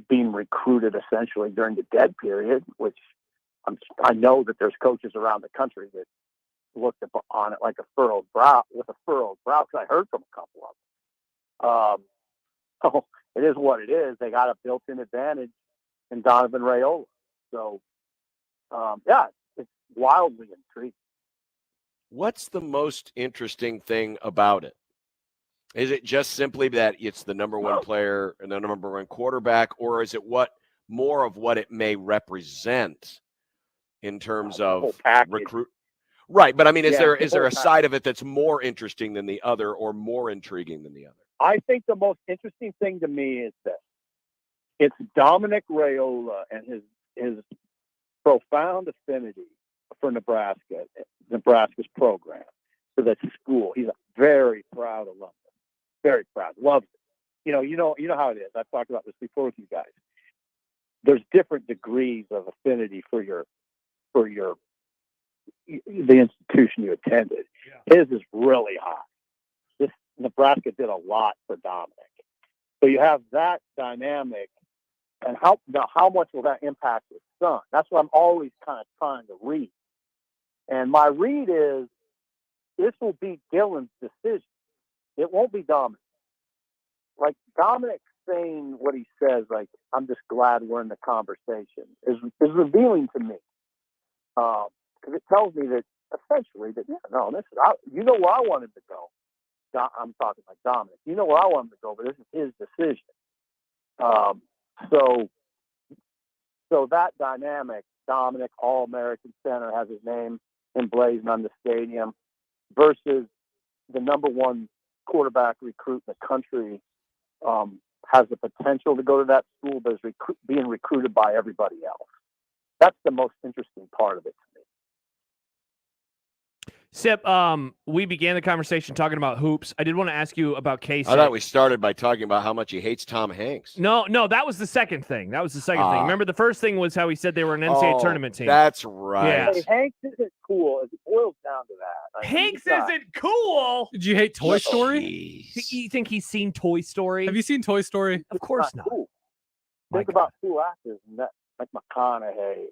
being recruited essentially during the dead period, which I know that there's coaches around the country that looked on it like a furrowed brow, because I heard from a couple of them. So it is what it is. They got a built-in advantage in Donovan Raiola. So, it's wildly intriguing. What's the most interesting thing about it? Is it just simply that it's the number one player and the number one quarterback, or is it more of what it may represent in terms of recruit? Right, but I mean, is there a side of it that's more interesting than the other, or more intriguing than the other? I think the most interesting thing to me is this: it's Dominic Raiola and his profound affinity for Nebraska's program, for that school. He's very proud alumnus, very proud, loves it. You know how it is. I've talked about this before with you guys. There's different degrees of affinity for the institution you attended. Yeah. His is really high. Nebraska did a lot for Dominic. So you have that dynamic, and how much will that impact his son? That's what I'm always kind of trying to read. And my read is, this will be Dylan's decision. It won't be Dominic. Like, Dominic saying what he says, like, "I'm just glad we're in the conversation," is revealing to me. Because it tells me that essentially that, where I want him to go. I'm talking like Dominic. Where I want him to go, but this is his decision. So that dynamic, Dominic, All-American center, has his name emblazoned on the stadium, versus the number one quarterback recruit in the country, has the potential to go to that school, but is being recruited by everybody else. That's the most interesting part of it to me. Sip, we began the conversation talking about hoops. I did want to ask you about Casey. I thought we started by talking about how much he hates Tom Hanks. No, that was the second thing. Thing. Remember, the first thing was how he said they were an NCAA tournament team. That's right. Yeah. Hey, Hanks isn't cool. It boils down to that. Hanks isn't cool. Did you hate Toy Story? You think he's seen Toy Story? Have you seen Toy Story? Of course not. Cool. Think about cool actors, like McConaughey,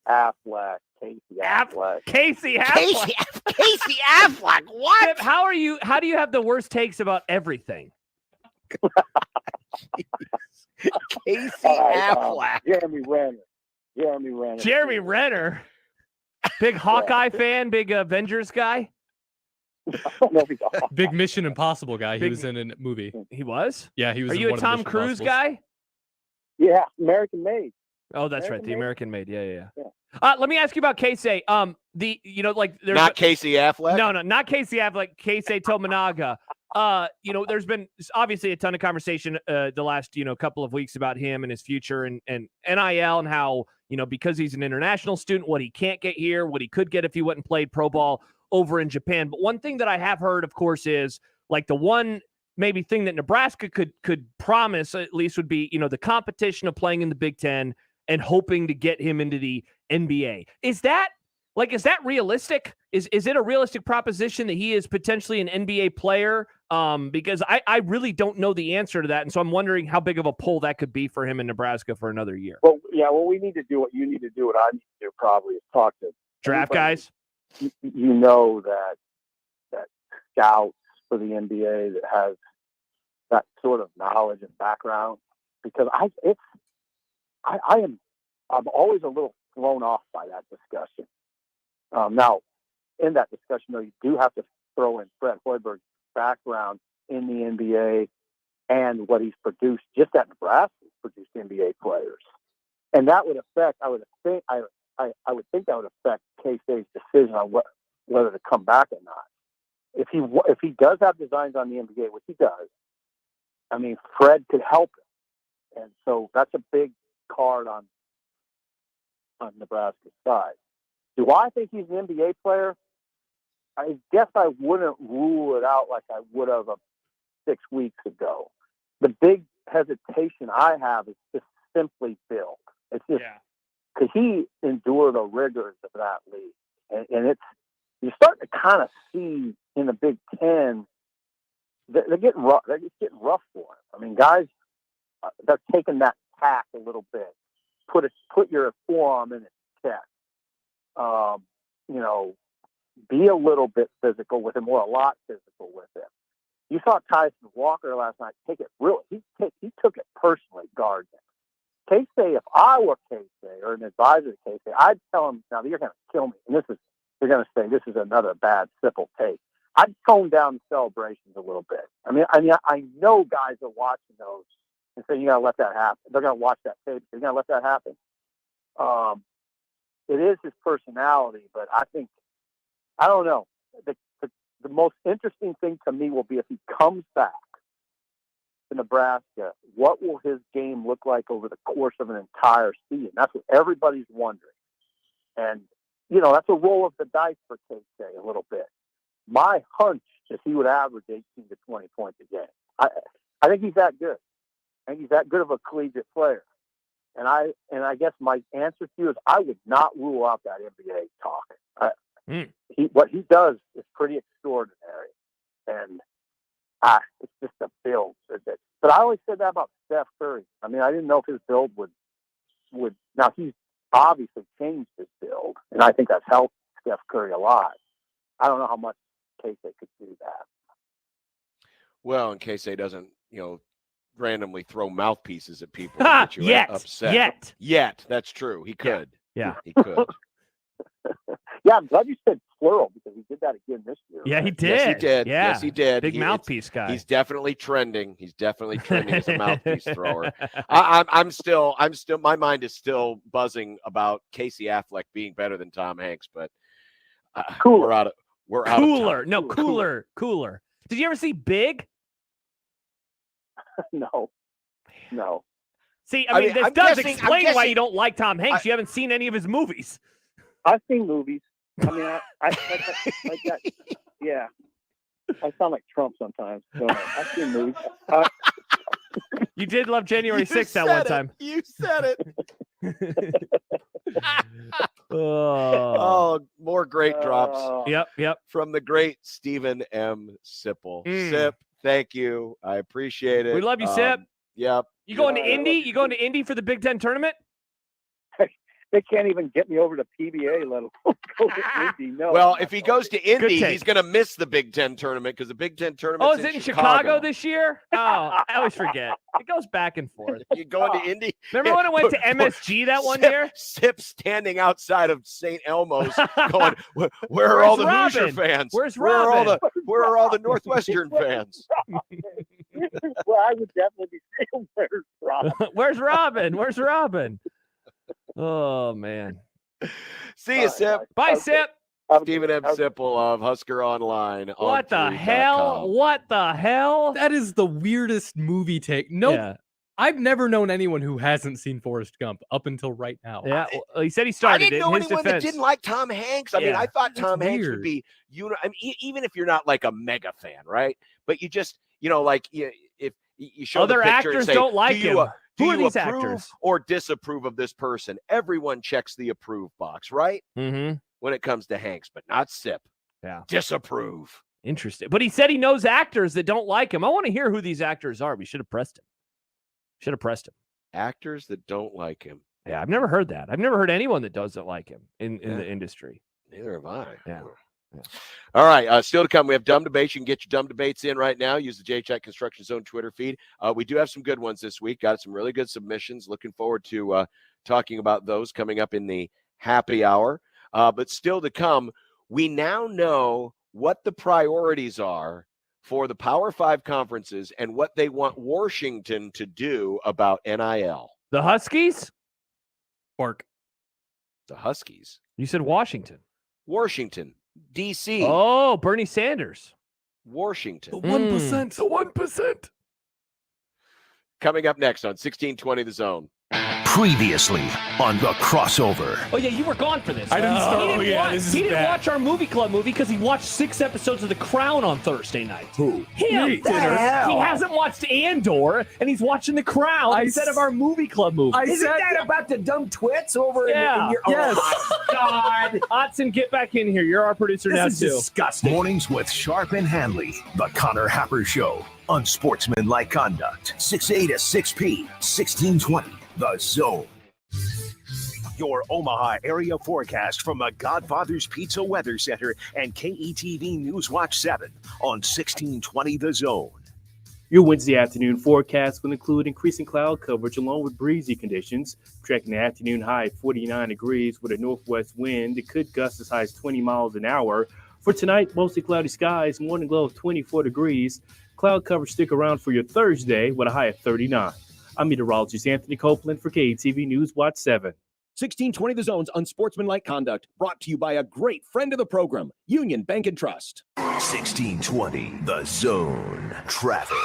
Affleck, Casey Affleck. Casey Affleck. What? Sip, how do you have the worst takes about everything? Casey Affleck. Jeremy Renner. Big Hawkeye fan, big Avengers guy. Big Mission Impossible guy. He was in a movie. He was? Yeah, he was. Are you a Tom Cruise guy? Yeah, American Made. Oh, that's right. The American Made. Yeah. Let me ask you about Casey. There's not Casey Affleck. No, not Casey Affleck. Casey Tominaga. There's been obviously a ton of conversation the last couple of weeks about him and his future and NIL, and how because he's an international student, what he can't get here, what he could get if he went and played pro ball over in Japan. But one thing that I have heard, of course, is like the one maybe thing that Nebraska could promise at least would be the competition of playing in the Big Ten and hoping to get him into the NBA. Is that realistic? Is it a realistic proposition that he is potentially an NBA player? Because I really don't know the answer to that. And so I'm wondering how big of a pull that could be for him in Nebraska for another year. Well, we need to do what you need to do. What I need to do probably is talk to draft guys. That scouts for the NBA that has that sort of knowledge and background, because I'm always a little thrown off by that discussion. Now, in that discussion, though, you do have to throw in Fred Hoiberg's background in the NBA and what he's produced. Just at Nebraska, he's produced NBA players, and that would affect. I would think that would affect K-State's decision on whether to come back or not. If he does have designs on the NBA, which he does, I mean, Fred could help him, and so that's a big card on Nebraska's side. Do I think he's an NBA player? I guess I wouldn't rule it out like I would have 6 weeks ago. The big hesitation I have is just simply build. It's just because he endured the rigors of that league, and it's you're starting to kind of see in the Big Ten they're getting rough. They're just getting rough for him. I mean, guys, they're taking that tack a little bit. Put your forearm in his chest. You know, be a little bit physical with him, or a lot physical with him. You saw Tyson Walker last night take it really. He took it personally, guarding him. K-State, if I were K-State or an advisor to K-State, I'd tell him, now you're going to kill me. And you're going to say this is another bad, simple take. I'd tone down the celebrations a little bit. I mean, I know guys are watching those and say, you got to let that happen. They're going to watch that tape. You're going to let that happen. It is his personality, but I don't know. The most interesting thing to me will be if he comes back to Nebraska, what will his game look like over the course of an entire season? That's what everybody's wondering. And, you know, that's a roll of the dice for K-State a little bit. My hunch is he would average 18 to 20 points a game. I think he's that good. I think he's that good of a collegiate player. And I guess my answer to you is I would not rule out that NBA talk. What he does is pretty extraordinary, and it's just a build. But I always said that about Steph Curry. I mean, I didn't know if his build would. Now he's obviously changed his build, and I think that's helped Steph Curry a lot. I don't know how much K-State could do that. Well, in K-State doesn't, randomly throw mouthpieces at people and get you upset. Yet. That's true. He could. Yeah. He could. Yeah, I'm glad you said plural because he did that again this year. Yeah, right? he did. Yes, he did. Yeah. Yes, he did. Big mouthpiece guy. He's definitely trending. He's definitely trending as a mouthpiece thrower. I'm still. My mind is still buzzing about Casey Affleck being better than Tom Hanks, but we're out of time. No, cooler. Did you ever see Big? No. See, I mean, this does explain why you don't like Tom Hanks. You haven't seen any of his movies. I've seen movies. I mean, I like that. Yeah, I sound like Trump sometimes. So I've seen movies. You did love January 6th that one time. You said it. Oh, more great drops. Yep. From the great Stephen M. Sipple. Sip, thank you. I appreciate it. We love you, Sip. Yep. You going to Indy? You going to Indy for the Big Ten tournament? They can't even get me over to PBA, let alone go to Indy. No. Well, if he goes to Indy, he's going to miss the Big Ten tournament because the Big Ten tournament. Oh, is it in Chicago this year? Oh, I always forget. It goes back and forth. You going to Indy? Remember when I went to MSG that one year? Sip standing outside of St. Elmo's, going, "Where are all the Hoosier fans? Where's Robin? Where are all the Northwestern fans?" Well, I would definitely be saying, "Where's Robin? Where's Robin? Oh, man. See you, Sip. Bye, Sip. Stephen M. Sipple of Husker Online. What the hell? That is the weirdest movie take. Nope. I've never known anyone who hasn't seen Forrest Gump up until right now. Yeah, well, he said he started it. I didn't know anyone that didn't like Tom Hanks. I mean, I thought Tom Hanks would be, I mean, even if you're not like a mega fan, right? But you just, like if you show other the picture actors and say, don't like him. Do Who are you these approve actors? or disapprove of this person? Everyone checks the approve box, right? Mm-hmm. When it comes to Hanks, but not Sip. Yeah. Disapprove. Interesting. But he said he knows actors that don't like him. I want to hear who these actors are. We should have pressed him. Actors that don't like him. Yeah, I've never heard that. I've never heard anyone that doesn't like him in the industry. Neither have I. Yeah. All right. Still to come, we have dumb debates. You can get your dumb debates in right now. Use the JChat Construction Zone Twitter feed. We do have some good ones this week. Got some really good submissions. Looking forward to talking about those coming up in the happy hour. But still to come, we now know what the priorities are for the Power 5 conferences and what they want Washington to do about NIL. The Huskies? Bark. The Huskies? You said Washington. Washington, D.C. Oh, Bernie Sanders. Washington. The 1%. The 1%. Coming up next on 1620 The Zone. Previously on The Crossover. Oh, yeah, you were gone for this. I didn't start. He didn't watch our movie club movie because he watched 6 episodes of The Crown on Thursday night. Who? Him. Me. He hasn't watched Andor, and he's watching The Crown instead of our movie club movie. Isn't that about the dumb twits over in your... Yes. Oh, God. Hudson, get back in here. You're our producer now, This is too. disgusting. Mornings with Sharp and Hanley. The Connor Happer Show. Unsportsmanlike Conduct. 6A to 6P. 1620. The Zone. Your Omaha area forecast from the Godfather's Pizza Weather Center and KETV News Watch 7 on 1620 The Zone. Your Wednesday afternoon forecast will include increasing cloud coverage along with breezy conditions. Tracking the afternoon high 49 degrees with a northwest wind. It could gust as high as 20 miles an hour. For tonight, mostly cloudy skies, morning low of 24 degrees. Cloud coverage stick around for your Thursday with a high of 39. I'm meteorologist Anthony Copeland for KTV News Watch 7. 1620 The Zone's Unsportsmanlike Conduct, brought to you by a great friend of the program, Union Bank and Trust. 1620 The Zone. Traffic.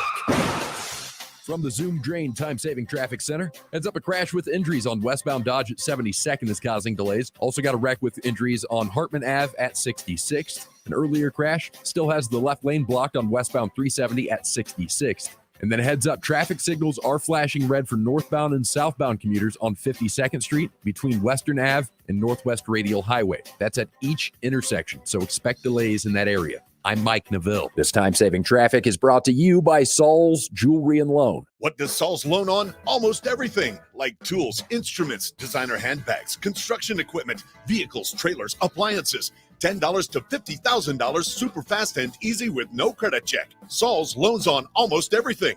From the Zoom Drain Time-Saving Traffic Center, heads up a crash with injuries on westbound Dodge at 72nd is causing delays. Also got a wreck with injuries on Hartman Ave at 66th. An earlier crash still has the left lane blocked on westbound 370 at 66th. And then heads up, traffic signals are flashing red for northbound and southbound commuters on 52nd Street between Western Ave and Northwest Radial Highway. That's at each intersection, so expect delays in that area. I'm Mike Neville. This time-saving traffic is brought to you by Saul's Jewelry and Loan. What does Saul's loan on? Almost everything, like tools, instruments, designer handbags, construction equipment, vehicles, trailers, appliances. $10 to $50,000 super fast and easy with no credit check. Saul's loans on almost everything.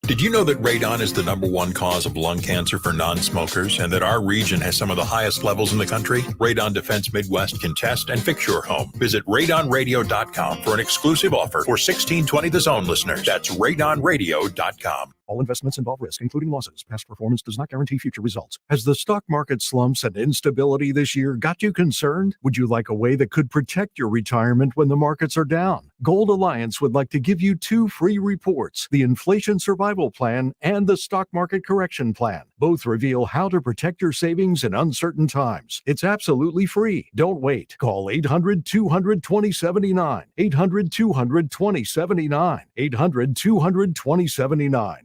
Did you know that radon is the #1 cause of lung cancer for non-smokers and that our region has some of the highest levels in the country? Radon Defense Midwest can test and fix your home. Visit radonradio.com for an exclusive offer for 1620 The Zone listeners. That's radonradio.com. All investments involve risk, including losses. Past performance does not guarantee future results. Has the stock market slumps and instability this year got you concerned? Would you like a way that could protect your retirement when the markets are down? Gold Alliance would like to give you 2 free reports, the Inflation Survival Plan and the Stock Market Correction Plan. Both reveal how to protect your savings in uncertain times. It's absolutely free. Don't wait. Call 800-200-2079. 800-200-2079. 800-200-2079.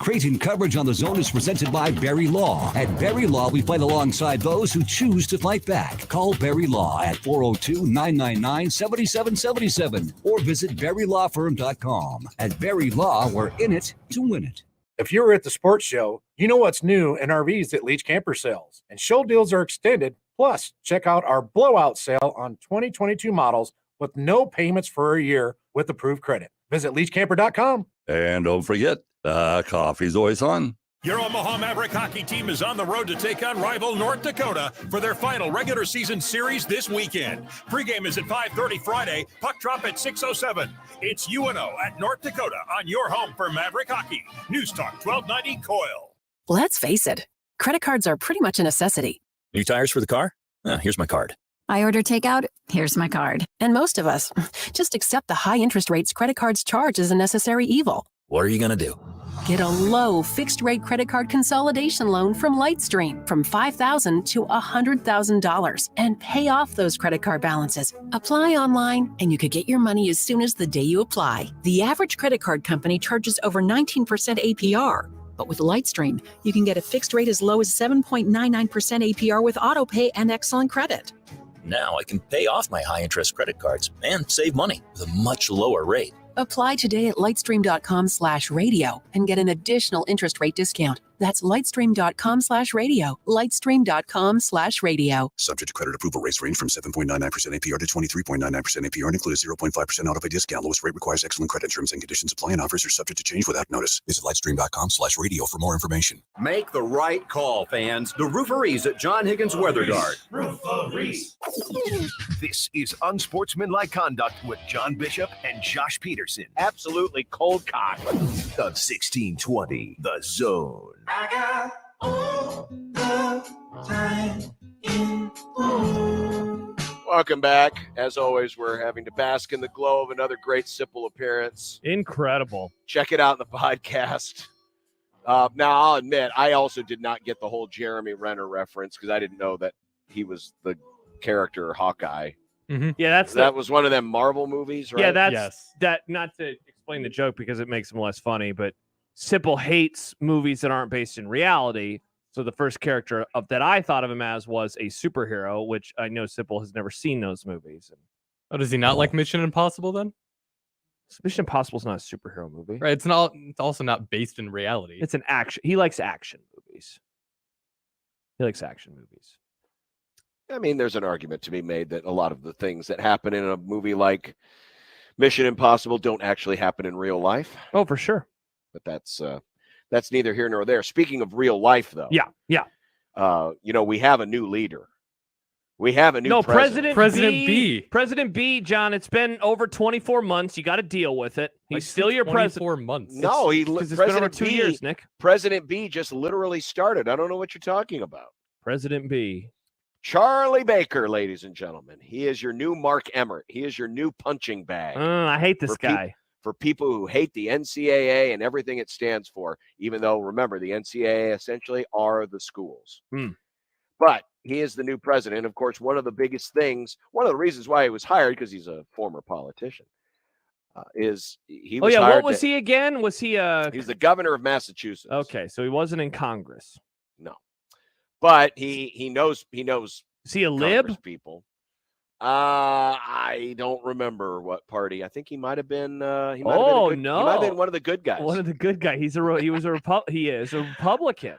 Creighton coverage on The Zone is presented by Barry Law. At Barry Law, we fight alongside those who choose to fight back. Call Barry Law at 402-999-7777 or visit BarryLawFirm.com. At Barry Law, we're in it to win it. If you were at the sports show, you know what's new in RVs that Leach Camper sells. And show deals are extended. Plus, check out our blowout sale on 2022 models with no payments for a year with approved credit. Visit LeachCamper.com. And don't forget, coffee's always on. Your Omaha Maverick hockey team is on the road to take on rival North Dakota for their final regular season series this weekend. Pregame is at 5:30 Friday, puck drop at 6:07. It's UNO at North Dakota on your home for Maverick hockey. News Talk 1290 Coil. Let's face it, credit cards are pretty much a necessity. New tires for the car? Here's my card. I order takeout. Here's my card. And most of us just accept the high interest rates credit cards charge as a necessary evil. What are you going to do? Get a low fixed-rate credit card consolidation loan from Lightstream from $5,000 to $100,000 and pay off those credit card balances. Apply online, and you could get your money as soon as the day you apply. The average credit card company charges over 19% APR. But with Lightstream, you can get a fixed rate as low as 7.99% APR with autopay and excellent credit. Now I can pay off my high-interest credit cards and save money with a much lower rate. Apply today at lightstream.com/radio and get an additional interest rate discount. That's lightstream.com/radio. Lightstream.com/radio. Subject to credit approval. Rates range from 7.99% APR to 23.99% APR and include a 0.5% auto pay discount. Lowest rate requires excellent credit. Terms and conditions apply, and offers are subject to change without notice. Visit lightstream.com/radio for more information. Make the right call, fans. The Rooferees at John Higgins Weather Guard. Rooferees. This is Unsportsmanlike Conduct with John Bishop and Josh Peterson. Absolutely cold cock. On 1620, The Zone. I got all the time in the world. Welcome back. As always, we're having to bask in the glow of another great Sipple appearance. Incredible. Check it out in the podcast. Now, I'll admit, I also did not get the whole Jeremy Renner reference because I didn't know that he was the character Hawkeye. Mm-hmm. Yeah, that was one of them Marvel movies, right? Yeah, that. Not to explain the joke because it makes them less funny, but Sipple hates movies that aren't based in reality. So the first character that I thought of him as was a superhero, which I know Sipple has never seen those movies. Oh, does he not like Mission Impossible then? Mission Impossible is not a superhero movie, right? It's not. It's also not based in reality. It's an action. He likes action movies. He likes action movies. I mean, there's an argument to be made that a lot of the things that happen in a movie like Mission Impossible don't actually happen in real life. Oh, for sure. But that's neither here nor there. Speaking of real life, though. Yeah. We have a new leader. We have a new president. President B. President B, John, it's been over 24 months. You got to deal with it. He's still your president. 24 months. No, it's been over 2 years, Nick. President B just literally started. I don't know what you're talking about. President B. Charlie Baker, ladies and gentlemen. He is your new Mark Emmert. He is your new punching bag. I hate this guy. For people who hate the NCAA and everything it stands for, even though, remember, the NCAA essentially are the schools. But he is the new president. Of course, one of the biggest things, one of the reasons why he was hired, because he's a former politician, is he was hired. What was he again? Was he He's the governor of Massachusetts. Okay, so he wasn't in Congress. No. But he knows Is he a lib? People. I don't remember what party. I think he might have been. He might have been one of the good guys. One of the good guys. He is a Republican.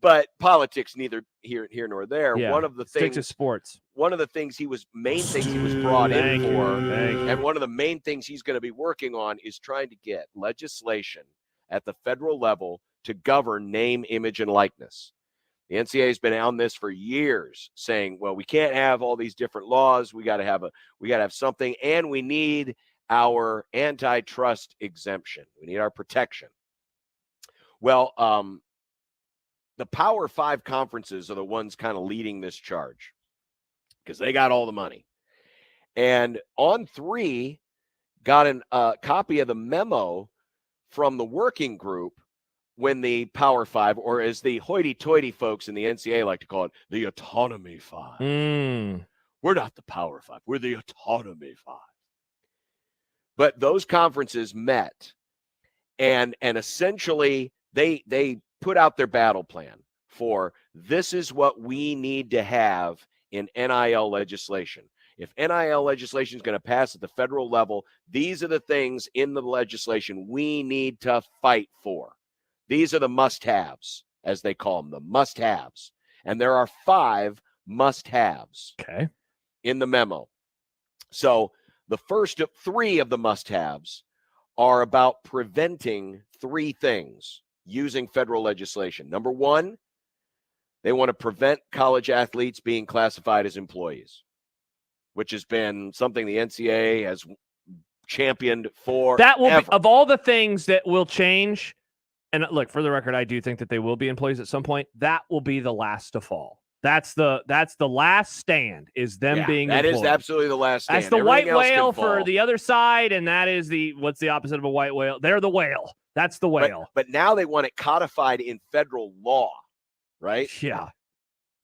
But politics neither here nor there. Yeah. One of the Stick things to sports. One of the things he was brought in for, and one of the main things he's going to be working on is trying to get legislation at the federal level to govern name, image, and likeness. The NCAA has been on this for years, saying, "Well, we can't have all these different laws. We got to have something, and we need our antitrust exemption. We need our protection." Well, the Power 5 conferences are the ones kind of leading this charge because they got all the money. And On3 got a copy of the memo from the working group when the Power 5, or as the hoity-toity folks in the NCAA like to call it, the Autonomy 5. We're not the Power 5. We're the Autonomy 5. But those conferences met, and essentially they put out their battle plan for this is what we need to have in NIL legislation. If NIL legislation is going to pass at the federal level, these are the things in the legislation we need to fight for. These are the must-haves, as they call them, the must-haves. And there are 5 must-haves in the memo. So the first 3 of the must-haves are about preventing 3 things using federal legislation. Number 1, they want to prevent college athletes being classified as employees, which has been something the NCAA has championed for. That will be, of all the things that will change. And look, for the record, I do think that they will be employees at some point. That will be the last to fall. That's the last stand, is them being that employees. Is absolutely the last stand. That's the Everything white whale else can for fall. the other side, and that is what's the opposite of a white whale? They're the whale. That's the whale. But now they want it codified in federal law, right? Yeah.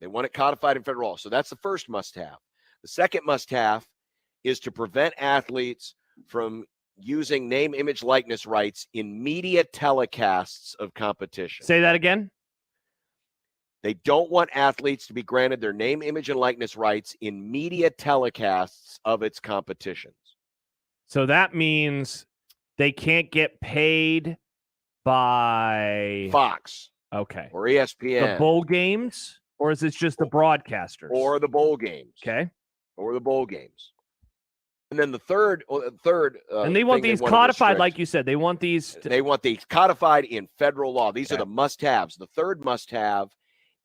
They want it codified in federal law. So that's the first must-have. The second must-have is to prevent athletes from using name, image, likeness rights in media telecasts of competition. Say that again. They don't want athletes to be granted their name, image, and likeness rights in media telecasts of its competitions. So that means they can't get paid by Fox. Okay. or ESPN. The bowl games, or is it just the broadcasters? Or the bowl games. Okay. Or the bowl games. And then the third and they want these codified, like you said. They want these. They want these codified in federal law. These are the must-haves. The third must-have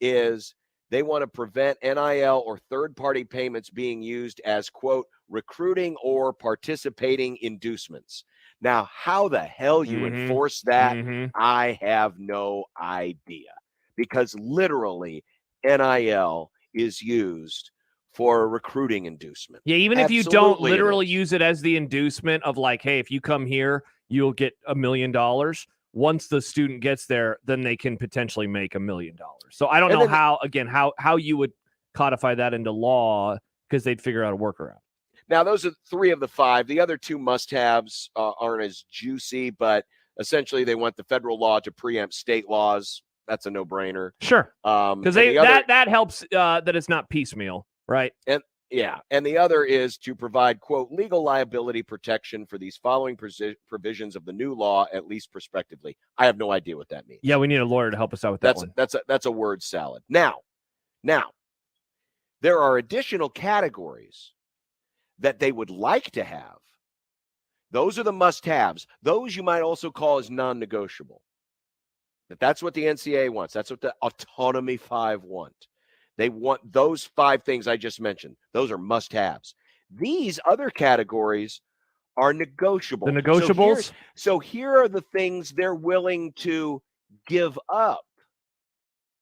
is they want to prevent NIL or third-party payments being used as, quote, recruiting or participating inducements. Now, how the hell you enforce that, I have no idea. Because literally, NIL is used for a recruiting inducement. Yeah, even if you don't literally use it as the inducement of like, hey, if you come here, you'll get $1 million. Once the student gets there, then they can potentially make $1 million. So I don't know how you would codify that into law because they'd figure out a workaround. Now, those are 3 of the 5. The other 2 must-haves aren't as juicy, but essentially they want the federal law to preempt state laws. That's a no-brainer. Sure, because that helps that it's not piecemeal. Right. And the other is to provide, quote, legal liability protection for these following provisions of the new law, at least prospectively. I have no idea what that means. Yeah, we need a lawyer to help us out with that one. That's a word salad. Now, there are additional categories that they would like to have. Those are the must-haves. Those you might also call as non-negotiable. But that's what the NCAA wants. That's what the Autonomy 5 want. They want those 5 things I just mentioned. Those are must-haves. These other categories are negotiable. The negotiables? So here are the things they're willing to give up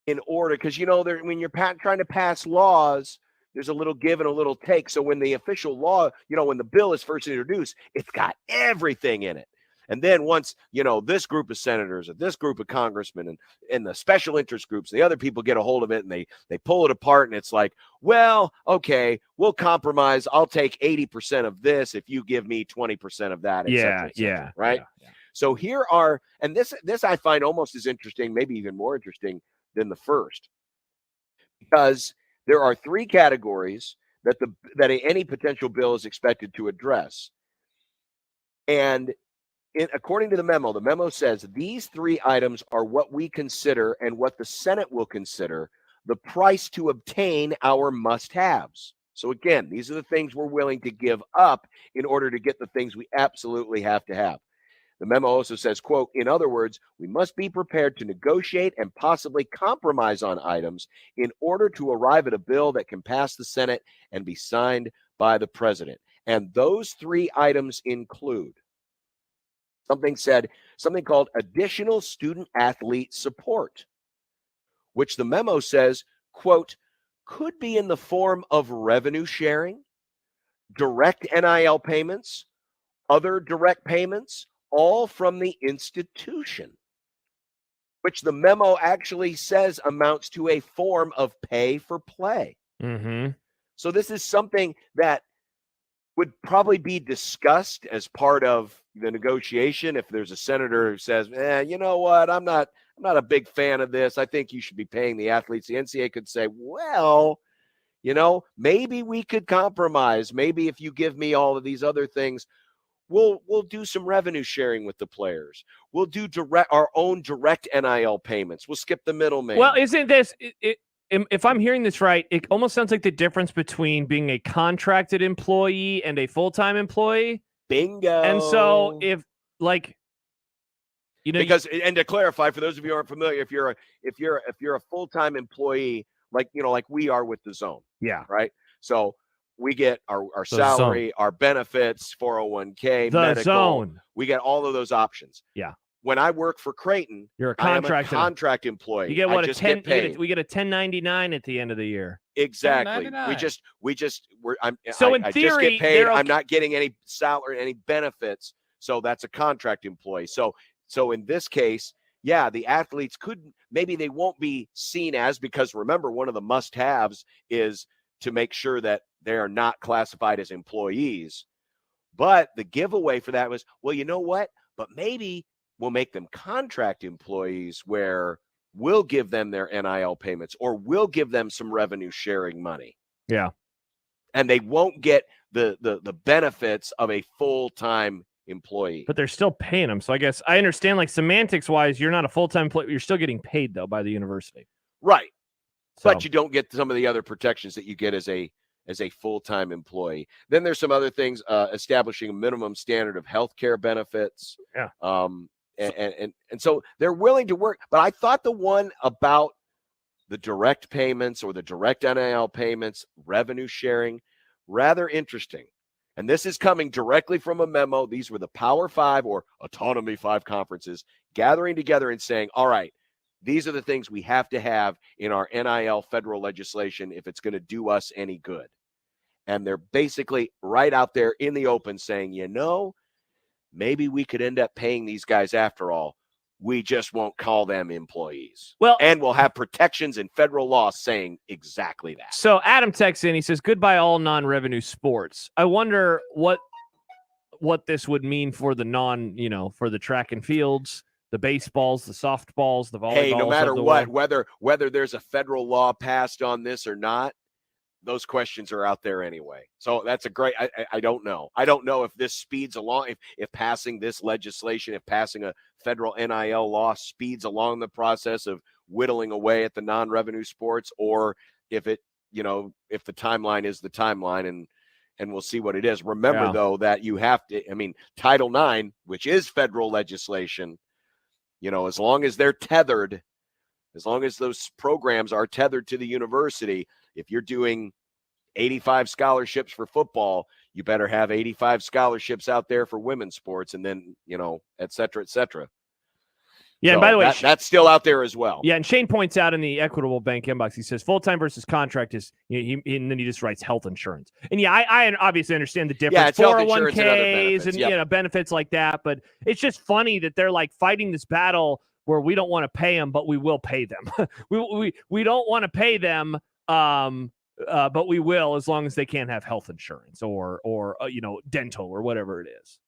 in order, because, when you're trying to pass laws, there's a little give and a little take. So when the official law, when the bill is first introduced, it's got everything in it. And then once, this group of senators or this group of congressmen and the special interest groups, the other people get a hold of it and they pull it apart and it's like, well, okay, we'll compromise. I'll take 80% of this if you give me 20% of that. Et cetera, right? Yeah. So here are, and this I find almost as interesting, maybe even more interesting than the first, because there are 3 categories that any potential bill is expected to address. And according to the memo says these 3 items are what we consider and what the Senate will consider the price to obtain our must-haves. So again, these are the things we're willing to give up in order to get the things we absolutely have to have. The memo also says, quote, in other words, we must be prepared to negotiate and possibly compromise on items in order to arrive at a bill that can pass the Senate and be signed by the president. And those 3 items include something called additional student athlete support, which the memo says, quote, could be in the form of revenue sharing, direct NIL payments, other direct payments, all from the institution, which the memo actually says amounts to a form of pay for play. So this is something that would probably be discussed as part of the negotiation. If there's a senator who says, you know what, I'm not a big fan of this. I think you should be paying the athletes. The NCAA could say, well, maybe we could compromise. Maybe if you give me all of these other things, we'll do some revenue sharing with the players. We'll do our own direct NIL payments. We'll skip the middleman. Well, isn't this if I'm hearing this right, it almost sounds like the difference between being a contracted employee and a full-time employee. Bingo. And so because to clarify, for those of you who aren't familiar, if you're a full-time employee, like we are with the Zone. Yeah. Right. So we get our salary, our benefits, 401k, medical. Zone. We get all of those options. Yeah. When I work for Creighton, you're a contract employee. You get what? We get a 1099 at the end of the year. Exactly. In theory, I just get paid. Okay. I'm not getting any salary, any benefits. So that's a contract employee. So in this case, the athletes maybe they won't be seen as, because remember, one of the must-haves is to make sure that they are not classified as employees. But the giveaway for that was, well, you know what? But maybe we'll make them contract employees where we'll give them their NIL payments or we'll give them some revenue sharing money. Yeah. And they won't get the benefits of a full-time employee. But they're still paying them. So I guess I understand, like, semantics-wise, you're not a full-time employee. You're still getting paid, though, by the university. Right. So. But you don't get some of the other protections that you get as a full-time employee. Then there's some other things, establishing a minimum standard of health care benefits. Yeah. And so they're willing to work. But I thought the one about the direct payments or the direct NIL payments, revenue sharing, rather interesting. And this is coming directly from a memo. These were the Power 5 or Autonomy 5 conferences gathering together and saying, all right, these are the things we have to have in our NIL federal legislation if it's going to do us any good. And they're basically right out there in the open saying, maybe we could end up paying these guys after all. We just won't call them employees. Well, and we'll have protections in federal law saying exactly that. So Adam texts in, he says, goodbye all non-revenue sports. I wonder what this would mean for the for the track and fields, the baseballs, the softballs, the volleyballs. Hey, no matter what, whether there's a federal law passed on this or not, those questions are out there anyway. So that's a great, I don't know. I don't know if this speeds along, if passing this legislation, if passing a federal NIL law speeds along the process of whittling away at the non-revenue sports, or if it, if the timeline is the timeline, and we'll see what it is. Remember, though, that you have to, Title IX, which is federal legislation, as long as they're tethered, as long as those programs are tethered to the university, if you're doing 85 scholarships for football, you better have 85 scholarships out there for women's sports, and then, et cetera, et cetera. Yeah, so and by the way, that's still out there as well. Yeah, and Shane points out in the Equitable Bank inbox, he says full-time versus contract is, and then he just writes health insurance. And yeah, I obviously understand the difference. Yeah, it's 401ks and benefits like that, but it's just funny that they're like fighting this battle where we don't want to pay them, but we will pay them. we don't want to pay them, but we will, as long as they can't have health insurance or dental or whatever it is.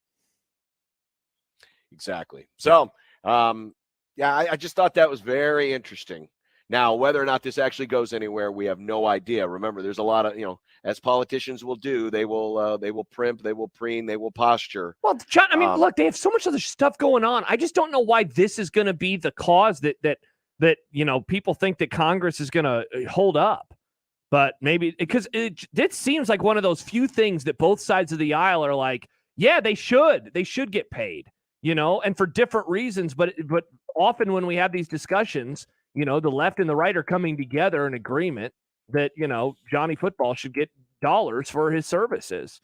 Exactly. So, I just thought that was very interesting. Now, whether or not this actually goes anywhere, we have no idea. Remember, there's a lot of, as politicians will do, they will primp, they will preen, they will posture. Well, John, look, they have so much other stuff going on. I just don't know why this is going to be the cause that people think that Congress is going to hold up. But maybe because it seems like one of those few things that both sides of the aisle are like, yeah, they should get paid, and for different reasons. But often when we have these discussions, the left and the right are coming together in agreement that, Johnny Football should get dollars for his services,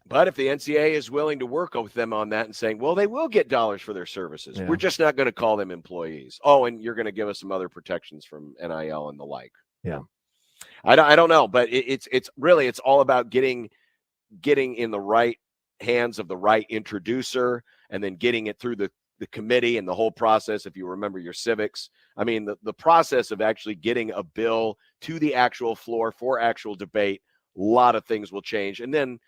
But if the NCAA is willing to work with them on that and saying, well, they will get dollars for their services. Yeah. We're just not going to call them employees. Oh, and you're going to give us some other protections from NIL and the like. Yeah. I don't know, but it's all about getting in the right hands of the right introducer and then getting it through the committee and the whole process. If you remember your civics, the process of actually getting a bill to the actual floor for actual debate, a lot of things will change. And then,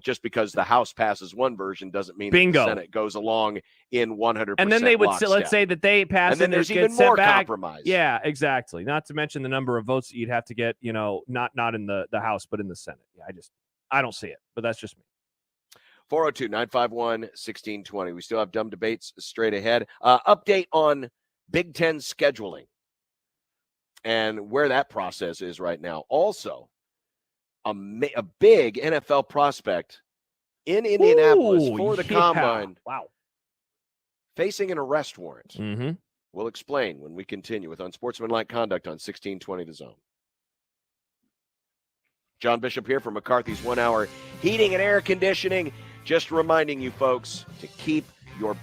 just because the House passes one version doesn't mean that the Senate goes along in 100%. And then they would lockstep. Let's say that they pass, and then there's even more compromise. Yeah, exactly. Not to mention the number of votes that you'd have to get, not in the House, but in the Senate. Yeah, I don't see it, but that's just me. 402-951-1620. We still have dumb debates straight ahead. Update on Big Ten scheduling and where that process is right now. Also, a big NFL prospect in Indianapolis for the Combine. Wow. Facing an arrest warrant. Mm-hmm. We'll explain when we continue with Unsportsmanlike Conduct on 1620 The Zone. John Bishop here from McCarthy's 1 Hour Heating and Air Conditioning. Just reminding you folks to keep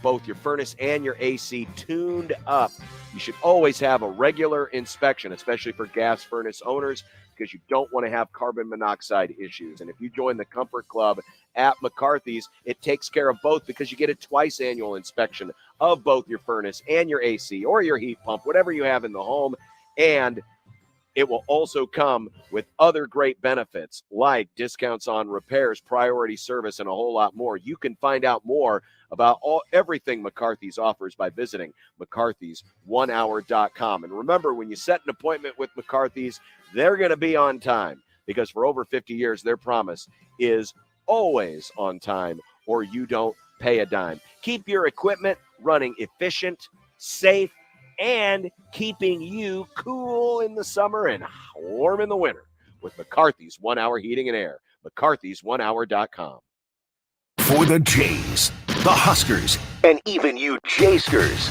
both your furnace and your AC tuned up. You should always have a regular inspection, especially for gas furnace owners, because you don't want to have carbon monoxide issues. And if you join the Comfort Club at McCarthy's, it takes care of both, because you get a twice annual inspection of both your furnace and your AC or your heat pump, whatever you have in the home. And it will also come with other great benefits like discounts on repairs, priority service, and a whole lot more. You can find out more about everything McCarthy's offers by visiting McCarthy's1hour.com. And remember, when you set an appointment with McCarthy's, they're going to be on time, because for over 50 years, their promise is always on time, or you don't pay a dime. Keep your equipment running efficient, safe, and keeping you cool in the summer and warm in the winter with McCarthy's 1 Hour Heating and Air. McCarthy's1hour.com. For the Jays, the Huskers, and even you Jayskers,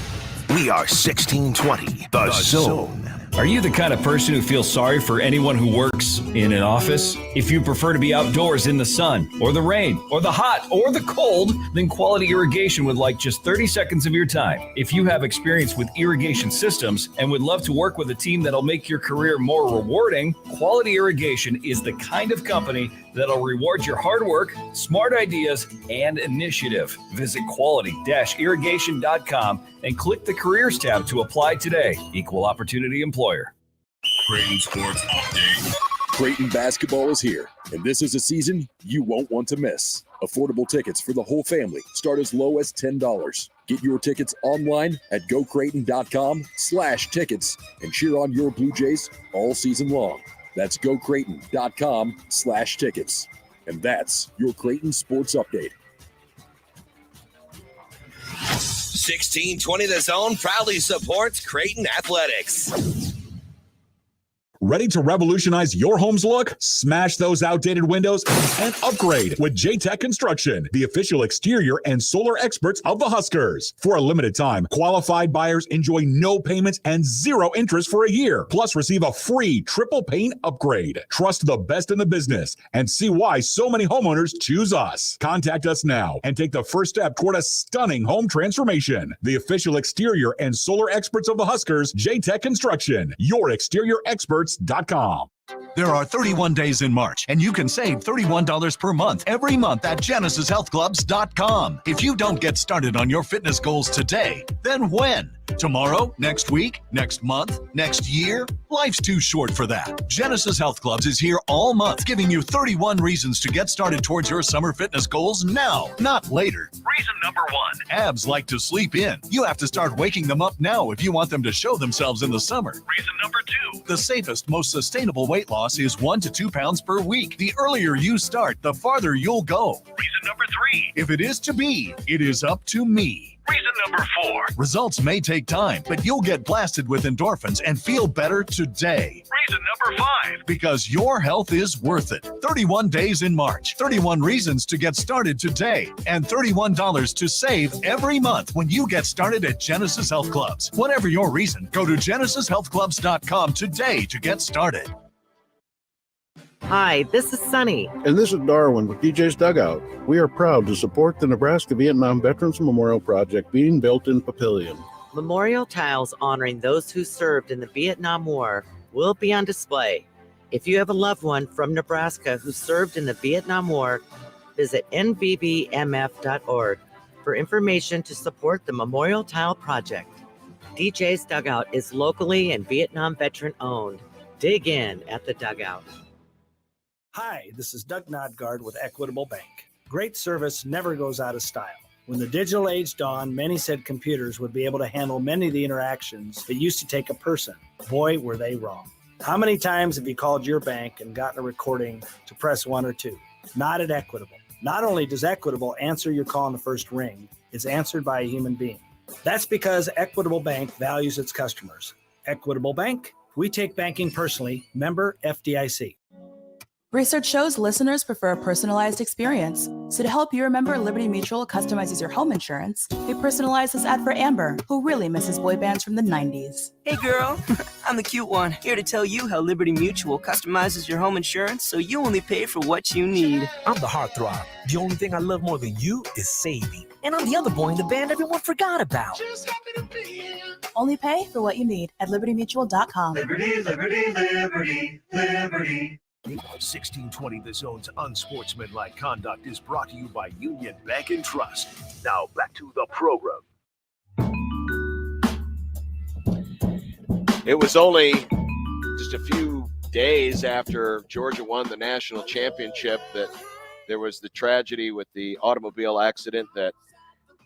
we are 1620, The Zone. Are you the kind of person who feels sorry for anyone who works in an office? If you prefer to be outdoors in the sun, or the rain, or the hot, or the cold, then Quality Irrigation would like just 30 seconds of your time. If you have experience with irrigation systems and would love to work with a team that'll make your career more rewarding, Quality Irrigation is the kind of company that'll reward your hard work, smart ideas, and initiative. Visit quality-irrigation.com and click the Careers tab to apply today. Equal Opportunity Employer. Creighton Sports Update. Creighton basketball is here, and this is a season you won't want to miss. Affordable tickets for the whole family start as low as $10. Get your tickets online at gocreighton.com/tickets and cheer on your Blue Jays all season long. That's gocreighton.com/tickets. And that's your Creighton Sports Update. 1620 The Zone proudly supports Creighton Athletics. Ready to revolutionize your home's look? Smash those outdated windows and upgrade with J-Tech Construction, the official exterior and solar experts of the Huskers. For a limited time, qualified buyers enjoy no payments and 0 interest for a year. Plus, receive a free triple paint upgrade. Trust the best in the business and see why so many homeowners choose us. Contact us now and take the first step toward a stunning home transformation. The official exterior and solar experts of the Huskers, J-Tech Construction, your exterior experts.com. There are 31 days in March, and you can save $31 per month every month at GenesisHealthClubs.com. If you don't get started on your fitness goals today, then when? Tomorrow? Next week? Next month? Next year? Life's too short for that. Genesis Health Clubs is here all month, giving you 31 reasons to get started towards your summer fitness goals now, not later. Reason number 1. Abs like to sleep in. You have to start waking them up now if you want them to show themselves in the summer. Reason number 2. The safest, most sustainable weight loss is 1 to 2 pounds per week. The earlier you start, the farther you'll go. Reason number 3. If it is to be, it is up to me. Reason number 4. Results may take time, but you'll get blasted with endorphins and feel better today. Reason number 5. Because your health is worth it. 31 days in March. 31 reasons to get started today. And $31 to save every month when you get started at Genesis Health Clubs. Whatever your reason, go to GenesisHealthClubs.com today to get started. Hi, this is Sunny. And this is Darwin with DJ's Dugout. We are proud to support the Nebraska Vietnam Veterans Memorial Project being built in Papillion. Memorial tiles honoring those who served in the Vietnam War will be on display. If you have a loved one from Nebraska who served in the Vietnam War, visit nvbmf.org for information to support the Memorial Tile Project. DJ's Dugout is locally and Vietnam veteran owned. Dig in at the Dugout. Hi, this is Doug Nodgard with Equitable Bank. Great service never goes out of style. When the digital age dawned, many said computers would be able to handle many of the interactions that used to take a person. Boy, were they wrong. How many times have you called your bank and gotten a recording to press 1 or 2? Not at Equitable. Not only does Equitable answer your call on the first ring, it's answered by a human being. That's because Equitable Bank values its customers. Equitable Bank, we take banking personally. Member FDIC. Research shows listeners prefer a personalized experience. So to help you remember, Liberty Mutual customizes your home insurance. We personalized this ad for Amber, who really misses boy bands from the 90s. Hey girl, I'm the cute one, here to tell you how Liberty Mutual customizes your home insurance so you only pay for what you need. I'm the heartthrob. The only thing I love more than you is saving. And I'm the other boy in the band everyone forgot about. Just happy to be here. Only pay for what you need at libertymutual.com. Liberty, liberty, liberty, liberty. 1620 The Zone's Unsportsmanlike Conduct is brought to you by Union Bank and Trust. Now back to the program. It was only just a few days after Georgia won the national championship that there was the tragedy with the automobile accident that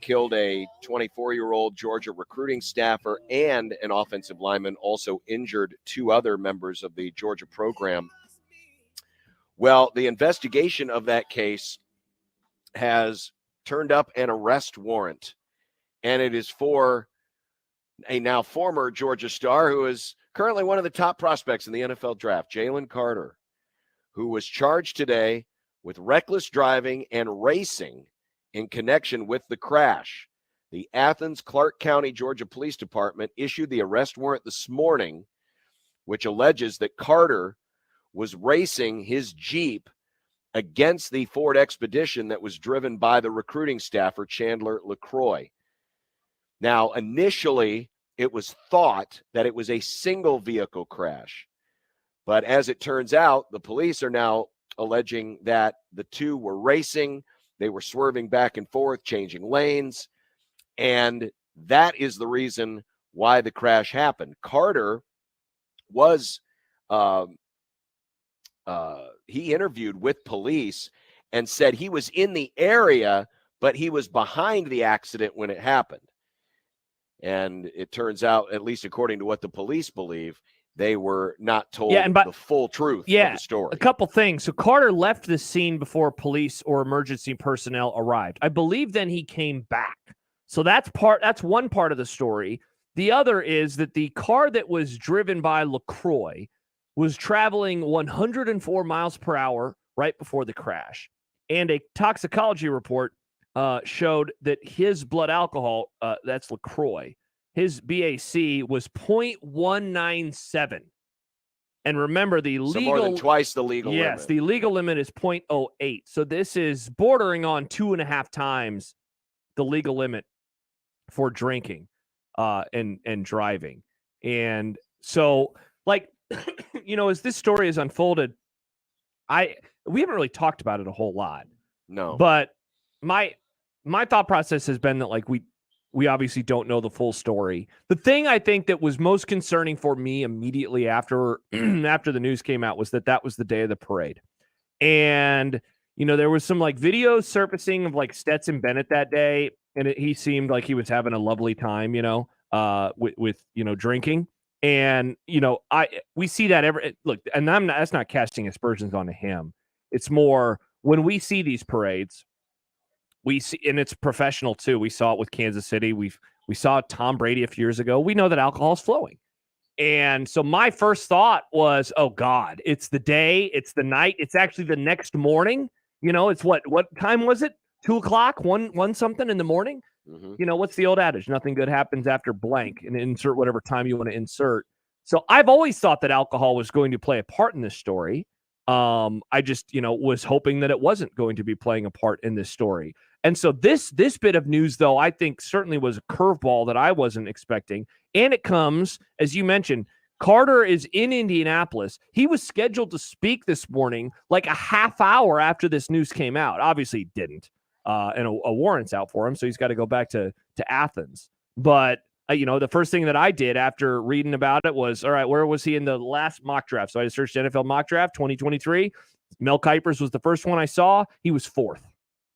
killed a 24-year-old Georgia recruiting staffer and an offensive lineman, also injured 2 other members of the Georgia program. Well, the investigation of that case has turned up an arrest warrant, and it is for a now former Georgia star who is currently one of the top prospects in the NFL draft, Jalen Carter, who was charged today with reckless driving and racing in connection with the crash. The Athens Clark County, Georgia Police Department issued the arrest warrant this morning, which alleges that Carter was racing his Jeep against the Ford Expedition that was driven by the recruiting staffer, Chandler LaCroix. Now, initially, it was thought that it was a single vehicle crash. But as it turns out, the police are now alleging that the two were racing. They were swerving back and forth, changing lanes. And that is the reason why the crash happened. Carter was, he interviewed with police and said he was in the area, but he was behind the accident when it happened. And it turns out, at least according to what the police believe, they were not told the full truth of the story. A couple things. So Carter left the scene before police or emergency personnel arrived. I believe then he came back. So that's one part of the story. The other is that the car that was driven by LaCroix was traveling 104 miles per hour right before the crash. And a toxicology report showed that his blood alcohol, that's LaCroix, his BAC was 0.197. And remember, the legal... more than twice the legal limit. Yes, the legal limit is 0.08. So this is bordering on 2.5 times the legal limit for drinking and driving. And so, like, as this story has unfolded, we haven't really talked about it a whole lot. No. But my thought process has been that, like, we obviously don't know the full story. The thing I think that was most concerning for me immediately after the news came out was that was the day of the parade. And, there was some like video surfacing of like Stetson Bennett that day. And he seemed like he was having a lovely time, with drinking. And, we see that look, and that's not casting aspersions onto him. It's more when we see these parades, we see, and it's professional too. We saw it with Kansas City. We saw Tom Brady a few years ago. We know that alcohol is flowing. And so my first thought was, oh God, it's the day, it's the night, it's actually the next morning. It's what time was it? 2:00, one something in the morning. Mm-hmm. What's the old adage? Nothing good happens after blank, and insert whatever time you want to insert. So I've always thought that alcohol was going to play a part in this story. I just, was hoping that it wasn't going to be playing a part in this story. And so this bit of news, though, I think certainly was a curveball that I wasn't expecting. And it comes, as you mentioned, Carter is in Indianapolis. He was scheduled to speak this morning like a half hour after this news came out. Obviously, he didn't. And a warrant's out for him, so he's got to go back to Athens. But, the first thing that I did after reading about it was, all right, where was he in the last mock draft? So I searched NFL mock draft 2023. Mel Kiper's was the first one I saw. He was fourth.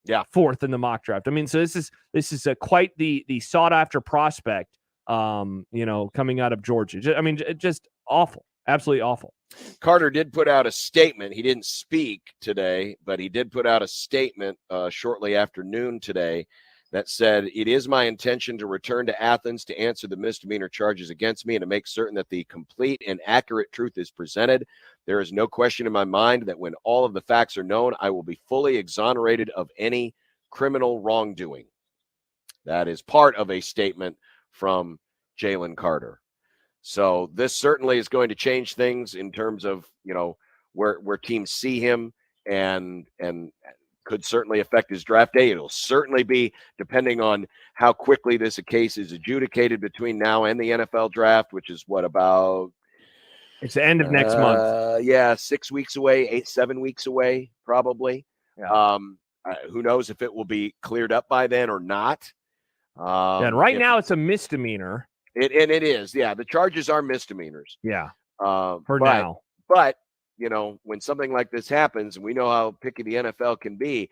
Yeah, fourth in the mock draft. I mean, so this is quite the sought after prospect. Coming out of Georgia. Just awful, absolutely awful. Carter did put out a statement. He didn't speak today, but he did put out a statement shortly after noon today that said, "It is my intention to return to Athens to answer the misdemeanor charges against me and to make certain that the complete and accurate truth is presented. There is no question in my mind that when all of the facts are known, I will be fully exonerated of any criminal wrongdoing." That is part of a statement from Jalen Carter. So this certainly is going to change things in terms of, where teams see him and could certainly affect his draft day. It'll certainly be depending on how quickly this case is adjudicated between now and the NFL draft, which is about... It's the end of next month. Yeah, 6 weeks away, 7 weeks away, probably. Yeah. Who knows if it will be cleared up by then or not. And right now it's a misdemeanor. It is. Yeah, the charges are misdemeanors. Yeah. For now. But, when something like this happens, and we know how picky the NFL can be,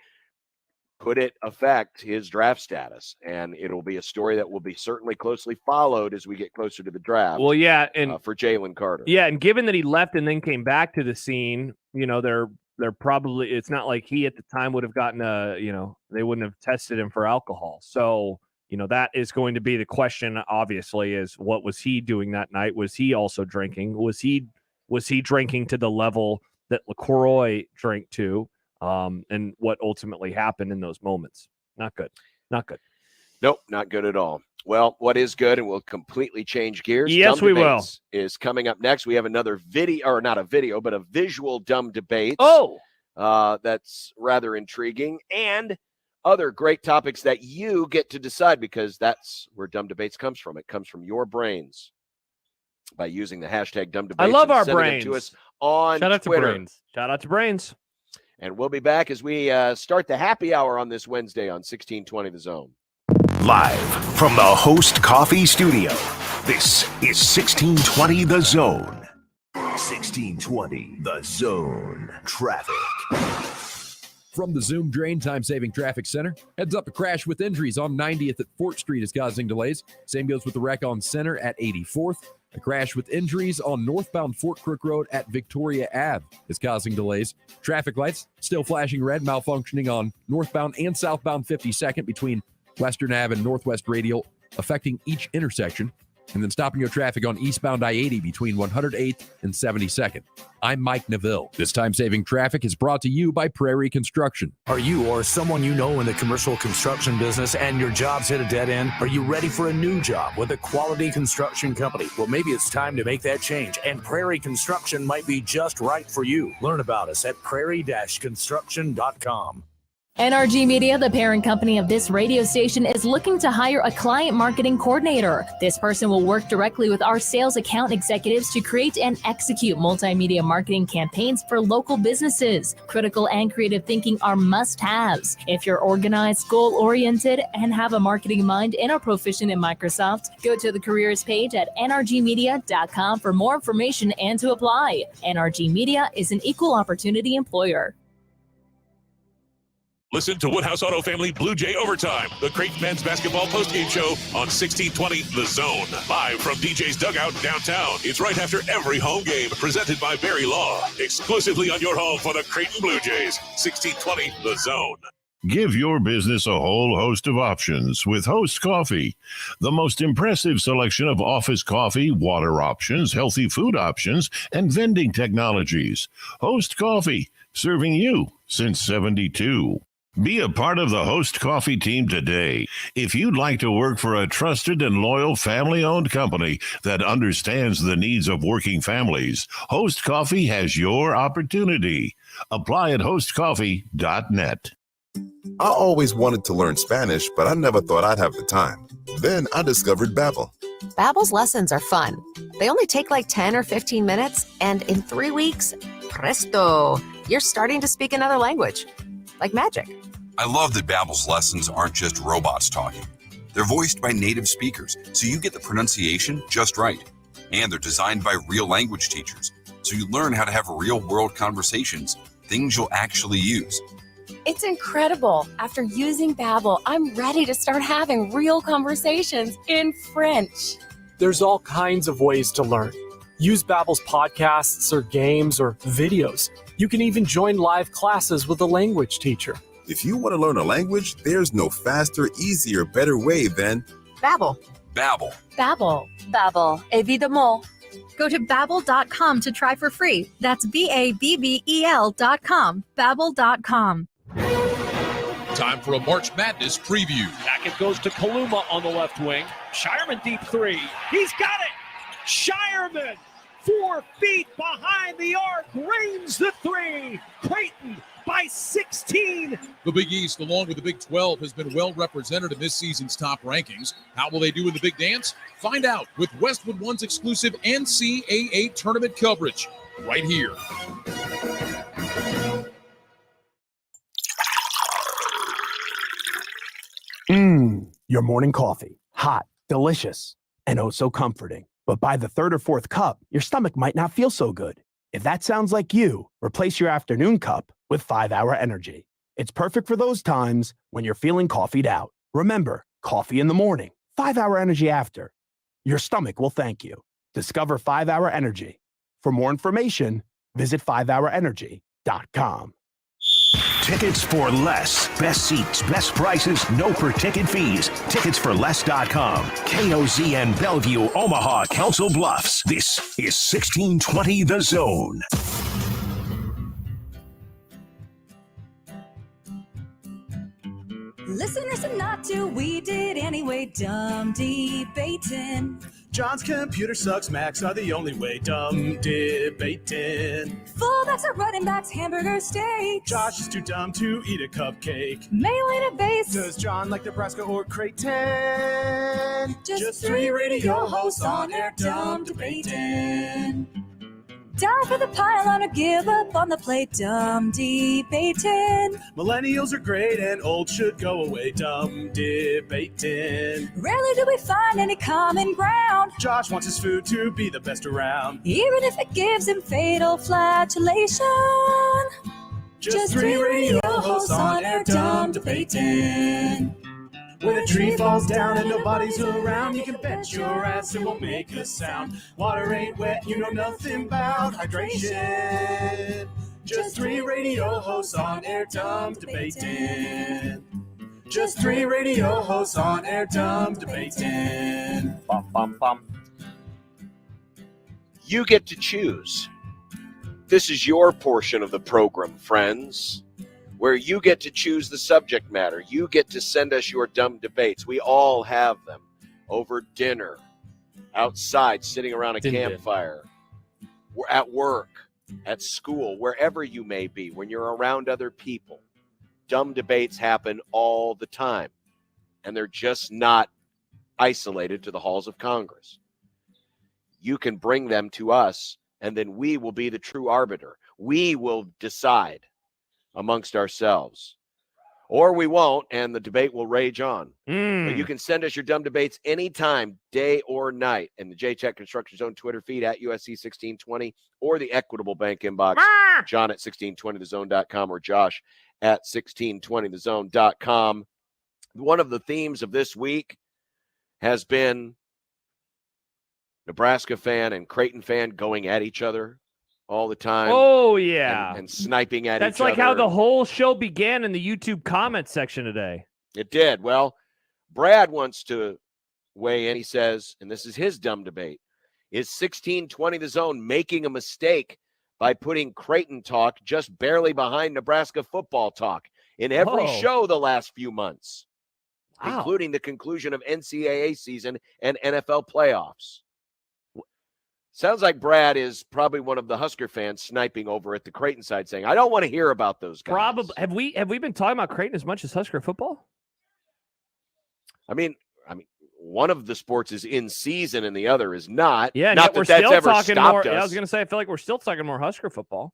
could it affect his draft status? And it'll be a story that will be certainly closely followed as we get closer to the draft. Well, yeah. And for Jalen Carter. Yeah. And given that he left and then came back to the scene, they're they're probably, it's not like he at the time would have gotten they wouldn't have tested him for alcohol. So, that is going to be the question, obviously, is what was he doing that night? Was he also drinking? Was he drinking to the level that LaCroix drank to? And what ultimately happened in those moments? Not good. Not good. Nope, not good at all. Well, what is good, and we'll completely change gears. Yes, Dumb we will. Debates is coming up next. We have another video, or not a video, but a visual Dumb Debates. Oh, that's rather intriguing, and other great topics that you get to decide, because that's where Dumb Debates comes from. It comes from your brains by using the hashtag Dumb Debates. I love our sending them brains. to us on Shout out Twitter. to Brains. Shout out to Brains. And we'll be back as we start the happy hour on this Wednesday on 1620 The Zone. Live from the Host Coffee Studio, this is 1620 The Zone. 1620 The Zone. Traffic. From the Zoom Drain Time-Saving Traffic Center, heads up a crash with injuries on 90th at Fort Street is causing delays. Same goes with the wreck on Center at 84th. A crash with injuries on northbound Fort Crook Road at Victoria Ave is causing delays. Traffic lights still flashing red, malfunctioning on northbound and southbound 52nd between Western Ave and Northwest Radial, affecting each intersection, and then stopping your traffic on eastbound I-80 between 108th and 72nd. I'm Mike Neville. This time-saving traffic is brought to you by Prairie Construction. Are you or someone you know in the commercial construction business and your job's hit a dead end? Are you ready for a new job with a quality construction company? Well, maybe it's time to make that change, and Prairie Construction might be just right for you. Learn about us at prairie-construction.com. NRG Media, the parent company of this radio station, is looking to hire a client marketing coordinator. This person will work directly with our sales account executives to create and execute multimedia marketing campaigns for local businesses. Critical and creative thinking are must-haves. If you're organized, goal-oriented, and have a marketing mind and are proficient in Microsoft, go to the careers page at nrgmedia.com for more information and to apply. NRG Media is an equal opportunity employer. Listen to Woodhouse Auto Family Blue Jay Overtime, the Creighton men's basketball postgame show on 1620 The Zone. Live from DJ's Dugout downtown. It's right after every home game, presented by Barry Law. Exclusively on your home for the Creighton Blue Jays. 1620 The Zone. Give your business a whole host of options with Host Coffee. The most impressive selection of office coffee, water options, healthy food options, and vending technologies. Host Coffee, serving you since 72. Be a part of the Host Coffee team today. If you'd like to work for a trusted and loyal family-owned company that understands the needs of working families, Host Coffee has your opportunity. Apply at hostcoffee.net. I always wanted to learn Spanish, but I never thought I'd have the time. Then I discovered Babbel. Babbel's lessons are fun. They only take like 10 or 15 minutes, and in 3 weeks, presto, you're starting to speak another language. Like magic. I love that Babbel's lessons aren't just robots talking. They're voiced by native speakers, so you get the pronunciation just right. And they're designed by real language teachers, so you learn how to have real-world conversations, things you'll actually use. It's incredible. After using Babbel, I'm ready to start having real conversations in French. There's all kinds of ways to learn. Use Babbel's podcasts or games or videos. You can even join live classes with a language teacher. If you want to learn a language, there's no faster, easier, better way than Babbel. Babbel. Babbel. Babbel. Évidemment. Go to Babbel.com to try for free. That's Babbel.com. Babbel.com. Time for a March Madness preview. Back it goes to Kaluma on the left wing. Shireman deep three. He's got it. Shireman, 4 feet behind the arc, rains the three. Creighton by 16. The Big East, along with the Big 12, has been well represented in this season's top rankings. How will they do in the big dance? Find out with Westwood One's exclusive NCAA tournament coverage right here. Your morning coffee. Hot, delicious, and oh so comforting. But by the third or fourth cup, your stomach might not feel so good. If that sounds like you, replace your afternoon cup with 5-Hour Energy. It's perfect for those times when you're feeling coffeeed out. Remember, coffee in the morning, 5-Hour Energy after. Your stomach will thank you. Discover 5-Hour Energy. For more information, visit 5hourenergy.com. Unsportsmanlikeconduct.com. Tickets for less. Best seats, best prices, no per-ticket fees. Ticketsforless.com. KOZN Bellevue, Omaha, Council Bluffs. This is 1620 The Zone. Listeners are not to, we did anyway, dumb debating. John's computer sucks, Macs are the only way, dumb debating. Fullbacks are running backs, hamburger steaks. Josh is too dumb to eat a cupcake. Mailing a base. Does John like Nebraska or Creighton? Just three radio hosts on air, dumb debating. Down for the pylon or give up on the plate, dumb debating. Millennials are great and old should go away, dumb debating. Rarely do we find any common ground. Josh wants his food to be the best around, even if it gives him fatal flatulation. Just three radio hosts on air, dumb debating. When a tree falls down and nobody's around, you can bet your ass it won't make a sound. Water ain't wet, you know nothing about hydration. Just three radio hosts on air, dumb debating. Just three radio hosts on air, dumb debating. Bum, bum, bum. You get to choose. This is your portion of the program, friends, where you get to choose the subject matter. You get to send us your dumb debates. We all have them over dinner, outside, sitting around a campfire, at work, at school, wherever you may be, when you're around other people. Dumb debates happen all the time, and they're just not isolated to the halls of Congress. You can bring them to us, and then we will be the true arbiter. We will decide amongst ourselves, or we won't, and the debate will rage on. But you can send us your dumb debates anytime, day or night, in the J-Tech Construction Zone Twitter feed at USC 1620, or the Equitable Bank inbox, John at 1620thezone.com, or Josh at 1620thezone.com. One of the themes of this week has been Nebraska fan and Creighton fan going at each other all the time. Oh, yeah. And sniping at each other. That's like how the whole show began in the YouTube comment section today. It did. Well, Brad wants to weigh in. He says, and this is his dumb debate, is 1620 The Zone making a mistake by putting Creighton talk just barely behind Nebraska football talk in every show the last few months, including the conclusion of NCAA season and NFL playoffs? Sounds like Brad is probably one of the Husker fans sniping over at the Creighton side, saying, I don't want to hear about those guys. Probably. Have we been talking about Creighton as much as Husker football? I mean, one of the sports is in season and the other is not. Yeah, not we're that that's still ever talking stopped more. us. Yeah, I was going to say, I feel like we're still talking more Husker football.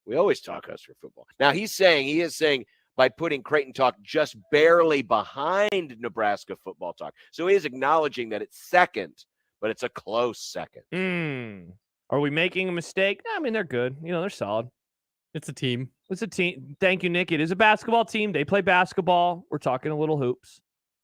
We always talk Husker football. Now, he is saying by putting Creighton talk just barely behind Nebraska football talk. So he is acknowledging that it's second, but it's a close second. Are we making a mistake? I mean, they're good. They're solid. It's a team. It's a team. Thank you, Nick. It is a basketball team. They play basketball. We're talking a little hoops.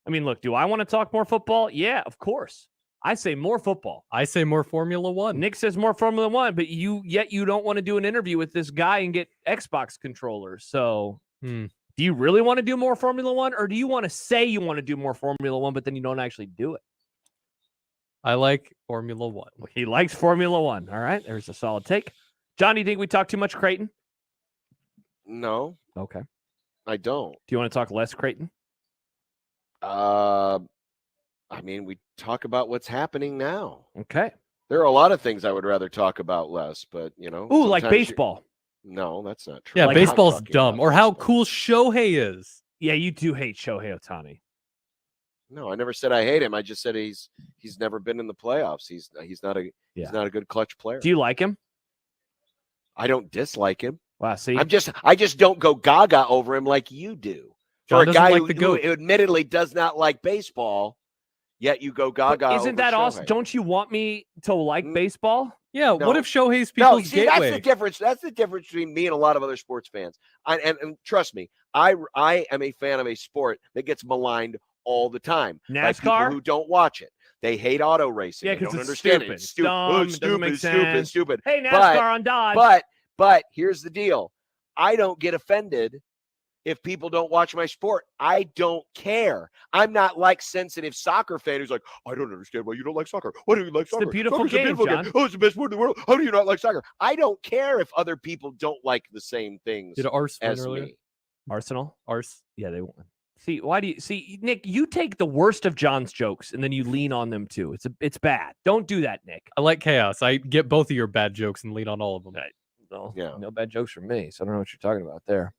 I mean, look, do I want to talk more football? Yeah, of course. I say more football. I say more Formula One. Nick says more Formula One, but you don't want to do an interview with this guy and get Xbox controllers. So do you really want to do more Formula One, or do you want to say you want to do more Formula One, but then you don't actually do it? I like Formula One. He likes Formula One. All right, there's a solid take. John, do you think we talk too much Creighton? No. Okay. I don't. Do you want to talk less Creighton? I mean, we talk about what's happening now. Okay. There are a lot of things I would rather talk about less, but, Ooh, like baseball. No, that's not true. Yeah, Like, baseball's dumb. Or how cool Shohei is. Yeah, you do hate Shohei Ohtani. No, I never said I hate him. I just said he's never been in the playoffs. He's not a good clutch player. Do you like him? I don't dislike him. Wow, see, I just don't go gaga over him like you do. For a guy who admittedly does not like baseball, yet you go gaga. But isn't that awesome? Don't you want me to like baseball? Yeah. No. What if Shohei's people's gateway? That's the difference. That's the difference between me and a lot of other sports fans. And trust me, I am a fan of a sport that gets maligned all the time. NASCAR? By people who don't watch it. They hate auto racing. Yeah, because it's understand stupid. it. It's stupid. Dumb, Oh, it doesn't make stupid. sense. Stupid. Hey, NASCAR on Dodge. But here's the deal. I don't get offended if people don't watch my sport. I don't care. I'm not like sensitive soccer fan who's like, I don't understand why you don't like soccer. Why do you like soccer? It's a beautiful Soccer's game, a beautiful John. game. Oh, it's the best sport in the world. How do you not like soccer? I don't care if other people don't like the same things Did Ars win as earlier? me. Arsenal? Ars? Yeah, they won. See, why do you see, Nick? You take the worst of John's jokes and then you lean on them too. It's bad. Don't do that, Nick. I like chaos. I get both of your bad jokes and lean on all of them. No bad jokes from me. So I don't know what you're talking about there.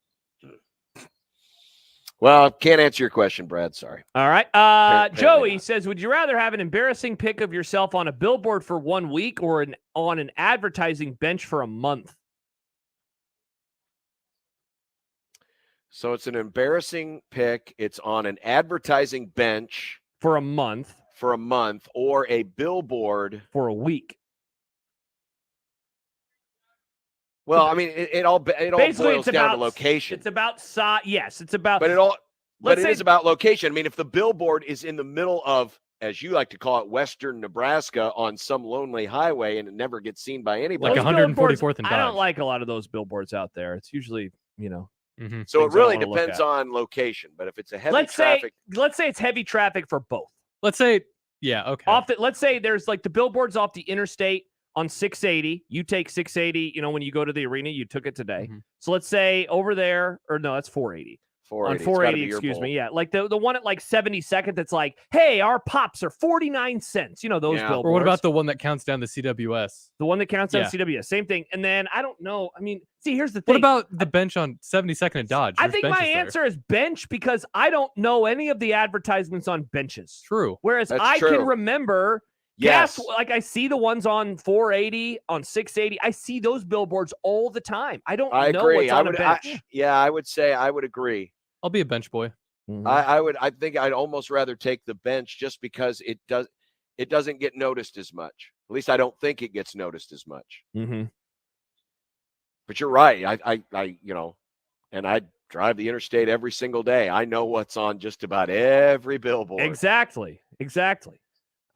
Well, can't answer your question, Brad. Sorry. All right. Apparently Joey says, would you rather have an embarrassing pic of yourself on a billboard for 1 week or on an advertising bench for a month? So it's an embarrassing pick. It's on an advertising bench for a month, or a billboard for a week. Well, I mean, it all boils down to location. It's about size. Yes, it's about. But it is about location. I mean, if the billboard is in the middle of, as you like to call it, Western Nebraska on some lonely highway and it never gets seen by anybody. Like 144th and Dodge. I don't like a lot of those billboards out there. It's usually, So it really depends on location. But if it's a heavy traffic. Let's say it's heavy traffic for both. Let's say, yeah, okay. Let's say there's like the billboards off the interstate on 680. You take 680, when you go to the arena, you took it today. So let's say over there, or no, that's 480. 480. On 480, excuse me. Yeah. Like the one at like 72nd that's like, hey, our pops are 49 cents. Those billboards. Or what about the one that counts down the CWS? The one that counts down CWS. Same thing. And then I don't know. I mean, see, here's the thing. What about the bench on 72nd and Dodge? I think my answer is bench because I don't know any of the advertisements on benches. True. Whereas I can remember. Yes. Like I see the ones on 480, on 680. I see those billboards all the time. I don't know agree. what's on a bench. I would say I would agree. I'll be a bench boy. I think I'd almost rather take the bench just because it doesn't get noticed as much. At least I don't think it gets noticed as much. But you're right. And I drive the interstate every single day. I know what's on just about every billboard. Exactly.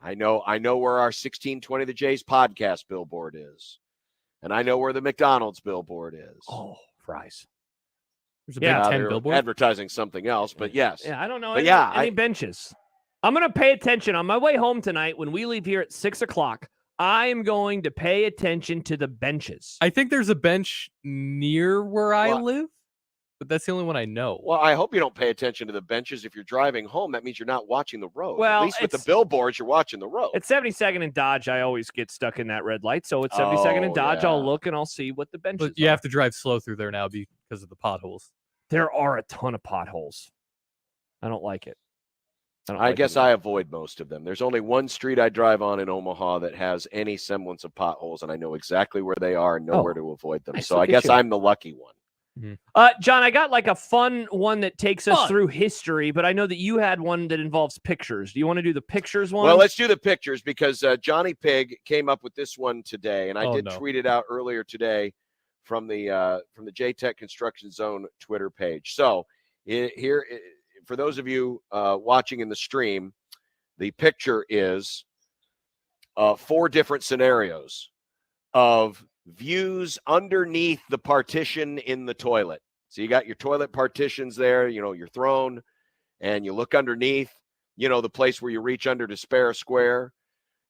I know where our 1620 The Jays podcast billboard is. And I know where the McDonald's billboard is. Oh, fries. There's a Big Ten billboard. Advertising something else, but yes. Yeah, I don't know any benches. I'm going to pay attention. On my way home tonight, when we leave here at 6 o'clock, I am going to pay attention to the benches. I think there's a bench near where I live, but that's the only one I know. Well, I hope you don't pay attention to the benches. If you're driving home, that means you're not watching the road. Well, at least with the billboards, you're watching the road. At 72nd and Dodge, I always get stuck in that red light. So at 72nd and Dodge, I'll look and I'll see what the benches But you have to drive slow through there now because of the potholes. There are a ton of potholes. I don't like it. I guess I avoid most of them. There's only one street I drive on in Omaha that has any semblance of potholes, and I know exactly where they are and know where to avoid them. So I guess I'm the lucky one. John, I got like a fun one that takes us through history, but I know that you had one that involves pictures. Do you want to do the pictures one? Well, let's do the pictures because Johnny Pig came up with this one today, and I did tweet it out earlier today from the J-Tech Construction Zone Twitter page. So here, for those of you watching in the stream, the picture is 4 different scenarios of views underneath the partition in the toilet. So you got your toilet partitions there, your throne, and you look underneath, the place where you reach under to spare a square.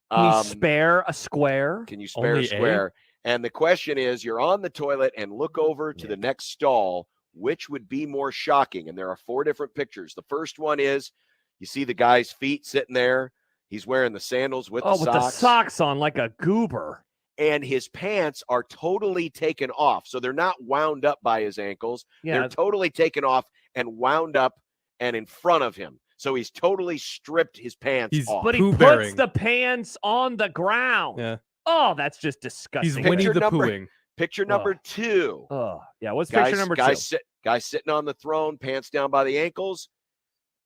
Can you spare a square? Can you spare a square? And the question is, you're on the toilet and look over to the next stall. Which would be more shocking? And there are 4 different pictures. The first one is you see the guy's feet sitting there. He's wearing the sandals with the socks. With the socks on like a goober. And his pants are totally taken off. So they're not wound up by his ankles. Yeah. They're totally taken off and wound up and in front of him. So he's totally stripped his pants off. But he puts the pants on the ground. Yeah. Oh, that's just disgusting. He's Winnie the Poohing. Picture number 2. Oh, yeah. What's picture number 2? Guy sitting on the throne, pants down by the ankles.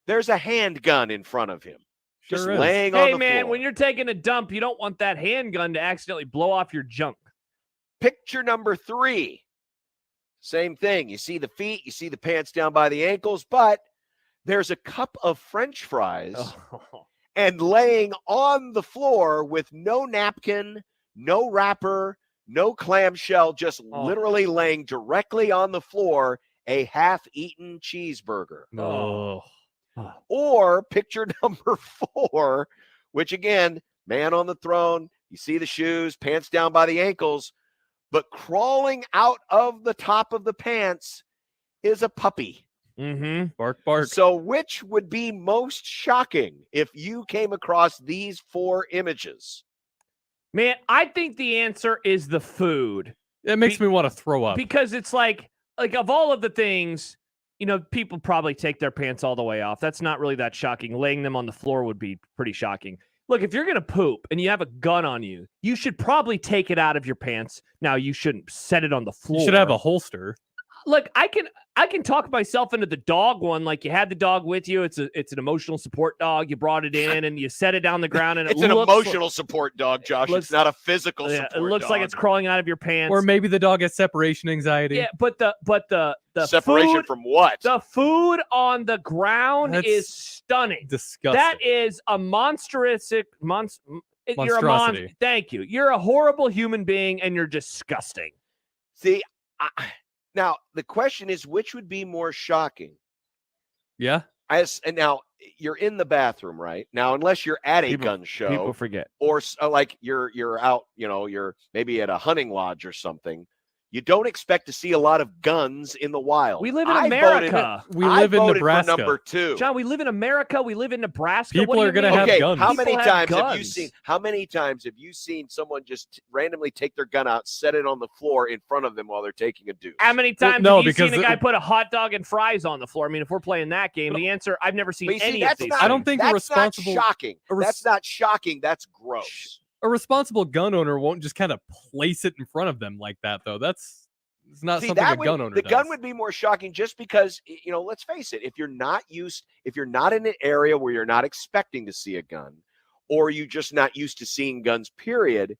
There's a handgun in front of him. Just laying on the floor. Hey, man, when you're taking a dump, you don't want that handgun to accidentally blow off your junk. Picture number 3. Same thing. You see the feet, you see the pants down by the ankles, but there's a cup of French fries and laying on the floor with no napkin, no wrapper, no clamshell, just literally laying directly on the floor, a half-eaten cheeseburger. Oh. Or picture number 4, which again, man on the throne, you see the shoes, pants down by the ankles, but crawling out of the top of the pants is a puppy. Mm-hmm. Bark, bark. So which would be most shocking if you came across these 4 images? Man, I think the answer is the food. It makes me want to throw up. Because it's like of all of the things, people probably take their pants all the way off. That's not really that shocking. Laying them on the floor would be pretty shocking. Look, if you're going to poop and you have a gun on you, you should probably take it out of your pants. Now, you shouldn't set it on the floor. You should have a holster. Look, I can talk myself into the dog one. Like, you had the dog with you. It's an emotional support dog. You brought it in and you set it down the ground, and it's an emotional support dog, Josh. It's not a physical support it looks dog. like it's crawling out of your pants. Or maybe the dog has separation anxiety. Yeah, but the separation food, from what? The food on the ground is stunning. Disgusting. That is a monstrous monstrosity. Thank you. You're a horrible human being, and you're disgusting. See, now the question is, which would be more shocking? Yeah. And now you're in the bathroom, right? Now, unless you're at a gun show, people forget, or like you're out, you're maybe at a hunting lodge or something. You don't expect to see a lot of guns in the wild. We live in America. We live in Nebraska. For number 2. John, we live in America. We live in Nebraska. People are going to have guns. How many times have you seen someone just randomly take their gun out, set it on the floor in front of them while they're taking a deuce? How many times have you seen a guy put a hot dog and fries on the floor? I mean, if we're playing that game, the answer, I've never seen any of these. I don't think a responsible... Not shocking. That's not shocking. That's gross. A responsible gun owner won't just kind of place it in front of them like that, though. It's not something a gun owner does. The gun would be more shocking just because, let's face it, if you're not in an area where you're not expecting to see a gun, or you're just not used to seeing guns, period,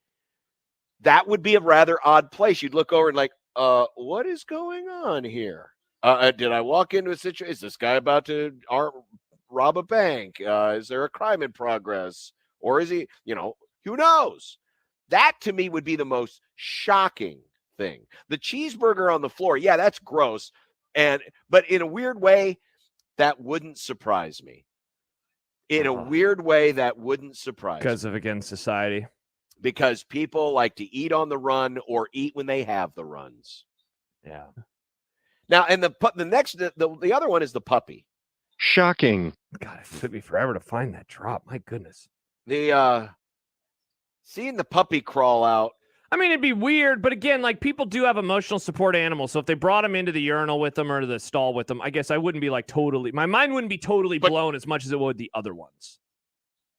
that would be a rather odd place. You'd look over and like, what is going on here? Did I walk into a situation? Is this guy about to rob a bank? Is there a crime in progress? Or is he, who knows? That to me would be the most shocking thing. The cheeseburger on the floor, yeah, that's gross. But in a weird way, that wouldn't surprise me. In a weird way, that wouldn't surprise me. Because of Against Society. Because people like to eat on the run or eat when they have the runs. Yeah. Now, and the other one is the puppy. Shocking. God, it took me forever to find that drop. My goodness. Seeing the puppy crawl out. I mean, it'd be weird, but again, like, people do have emotional support animals. So if they brought them into the urinal with them or the stall with them, I guess I wouldn't be my mind wouldn't be totally blown as much as it would the other ones.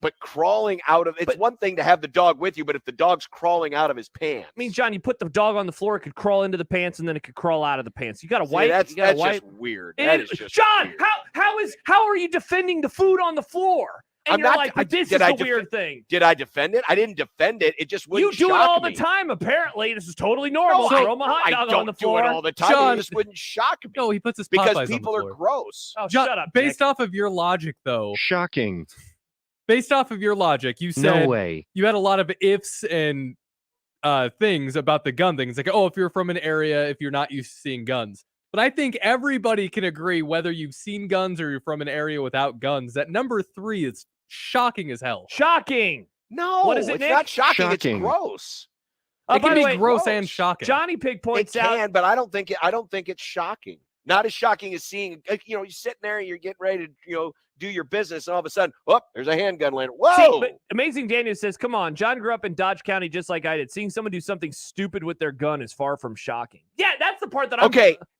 But crawling out of it's one thing to have the dog with you, but if the dog's crawling out of his pants. I mean, John, you put the dog on the floor, it could crawl into the pants, and then it could crawl out of the pants. You got to wipe. That's just weird. That is just John, weird. how are you defending the food on the floor? And you're like, but this is the weird thing. Did I defend it? I didn't defend it. It just wouldn't shock me. You do it all the time, apparently. This is totally normal. Throw him a hot dog on the floor. I don't do it all the time. John, it just wouldn't shock me. No, he puts his Popeyes because on people the are floor. gross. Oh, John, shut up, based Nick. off of your logic, though. Shocking. Based off of your logic, you said no way. You had a lot of ifs and things about the gun things. Like, if you're from an area, if you're not used to seeing guns. But I think everybody can agree, whether you've seen guns or you're from an area without guns, that number 3 is shocking as hell. Shocking. No, what is it, it's Nick? not shocking. Shocking. It's gross. It can be way, gross and shocking. Johnny Pig points It out. can, but I don't think it's shocking. Not as shocking as seeing, you're sitting there and you're getting ready to, do your business, and all of a sudden, there's a handgun laying. Whoa! See, but Amazing Daniel says, "Come on, John grew up in Dodge County just like I did. Seeing someone do something stupid with their gun is far from shocking." Yeah, that's the part that I'm.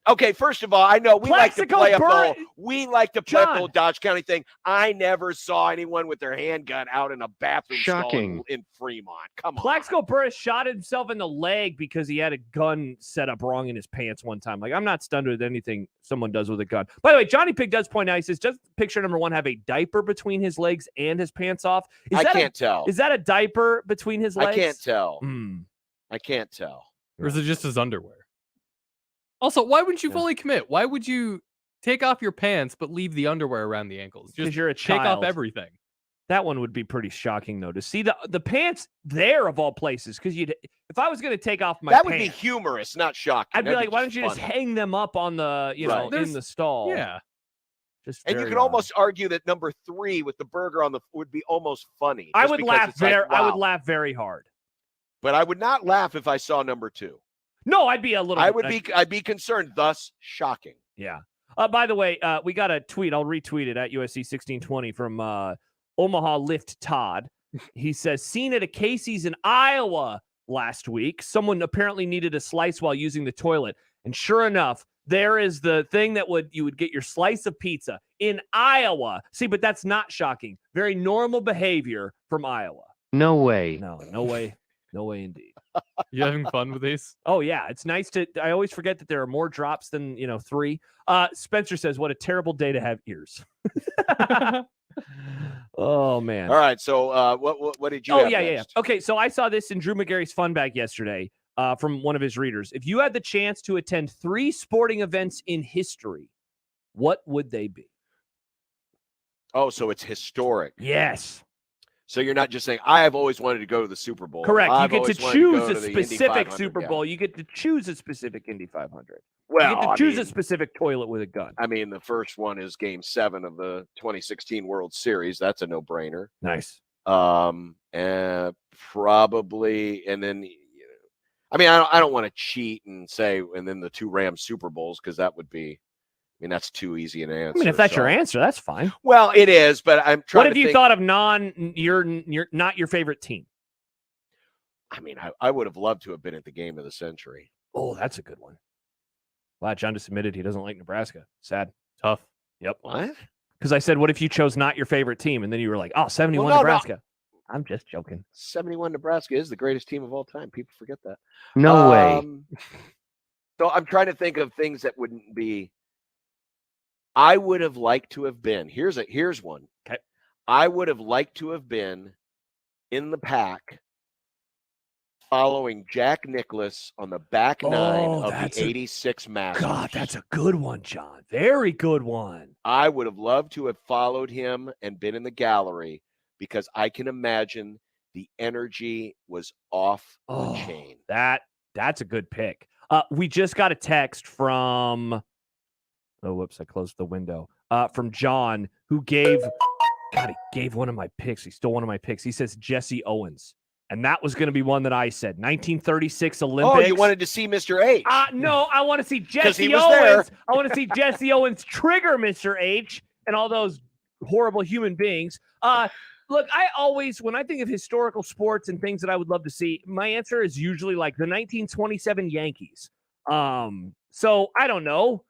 Okay. First of all, I know we like to play up the John. whole Dodge County thing. I never saw anyone with their handgun out in a bathroom Shocking. stall in Fremont. Come on. Plaxico Burris shot himself in the leg because he had a gun set up wrong in his pants one time. Like, I'm not stunned with anything someone does with a gun. By the way, Johnny Pig does point out, he says, does picture number 1 have a diaper between his legs and his pants off? I can't tell. Is that a diaper between his legs? I can't tell. Mm. I can't tell. Or is it just his underwear? Also, why wouldn't you fully commit? Why would you take off your pants but leave the underwear around the ankles? Just you're a take off child. everything. That one would be pretty shocking, though, to see the pants there of all places. Because if I was going to take off my that pants, would be humorous, not shocking. I'd be That'd like, why don't you just funny. hang them up on the, in the stall? Yeah. Just and you very could odd. almost argue that number 3 with the burger on the would be almost funny. I just would because laugh it's like, very. I would wow. laugh very hard. But I would not laugh if I saw number 2. No, I'd be a little. I'd be concerned. Thus, shocking. Yeah. By the way, we got a tweet. I'll retweet it at USC 1620 from Omaha Lift Todd. He says, seen at a Casey's in Iowa last week. Someone apparently needed a slice while using the toilet. And sure enough, there is the thing that you would get your slice of pizza in Iowa. See, but that's not shocking. Very normal behavior from Iowa. No way. No way. No way indeed. You having fun with these? Oh, yeah. It's nice I always forget that there are more drops than, 3. Spencer says, what a terrible day to have ears. Oh, man. All right. So what did you have next? Okay, so I saw this in Drew McGarry's fun bag yesterday from one of his readers. If you had the chance to attend 3 sporting events in history, what would they be? Oh, so it's historic. Yes. So you're not just saying, I have always wanted to go to the Super Bowl. Correct. I've You get always to wanted choose go a to the Indy specific 500. Super Yeah. Bowl. You get to choose a specific Indy 500. Well, you get to choose a specific toilet with a gun. I mean, the first one is Game 7 of the 2016 World Series. That's a no-brainer. Nice. And probably, and then, I mean, I don't want to cheat and say, and then the 2 Rams Super Bowls, because that would be, I mean, that's too easy an answer. I mean, if that's your answer, that's fine. Well, it is, but I'm trying. What have you thought of you're not your favorite team? I mean, I would have loved to have been at the game of the century. Oh, that's a good one. Wow, John just admitted he doesn't like Nebraska. Sad. Tough. Yep. What? Because I said, what if you chose not your favorite team? And then you were like, 71 Well, no, Nebraska. No. I'm just joking. 71 Nebraska is the greatest team of all time. People forget that. No way. So I'm trying to think of things that wouldn't be. I would have liked to have been. Here's one. Okay. I would have liked to have been in the pack following Jack Nicklaus on the back 9 of the 86 Masters. God, that's a good one, John. Very good one. I would have loved to have followed him and been in the gallery because I can imagine the energy was off the chain. That's a good pick. We just got a text from oh, whoops, I closed the window. From John, who gave one of my picks. He stole one of my picks. He says Jesse Owens. And that was going to be one that I said. 1936 Olympics. Oh, you wanted to see Mr. H. No, I want to see Jesse was Owens. there. I want to see Jesse Owens trigger Mr. H and all those horrible human beings. Look, I always, when I think of historical sports and things that I would love to see, my answer is usually like the 1927 Yankees. So I don't know.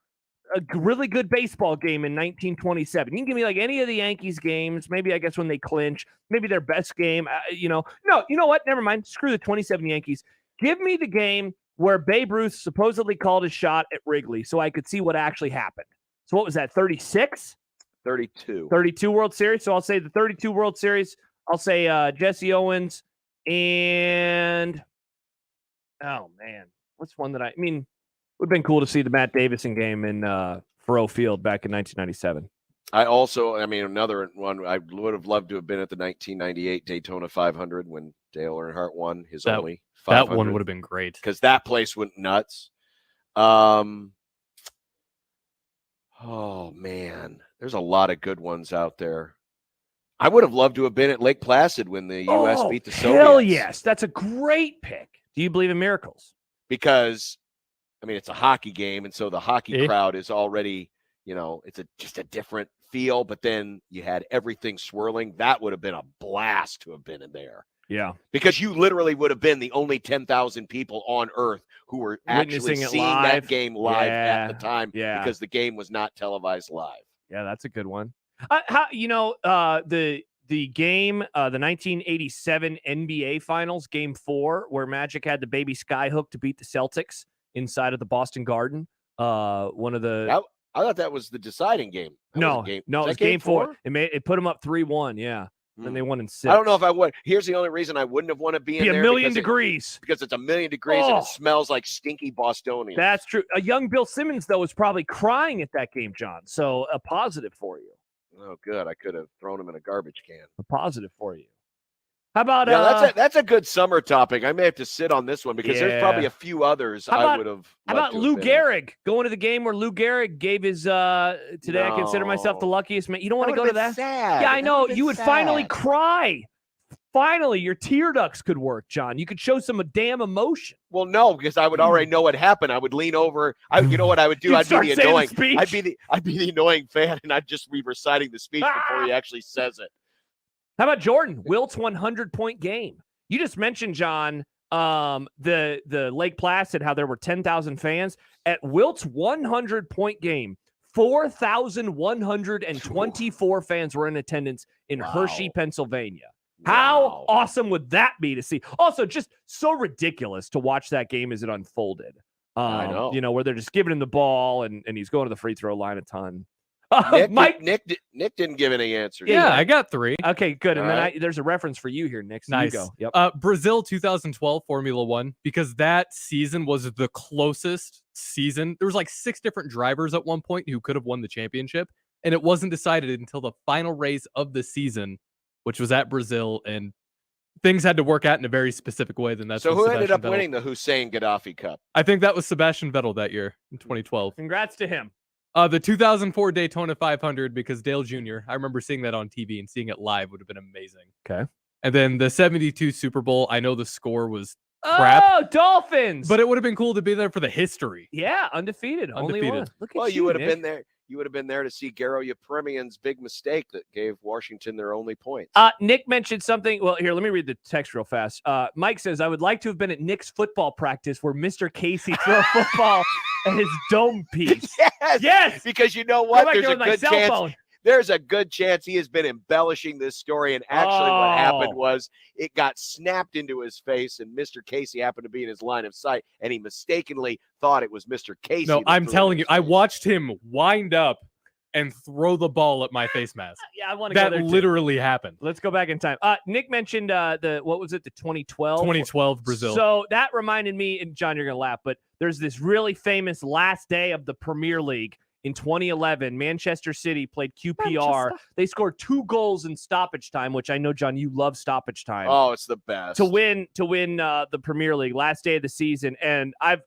A really good baseball game in 1927. You can give me like any of the Yankees games. Maybe I guess when they clinch, maybe their best game. No, you know what? Never mind. Screw the 27 Yankees. Give me the game where Babe Ruth supposedly called his shot at Wrigley, so I could see what actually happened. So what was that? 36? 32. 32 World Series. So I'll say the 32 World Series. I'll say Jesse Owens and oh man, what's one that I mean? Would have been cool to see the Matt Davison game in Faroe Field back in 1997. Another one, I would have loved to have been at the 1998 Daytona 500 when Dale Earnhardt won his only 500. That one would have been great. Because that place went nuts. Oh, man. There's a lot of good ones out there. I would have loved to have been at Lake Placid when the U.S. beat the Soviets. Hell yes. That's a great pick. Do you believe in miracles? Because it's a hockey game, and so the hockey crowd is already, it's just a different feel, but then you had everything swirling. That would have been a blast to have been in there. Yeah. Because you literally would have been the only 10,000 people on Earth who were actually seeing that game live at the time because the game was not televised live. Yeah, that's a good one. The game, the 1987 NBA Finals, Game 4, where Magic had the baby skyhook to beat the Celtics inside of the Boston Garden. One of the I thought that was the deciding game. No, it was Game 4. It put them up 3-1. Yeah, then they won in 6. I don't know if I would. Here's the only reason I wouldn't have wanted to be in there. A million degrees. Because it's a million degrees and it smells like stinky Bostonians. That's true. A young Bill Simmons though was probably crying at that game, John. So a positive for you. Oh, good. I could have thrown him in a garbage can. A positive for you. How about that's a good summer topic. I may have to sit on this one because there's probably a few others I would have. How about Lou Gehrig going to the game where Lou Gehrig gave his today I consider myself the luckiest man. You don't want to go to that? Sad. Yeah, I know. You would sad. finally cry. Finally, your tear ducts could work, John. You could show some damn emotion. Well, no, because I would already know what happened. I would lean over. You know what I would do? I'd be the annoying. I'd be the annoying fan, and I'd just be reciting the speech before he actually says it. How about Jordan? Wilt's 100-point game. You just mentioned, John, the Lake Placid, how there were 10,000 fans. At Wilt's 100-point game, 4,124 fans were in attendance in Hershey, Pennsylvania. How awesome would that be to see? Also, just so ridiculous to watch that game as it unfolded. I know. You know, where they're just giving him the ball and he's going to the free throw line a ton. Nick didn't give any answers. Yeah, I got 3. Okay, good. And All then right. there's a reference for you here, Nick. So Nice. you go. Yep. Brazil 2012 Formula 1, because that season was the closest season. There was like 6 different drivers at one point who could have won the championship, and it wasn't decided until the final race of the season, which was at Brazil, and things had to work out in a very specific way. So who ended up winning the Hussein Gaddafi Cup? I think that was Sebastian Vettel that year in 2012. Congrats to him. The 2004 Daytona 500, because Dale Jr., I remember seeing that on TV, and seeing it live would have been amazing. Okay. And then the 72 Super Bowl, I know the score was crap. Oh, Dolphins! But it would have been cool to be there for the history. Yeah, undefeated. Only one. Look at you would have Nick. been there. You would have been there to see Garo Yepremian's big mistake that gave Washington their only points. Nick mentioned something. Well, here, let me read the text real fast. Mike says, I would like to have been at Nick's football practice where Mr. Casey threw a football at his dome piece. Yes! Because you know what? Go back There's there a with my good cell chance. phone. There's a good chance he has been embellishing this story. And actually what happened was it got snapped into his face, and Mr. Casey happened to be in his line of sight, and he mistakenly thought it was Mr. Casey. No, I'm telling you, I watched him wind up and throw the ball at my face mask. Yeah, I want to go there That too. literally happened. Let's go back in time. Nick mentioned the 2012? 2012 Brazil. So that reminded me, and John, you're going to laugh, but there's this really famous last day of the Premier League in 2011. Manchester City played QPR. They scored 2 goals in stoppage time, which I know, John, you love stoppage time. Oh, it's the best. To win the Premier League, last day of the season. And I've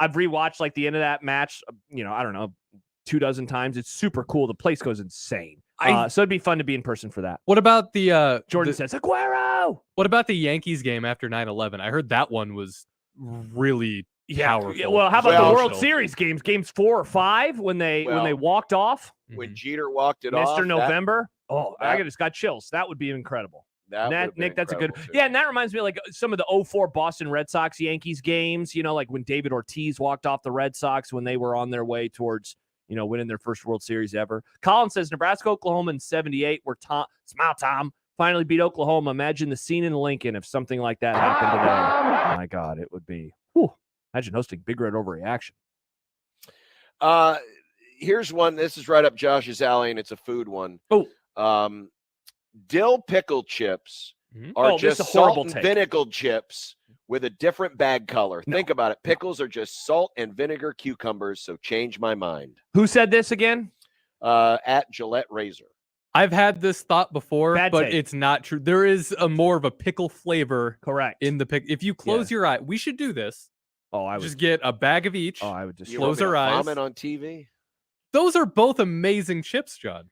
rewatched like the end of that match, I don't know, 2 dozen times. It's super cool. The place goes insane. So it'd be fun to be in person for that. What about the Jordan says Aguero? What about the Yankees game after 9/11? I heard that one was really powerful. Yeah, well, how about the World Series games 4 or 5 when they walked off? When Jeter walked it off. Mr. November. I just got chills. That would be incredible. Nick, that's a good. Yeah, and that reminds me of like some of the 04 Boston Red Sox Yankees games, like when David Ortiz walked off the Red Sox when they were on their way towards winning their first World Series ever. Colin says Nebraska, Oklahoma in 78, where Smile Tom finally beat Oklahoma. Imagine the scene in Lincoln if something like that happened today. Oh my God, it would be. Imagine hosting Big Red Overreaction. Here's one. This is right up Josh's alley, and it's a food one. Dill pickle chips are just salt and vinegar chips with a different bag color. Think about it. Pickles are just salt and vinegar cucumbers, so change my mind. Who said this again? At Gillette Razor. I've had this thought before, Bad but take. it's not true. There is more of a pickle flavor correct in the pickle. If you close your eye, we should do this. I would just get a bag of each. I would just close our eyes. Comment on TV. Those are both amazing chips, John.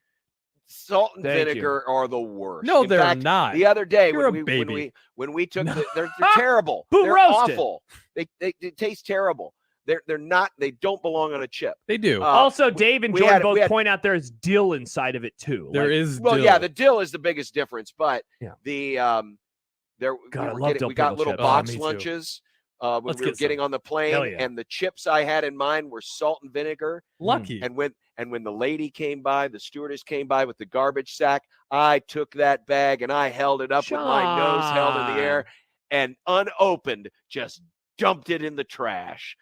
Salt and vinegar are the worst. No, in they're fact, not. The other day You're when a baby. when we took they're terrible. Who they're roasted? awful. They taste terrible. They're not. They don't belong on a chip. They do. Also, Dave and Jordan both we had- point out there is dill inside of it too. There is Well, dill. yeah, the dill is the biggest difference, but Yeah. the God, I love dill we got pickle little chips. box me too. lunches when Let's we were get getting some. on the plane, Hell yeah. and the chips I had in mind were salt and vinegar. Lucky. And when the lady came by, the stewardess came by with the garbage sack, I took that bag and I held it up with my nose held in the air and unopened, just dumped it in the trash.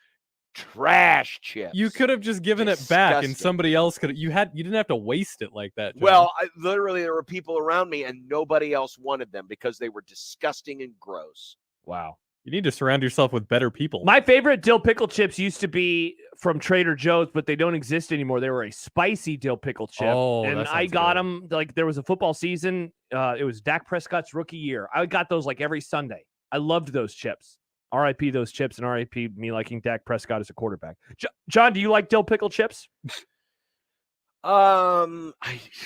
Trash chips. You could have just given it back, and Disgusting. somebody else could. You didn't have to waste it like that. John. Well, literally, there were people around me, and nobody else wanted them because they were disgusting and gross. Wow. You need to surround yourself with better people. My favorite dill pickle chips used to be from Trader Joe's, but they don't exist anymore. They were a spicy dill pickle chip. Oh, and that I sounds got good. them like there was a football season. It was Dak Prescott's rookie year. I got those like every Sunday. I loved those chips. RIP those chips and RIP me liking Dak Prescott as a quarterback. John, do you like dill pickle chips?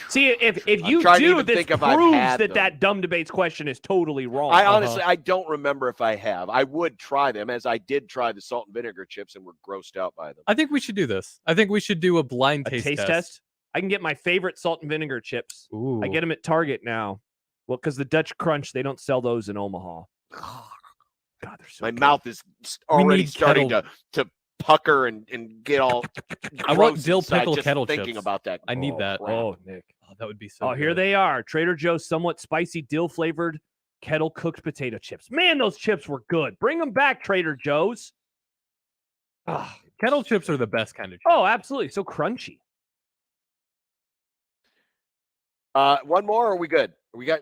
See, if you do, this proves that dumb debates question is totally wrong. I honestly, I don't remember if I have. I would try them, as I did try the salt and vinegar chips and were grossed out by them. I think we should do this. I think we should do a blind taste test. I can get my favorite salt and vinegar chips. Ooh. I get them at Target now. Well, because the Dutch Crunch, they don't sell those in Omaha. God, they're so My good. mouth is already starting to pucker and get all. I want gross dill inside pickle just kettle thinking chips. about that. I need that. crap. Oh, Nick. Oh, that would be so Oh, here good. they are. Trader Joe's somewhat spicy dill flavored kettle cooked potato chips. Man, those chips were good. Bring them back, Trader Joe's. Kettle chips are the best kind of chips. Oh, absolutely. So crunchy. One more, or are we good? Are we good?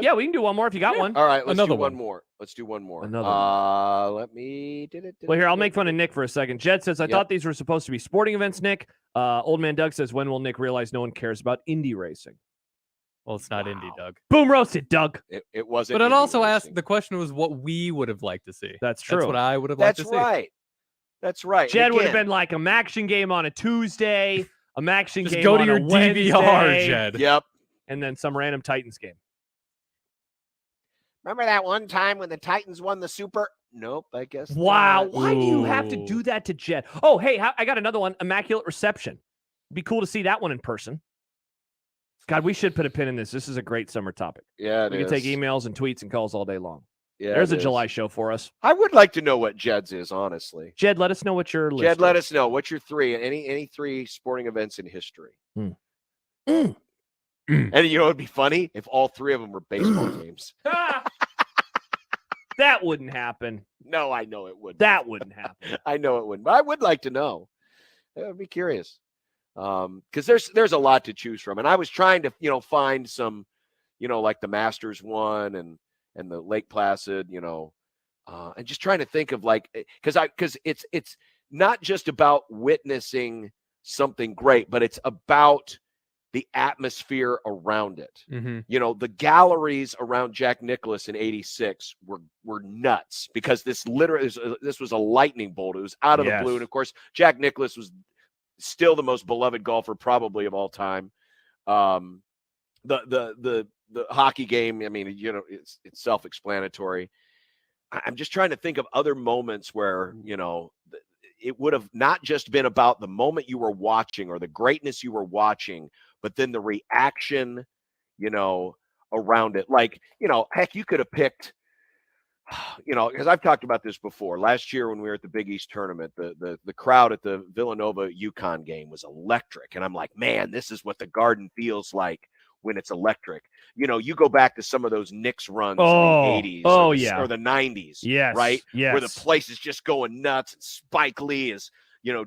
Yeah, we can do one more if you got one. All right, let's Another do one one. more. Let's do one more. Another one. Let me. Well, here, I'll make fun of Nick for a second. Jed says, I thought these were supposed to be sporting events, Nick. Old Man Doug says, when will Nick realize no one cares about indie racing? Well, it's not indie, Doug. Boom roasted, Doug. It wasn't. But it indie also racing. asked, the question was what we would have liked to see. That's true. That's what I would have liked to see. That's right. That's right. Jed would have Again, been like a Maction game on a Tuesday, a Maction Just game go to on your a Wednesday, DVR, Jed. Yep. and then some random Titans game. Remember that one time when the Titans won the Super? Nope, I guess. Wow. not. Why do you have to do that to Jed? Oh, hey, I got another one. Immaculate Reception. Be cool to see that one in person. God, we should put a pin in this. This is a great summer topic. Yeah, we can take emails and tweets and calls all day long. Yeah, There's it a is. July show for us. I would like to know what Jed's is, honestly. Jed, let us know what your list Jed, let is. us know. What's your three? Any three sporting events in history? Mm. And you know, it'd be funny if all three of them were baseball games. That wouldn't happen. No, I know it wouldn't. That wouldn't happen. I know it wouldn't. But I would like to know. I'd be curious. Because there's a lot to choose from. And I was trying to, find some, like the Masters one and the Lake Placid, and just trying to think of like, because it's not just about witnessing something great, but it's about the atmosphere around it. Mm-hmm. The galleries around Jack Nicklaus in '86 were nuts because this was a lightning bolt. It was out of the blue. And of course, Jack Nicklaus was still the most beloved golfer probably of all time. The hockey game, I mean, it's self-explanatory. I'm just trying to think of other moments where, it would have not just been about the moment you were watching or the greatness you were watching, but then the reaction, around it. Like, heck, you could have picked, because I've talked about this before. Last year when we were at the Big East tournament, the crowd at the Villanova-UConn game was electric. And I'm like, man, this is what the Garden feels like when it's electric. You go back to some of those Knicks runs in the 80s or the 90s, Yes, right? yes. Where the place is just going nuts and Spike Lee is,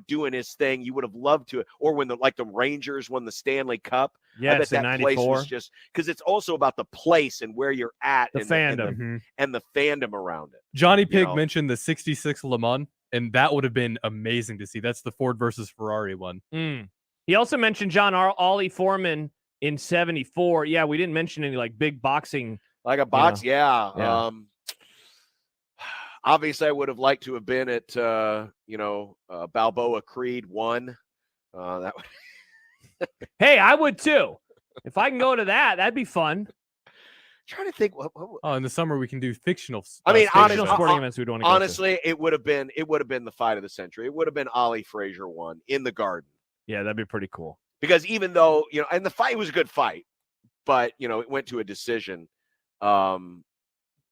doing his thing. You would have loved to, or when the Rangers won the Stanley Cup. Yes, I in bet that place 94. was just, because it's also about the place and where you're at The and fandom. and the fandom around it. Johnny Pig mentioned the 66 Le Mans, and that would have been amazing to see. That's the Ford versus Ferrari one. He also mentioned John Ollie Foreman in '74. Yeah, we didn't mention any big boxing. Like a box, yeah. Obviously, I would have liked to have been at Balboa Creed 1. That would. Hey, I would too. If I can go to that, that'd be fun. Trying to think. Oh, in the summer we can do fictional. Fictional sporting events we'd want to go to. Honestly, it would have been the fight of the century. It would have been Ollie Frazier 1 in the Garden. Yeah, that'd be pretty cool. Because even though, and the fight was a good fight, but, it went to a decision.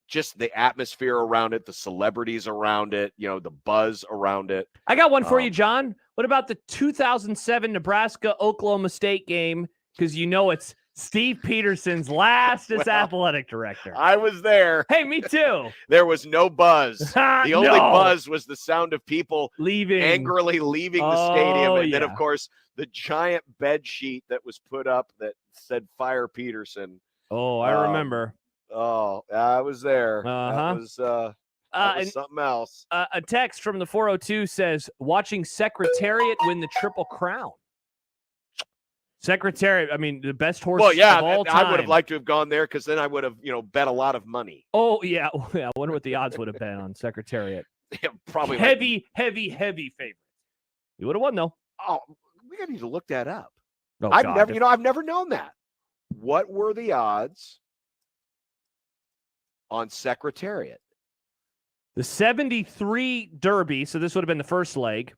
Just the atmosphere around it, the celebrities around it, the buzz around it. I got one for you, John. What about the 2007 Nebraska-Oklahoma State game? Because it's Steve Peterson's last as athletic director. I was there. Hey, me too. There was no buzz. The only No. buzz was the sound of people angrily leaving the stadium. And then, of course, the giant bed sheet that was put up that said Fire Peterson. Oh, I remember. Oh, I was there. Uh-huh. That was That was something else. A text from the 402 says, watching Secretariat win the Triple Crown. Secretariat, I mean, the best horse of all time. I would have liked to have gone there because then I would have, bet a lot of money. Oh, yeah. I wonder what the odds would have been on Secretariat. Yeah, probably heavy favorite. You would have won, though. Oh, we got to need to look that up. Oh, I've never known that. What were the odds on Secretariat? The 73 Derby, so this would have been the first leg.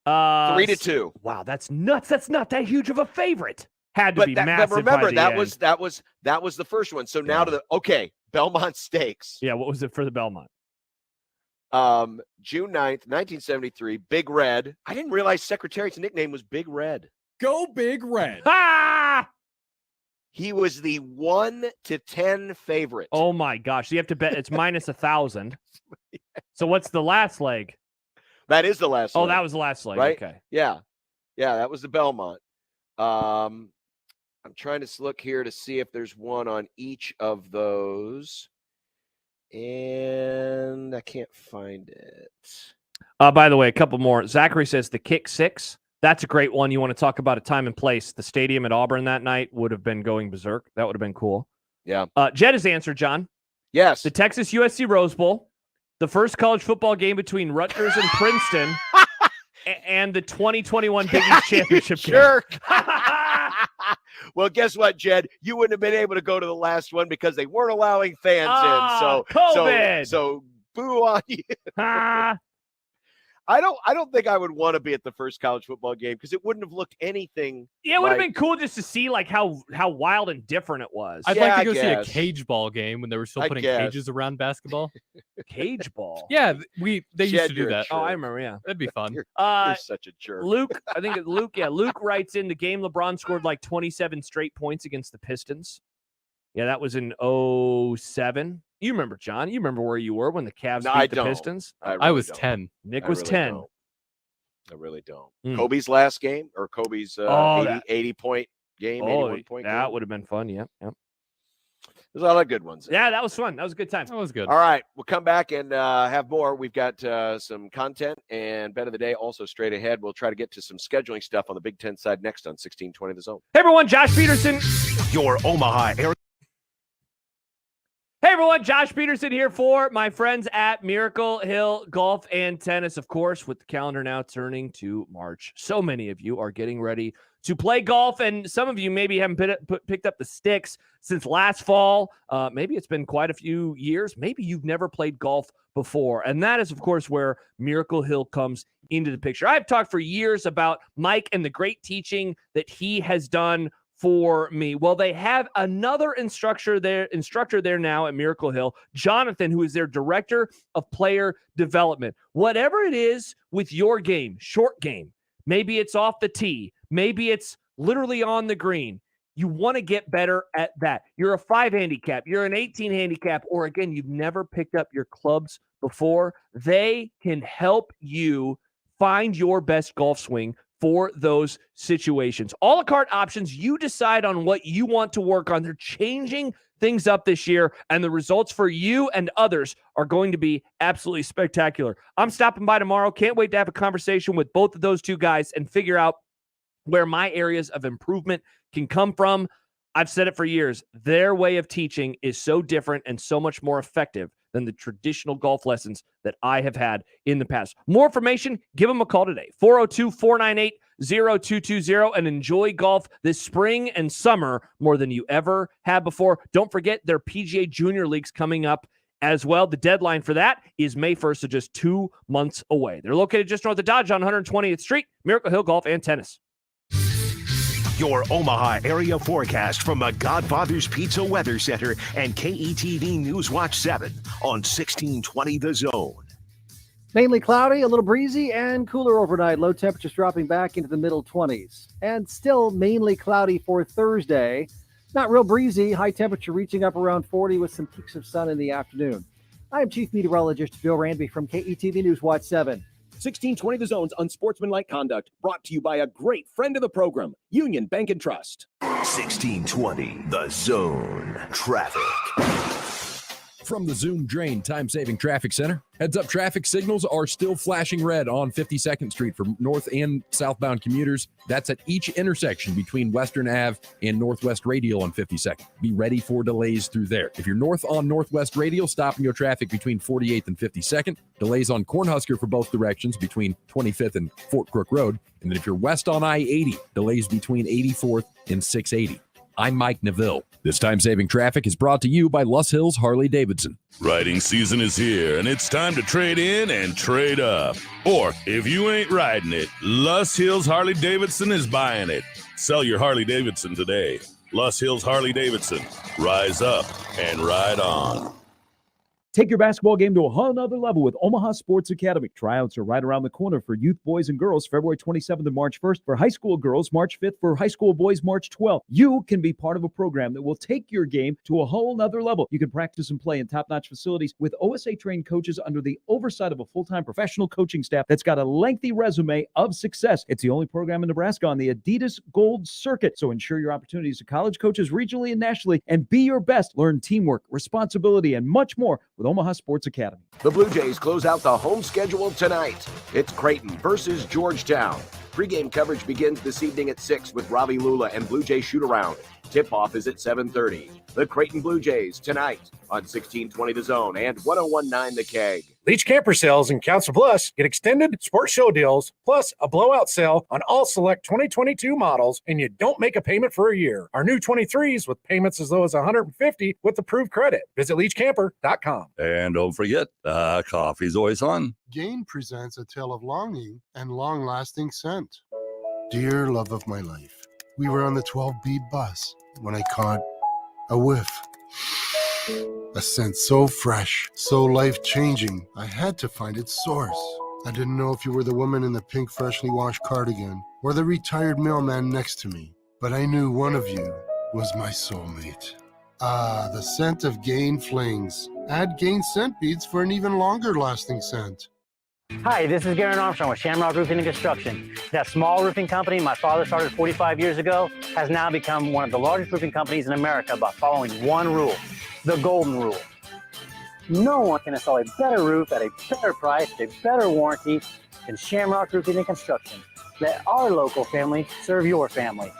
3-2. Wow, that's nuts. That's not that huge of a favorite. Had to But be massive. But remember, by the that end. was the first one. So now Belmont Stakes. Yeah, what was it for the Belmont? June 9th, 1973, Big Red. I didn't realize Secretariat's nickname was Big Red. Go Big Red. Ah! He was the 1-10 favorite. Oh my gosh. So you have to bet it's minus 1,000. So what's the last leg? That is the last leg. Oh, that was the last leg. Right? Okay. Yeah. Yeah, that was the Belmont. I'm trying to look here to see if there's one on each of those. And I can't find it. By the way, a couple more. Zachary says the kick six. That's a great one. You want to talk about a time and place. The stadium at Auburn that night would have been going berserk. That would have been cool. Yeah. Jed has answered, John. Yes. The Texas USC Rose Bowl, the first college football game between Rutgers and Princeton, and the 2021 Big East Championship game. Well, guess what, Jed? You wouldn't have been able to go to the last one because they weren't allowing fans in. So COVID. So boo on you. I don't think I would want to be at the first college football game because it wouldn't have looked anything. Yeah, it would have been cool just to see like how wild and different it was. I'd like to go see a cage ball game when they were still putting cages around basketball. Cage ball? Yeah, they used to do that. Oh, I remember, yeah. That'd be fun. You're such a jerk. Luke, I think it's Luke. Yeah, Luke writes in the game LeBron scored like 27 straight points against the Pistons. Yeah, that was in 2007. You remember, John. You remember where you were when the Cavs beat the Pistons? I was 10. Nick was 10. I really don't. Kobe's last game or Kobe's 80-point game, 81-point game? That would have been fun, yeah. Yep. There's a lot of good ones. Yeah, that was fun. That was a good time. That was good. All right, we'll come back and have more. We've got some content and bet of the day also straight ahead. We'll try to get to some scheduling stuff on the Big Ten side next on 1620 The Zone. Hey, everyone, Josh Peterson. Your Omaha area. Hey, everyone, Josh Peterson here for my friends at Miracle Hill Golf and Tennis. Of course, with the calendar now turning to March, so many of you are getting ready to play golf, and some of you maybe haven't picked up the sticks since last fall. Maybe it's been quite a few years. Maybe you've never played golf before, and that is, of course, where Miracle Hill comes into the picture. I've talked for years about Mike and the great teaching that he has done for me. Well, they have another instructor there now at Miracle Hill, Jonathan, who is their director of player development. Whatever it is with your game, short game, maybe it's off the tee, maybe it's literally on the green. You want to get better at that. You're a 5 handicap, you're an 18 handicap, or again, you've never picked up your clubs before. They can help you find your best golf swing for those situations. A la carte options, you decide on what you want to work on. They're changing things up this year, and the results for you and others are going to be absolutely spectacular. I'm stopping by tomorrow. Can't wait to have a conversation with both of those two guys and figure out where my areas of improvement can come from. I've said it for years. Their way of teaching is so different and so much more effective than the traditional golf lessons that I have had in the past. More information, give them a call today, 402-498-0220, and enjoy golf this spring and summer more than you ever have before. Don't forget their PGA Junior Leagues coming up as well. The deadline for that is May 1st, so just 2 months away. They're located just north of Dodge on 120th Street, Miracle Hill Golf and Tennis. Your Omaha area forecast from the Godfather's Pizza Weather Center and KETV News Watch 7 on 1620 The Zone. Mainly cloudy, a little breezy, and cooler overnight. Low temperatures dropping back into the middle 20s. And still mainly cloudy for Thursday. Not real breezy, high temperature reaching up around 40 with some peaks of sun in the afternoon. I am Chief Meteorologist Bill Ranby from KETV News Watch 7. 1620 The Zone's Unsportsmanlike Conduct, brought to you by a great friend of the program, Union Bank and Trust. 1620 The Zone. Traffic. From the Zoom Drain Time-Saving Traffic Center, heads up traffic signals are still flashing red on 52nd Street for north and southbound commuters. That's at each intersection between Western Ave and Northwest Radial on 52nd. Be ready for delays through there. If you're north on Northwest Radial, stop and go traffic between 48th and 52nd. Delays on Cornhusker for both directions between 25th and Fort Crook Road. And then if you're west on I-80, delays between 84th and 680. I'm Mike Neville. This time-saving traffic is brought to you by Luss Hills Harley-Davidson. Riding season is here, and it's time to trade in and trade up. Or, if you ain't riding it, Luss Hills Harley-Davidson is buying it. Sell your Harley-Davidson today. Luss Hills Harley-Davidson. Rise up and ride on. Take your basketball game to a whole nother level with Omaha Sports Academy. Tryouts are right around the corner for youth boys and girls, February 27th and March 1st. For high school girls, March 5th. For high school boys, March 12th. You can be part of a program that will take your game to a whole nother level. You can practice and play in top-notch facilities with OSA-trained coaches under the oversight of a full-time professional coaching staff that's got a lengthy resume of success. It's the only program in Nebraska on the Adidas Gold Circuit. So ensure your opportunities to college coaches regionally and nationally and be your best. Learn teamwork, responsibility, and much more with Omaha Sports Academy. The Blue Jays close out the home schedule tonight. It's Creighton versus Georgetown. Pre-game coverage begins this evening at 6 with Ravi Lula and Blue Jays shoot-around. Tip-off is at 7:30. The Creighton Blue Jays tonight on 1620 The Zone and 1019 The Keg. Leach Camper Sales in Council Bluffs get extended sports show deals, plus a blowout sale on all select 2022 models, and you don't make a payment for a year. Our new 23s with payments as low as $150 with approved credit. Visit leachcamper.com. And don't forget, coffee's always on. Gain presents a tale of longing and long-lasting scent. Dear love of my life, we were on the 12B bus when I caught a whiff. A scent so fresh, so life-changing, I had to find its source. I didn't know if you were the woman in the pink freshly washed cardigan or the retired mailman next to me, but I knew one of you was my soulmate. Ah, the scent of Gain Flings. Add Gain scent beads for an even longer-lasting scent. Hi, this is Garen Armstrong with Shamrock Roofing and Construction. That small roofing company my father started 45 years ago has now become one of the largest roofing companies in America by following one rule, the golden rule. No one can install a better roof at a better price, a better warranty than Shamrock Roofing and Construction. Let our local family serve your family.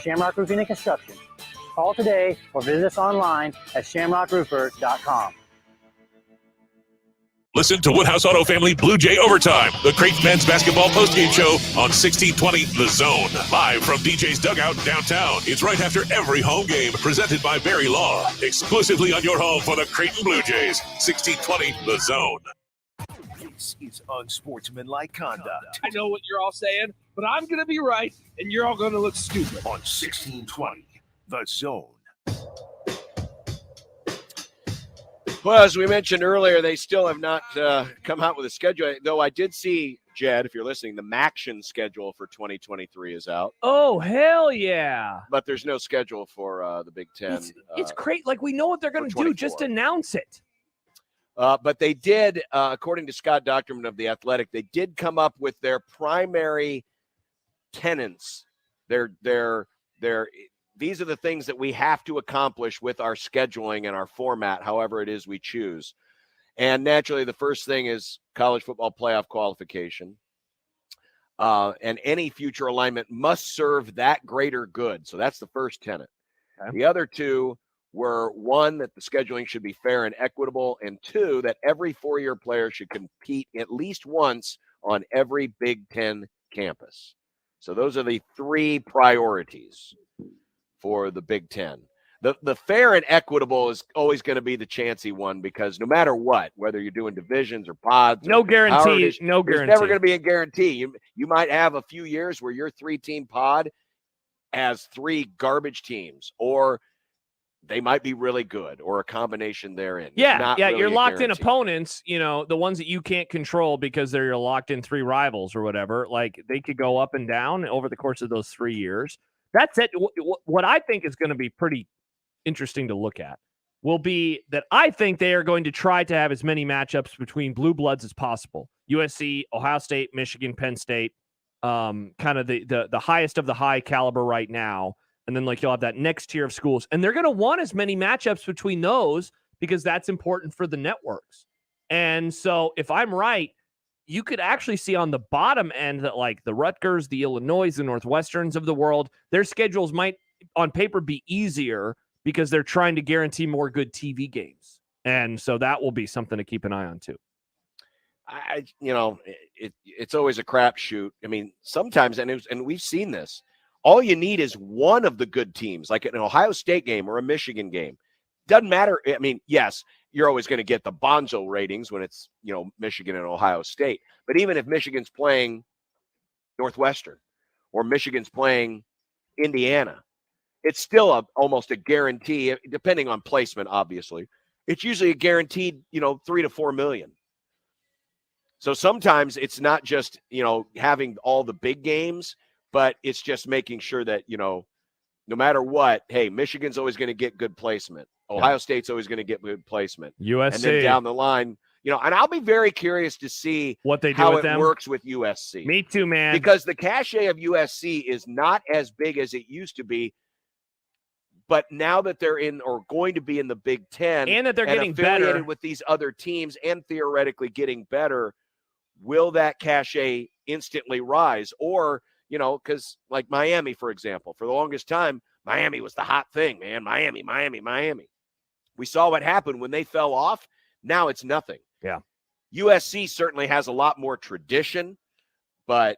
Shamrock Roofing and Construction. Call today or visit us online at shamrockroofer.com. Listen to Woodhouse Auto Family Blue Jay Overtime, the Creighton men's basketball postgame show on 1620 The Zone. Live from DJ's Dugout downtown. It's right after every home game, presented by Barry Law. Exclusively on your home for the Creighton Blue Jays. 1620 The Zone. This is Unsportsmanlike Conduct. I know what you're all saying, but I'm going to be right, and you're all going to look stupid. On 1620 The Zone. Well, as we mentioned earlier, they still have not come out with a schedule. Though I did see, Jed, if you're listening, the MACtion schedule for 2023 is out. Oh, hell yeah. But there's no schedule for the Big Ten. It's great. Like, we know what they're going to do. Just announce it. But they did, according to Scott Docterman of The Athletic, they did come up with their primary tenets. These are the things that we have to accomplish with our scheduling and our format, however it is we choose. And naturally, the first thing is college football playoff qualification. And any future alignment must serve that greater good. So that's the first tenet. Okay. The other two were, one, that the scheduling should be fair and equitable, and two, that every four-year player should compete at least once on every Big Ten campus. So those are the three priorities for the Big Ten. The fair and equitable is always going to be the chancy one, because no matter what, whether you're doing divisions or pods, no guarantee. No guarantee. There's never going to be a guarantee. You might have a few years where your 3-team pod has 3 garbage teams, or they might be really good, or a combination therein. Yeah, really you're locked in opponents, the ones that you can't control because they're locked in 3 rivals or whatever. Like, they could go up and down over the course of those 3 years. That's it. What I think is going to be pretty interesting to look at will be that I think they are going to try to have as many matchups between blue bloods as possible. USC, Ohio State, Michigan, Penn State, kind of the highest of the high caliber right now. And then you'll have that next tier of schools. And they're going to want as many matchups between those because that's important for the networks. And so if I'm right, you could actually see on the bottom end that the Rutgers, the Illinois, the Northwesterns of the world, their schedules might on paper be easier because they're trying to guarantee more good TV games. And so that will be something to keep an eye on too. It's always a crapshoot. I mean, sometimes, and we've seen this, all you need is one of the good teams, like an Ohio State game or a Michigan game. Doesn't matter. I mean, yes, you're always going to get the bonzo ratings when it's, Michigan and Ohio State. But even if Michigan's playing Northwestern or Michigan's playing Indiana, it's still almost a guarantee, depending on placement, obviously. It's usually a guaranteed, 3 to 4 million. So sometimes it's not just, having all the big games, but it's just making sure that, no matter what, hey, Michigan's always going to get good placement. Ohio State's always going to get good placement. USC. And then down the line, and I'll be very curious to see what they do how with it them. Works with USC. Me too, man. Because the cachet of USC is not as big as it used to be. But now that they're in or going to be in the Big Ten and that they're getting affiliated better with these other teams and theoretically getting better, will that cachet instantly rise? Or, because like Miami, for example, for the longest time, Miami was the hot thing, man. Miami. We saw what happened when they fell off. Now it's nothing. Yeah. USC certainly has a lot more tradition, but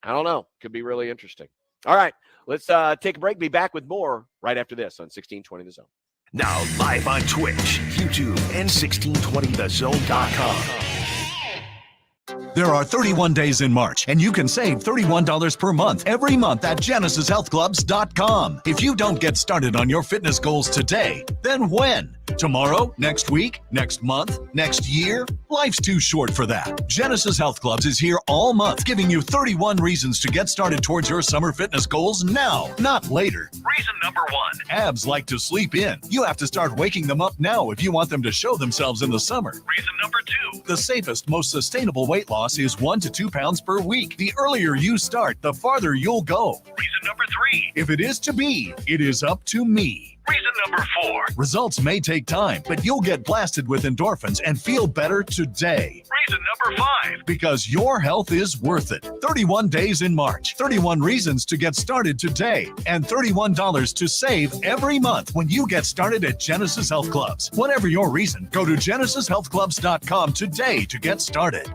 I don't know. Could be really interesting. All right, let's take a break. Be back with more right after this on 1620 The Zone. Now live on Twitch, YouTube, and 1620thezone.com. There are 31 days in March, and you can save $31 per month every month at GenesisHealthClubs.com. If you don't get started on your fitness goals today, then when? Tomorrow? Next week? Next month? Next year? Life's too short for that. Genesis Health Clubs is here all month, giving you 31 reasons to get started towards your summer fitness goals now, not later. Reason number 1. Abs like to sleep in. You have to start waking them up now if you want them to show themselves in the summer. Reason number 2. The safest, most sustainable weight loss is 1 to 2 pounds per week. The earlier you start, the farther you'll go. Reason number 3. If it is to be, it is up to me. Reason number 4. Results may take time, but you'll get blasted with endorphins and feel better today. Reason number 5. Because your health is worth it. 31 days in March, 31 reasons to get started today, and $31 to save every month when you get started at Genesis Health Clubs. Whatever your reason, go to GenesisHealthClubs.com today to get started.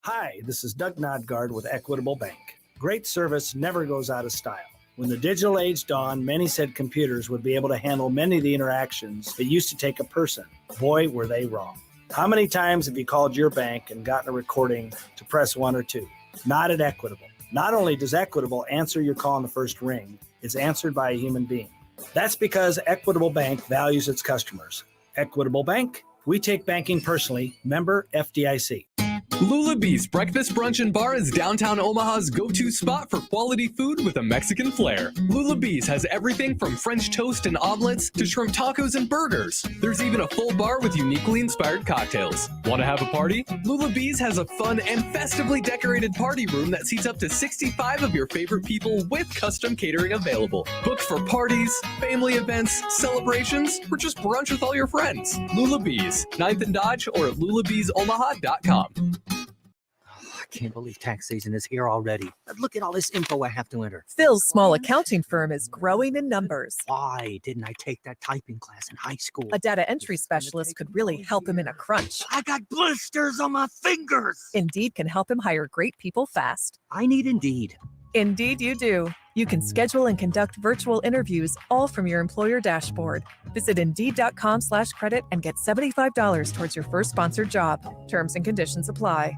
Hi, this is Doug Nodgard with Equitable Bank. Great service never goes out of style. When the digital age dawned, many said computers would be able to handle many of the interactions that used to take a person. Boy, were they wrong. How many times have you called your bank and gotten a recording to press 1 or 2? Not at Equitable. Not only does Equitable answer your call in the first ring, it's answered by a human being. That's because Equitable Bank values its customers. Equitable Bank, we take banking personally. Member FDIC. Lulabee's Breakfast, Brunch, and Bar is downtown Omaha's go-to spot for quality food with a Mexican flair. Lulabee's has everything from French toast and omelets to shrimp tacos and burgers. There's even a full bar with uniquely inspired cocktails. Want to have a party? Lulabee's has a fun and festively decorated party room that seats up to 65 of your favorite people with custom catering available. Booked for parties, family events, celebrations, or just brunch with all your friends. Lulabee's, 9th and Dodge, or at lulabeesomaha.com. I can't believe tax season is here already. Look at all this info I have to enter. Phil's small accounting firm is growing in numbers. Why didn't I take that typing class in high school? A data entry specialist could really help him in a crunch. I got blisters on my fingers. Indeed can help him hire great people fast. I need Indeed. Indeed you do. You can schedule and conduct virtual interviews all from your employer dashboard. Visit Indeed.com/credit and get $75 towards your first sponsored job. Terms and conditions apply.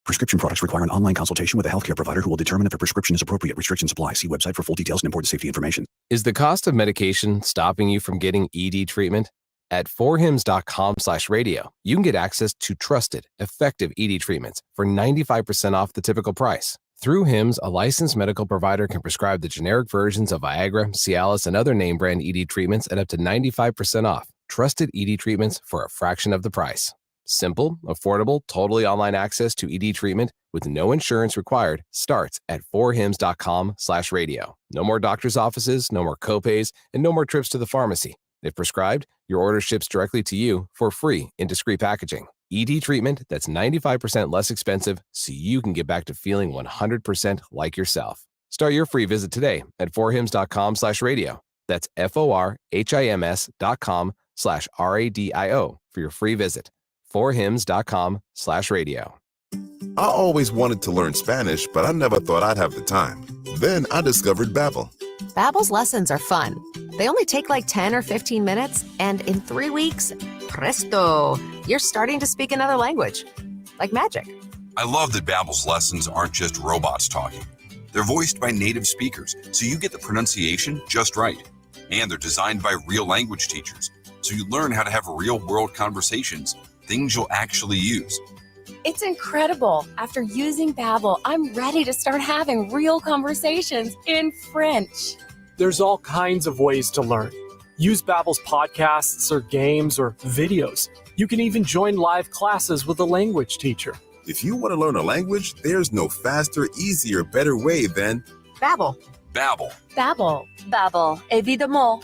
Prescription products require an online consultation with a healthcare provider who will determine if a prescription is appropriate. Restrictions apply. See website for full details and important safety information. Is the cost of medication stopping you from getting ED treatment? At forhims.com/radio, you can get access to trusted, effective ED treatments for 95% off the typical price. Through HIMS, a licensed medical provider can prescribe the generic versions of Viagra, Cialis, and other name brand ED treatments at up to 95% off. Trusted ED treatments for a fraction of the price. Simple, affordable, totally online access to ED treatment with no insurance required starts at forhims.com/radio. No more doctor's offices, no more copays, and no more trips to the pharmacy. If prescribed, your order ships directly to you for free in discreet packaging. ED treatment that's 95% less expensive so you can get back to feeling 100% like yourself. Start your free visit today at forhims.com/radio. That's forhims.com/radio for your free visit. forhims.com/radio. I always wanted to learn Spanish, but I never thought I'd have the time. Then I discovered Babbel. Babbel's lessons are fun. They only take like 10 or 15 minutes, and in 3 weeks, presto, you're starting to speak another language. Like magic. I love that Babbel's lessons aren't just robots talking. They're voiced by native speakers, so you get the pronunciation just right. And they're designed by real language teachers, so you learn how to have real-world conversations, things you'll actually use. It's incredible. After using Babbel, I'm ready to start having real conversations in French. There's all kinds of ways to learn. Use Babbel's podcasts or games or videos. You can even join live classes with a language teacher. If you want to learn a language, there's no faster, easier, better way than Babbel. Babbel. Babbel. Babbel. Évidemment.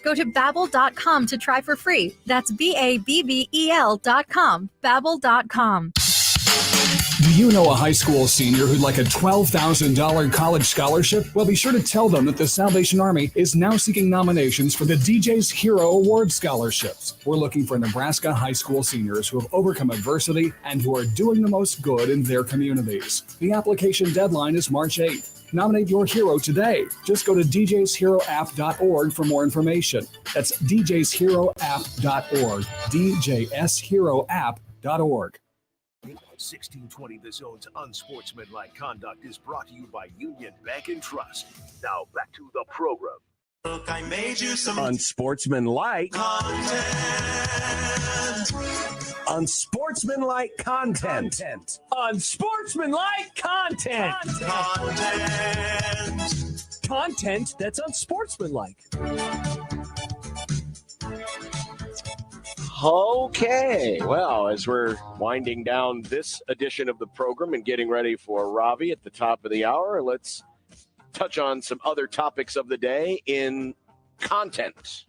Go to Babbel.com to try for free. That's BABBEL.com. Babbel.com. Do you know a high school senior who'd like a $12,000 college scholarship? Well, be sure to tell them that the Salvation Army is now seeking nominations for the DJ's Hero Award scholarships. We're looking for Nebraska high school seniors who have overcome adversity and who are doing the most good in their communities. The application deadline is March 8th. Nominate your hero today. Just go to djsheroapp.org for more information. That's djsheroapp.org. djsheroapp.org. 1620 The Zone's Unsportsmanlike Conduct is brought to you by Union Bank and Trust. Now back to the program. Look, I made you some Unsportsmanlike content. Unsportsmanlike content. Unsportsmanlike content. Content that's unsportsmanlike. Okay, well, as we're winding down this edition of the program and getting ready for Ravi at the top of the hour, let's touch on some other topics of the day in content.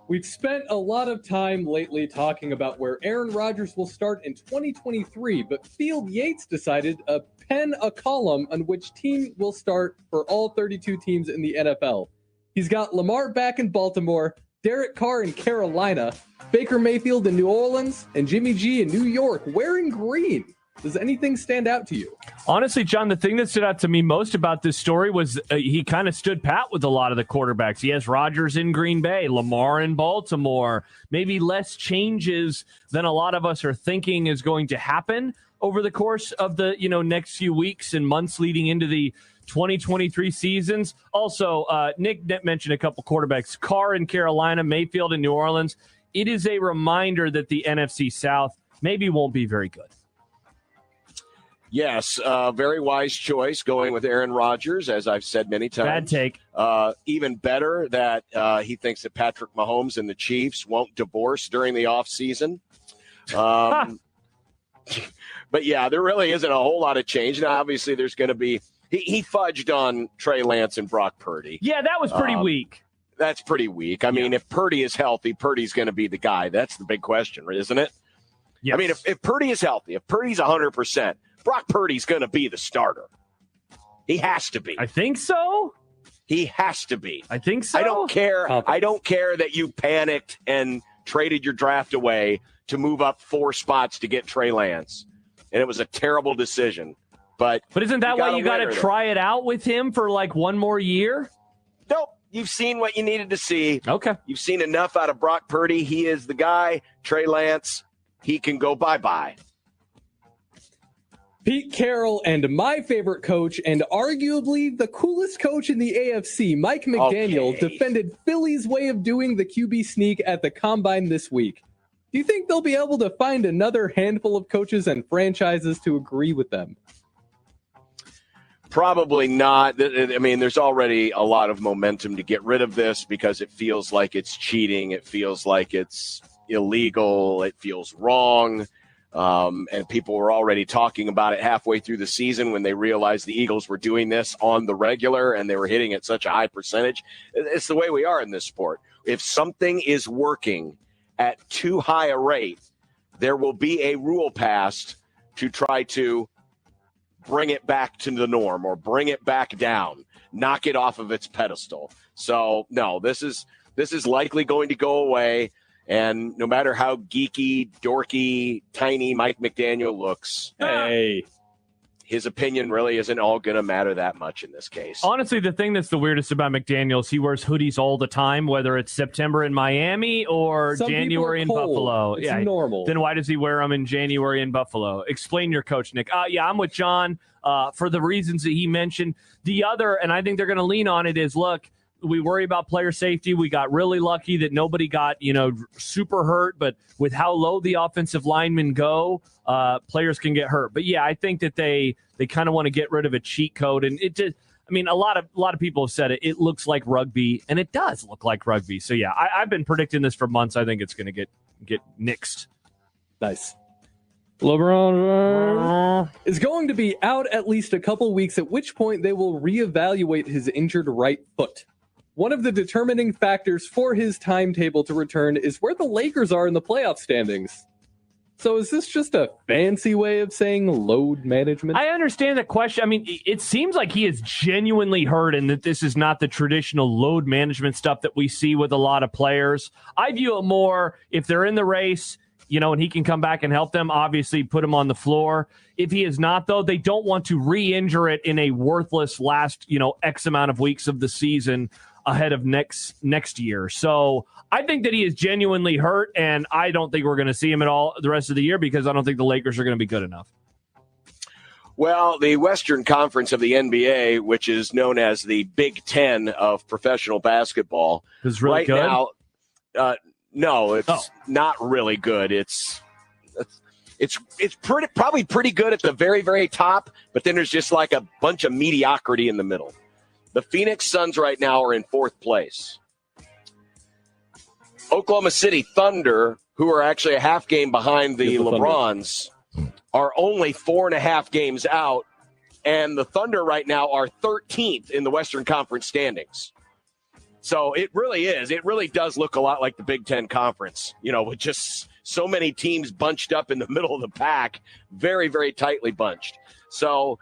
We've spent a lot of time lately talking about where Aaron Rodgers will start in 2023, but Field Yates decided to pen a column on which team will start for all 32 teams in the NFL. He's got Lamar back in Baltimore, Derek Carr in Carolina, Baker Mayfield in New Orleans, and Jimmy G in New York wearing green. Does anything stand out to you? Honestly, John, the thing that stood out to me most about this story was he kind of stood pat with a lot of the quarterbacks. He has Rodgers in Green Bay, Lamar in Baltimore, maybe less changes than a lot of us are thinking is going to happen over the course of the next few weeks and months leading into the 2023 seasons. Also, Nick mentioned a couple quarterbacks, Carr in Carolina, Mayfield in New Orleans. It is a reminder that the NFC South maybe won't be very good. Yes, very wise choice going with Aaron Rodgers, as I've said many times. Bad take. Even better that he thinks that Patrick Mahomes and the Chiefs won't divorce during the offseason. But, yeah, there really isn't a whole lot of change. Now, obviously, there's going to be he fudged on Trey Lance and Brock Purdy. Yeah, that was pretty weak. That's pretty weak. I mean, if Purdy is healthy, Purdy's going to be the guy. That's the big question, isn't it? Yes. I mean, if Purdy is healthy, if Purdy's 100%, Brock Purdy's going to be the starter. He has to be. I think so. He has to be. I think so. I don't care. I don't care that you panicked and traded your draft away to move up 4 spots to get Trey Lance. And it was a terrible decision. But isn't that why you got to try it out with him for like one more year? Nope. You've seen what you needed to see. Okay. You've seen enough out of Brock Purdy. He is the guy. Trey Lance, he can go bye-bye. Pete Carroll and my favorite coach and arguably the coolest coach in the AFC, Mike McDaniel, defended Philly's way of doing the QB sneak at the Combine this week. Do you think they'll be able to find another handful of coaches and franchises to agree with them? Probably not. I mean, there's already a lot of momentum to get rid of this because it feels like it's cheating. It feels like it's illegal. It feels wrong. And people were already talking about it halfway through the season when they realized the Eagles were doing this on the regular and they were hitting at such a high percentage. It's the way we are in this sport. If something is working at too high a rate, there will be a rule passed to try to bring it back to the norm or bring it back down, knock it off of its pedestal. So, no, this is likely going to go away. And no matter how geeky, dorky, tiny Mike McDaniel looks, his opinion really isn't all going to matter that much in this case. Honestly, the thing that's the weirdest about McDaniel is he wears hoodies all the time, whether it's September in Miami or Some January in people are cold. Buffalo. It's normal. Then why does he wear them in January in Buffalo? Explain your coach, Nick. Yeah, I'm with John for the reasons that he mentioned. The other, and I think they're going to lean on it, is, look, we worry about player safety. We got really lucky that nobody got, super hurt. But with how low the offensive linemen go, players can get hurt. But yeah, I think that they kind of want to get rid of a cheat code. And it just, a lot of people have said it. It looks like rugby, and it does look like rugby. So yeah, I've been predicting this for months. I think it's going to get nixed. Nice. LeBron is going to be out at least a couple weeks, at which point they will reevaluate his injured right foot. One of the determining factors for his timetable to return is where the Lakers are in the playoff standings. So is this just a fancy way of saying load management? I understand that question. It seems like he is genuinely hurt and that this is not the traditional load management stuff that we see with a lot of players. I view it more if they're in the race, and he can come back and help them, obviously put him on the floor. If he is not, though, they don't want to re-injure it in a worthless last, X amount of weeks of the season ahead of next year. So I think that he is genuinely hurt, and I don't think we're going to see him at all the rest of the year because I don't think the Lakers are going to be good enough. Well, the Western Conference of the NBA, which is known as the Big Ten of professional basketball, is really right good? Now. No, it's not really good. It's probably pretty good at the very, very top, but then there's just like a bunch of mediocrity in the middle. The Phoenix Suns right now are in fourth place. Oklahoma City Thunder, who are actually a half game behind the LeBrons, are only 4.5 games out, and the Thunder right now are 13th in the Western Conference standings. So it really does look a lot like the Big Ten Conference, with just so many teams bunched up in the middle of the pack, very, very tightly bunched. So,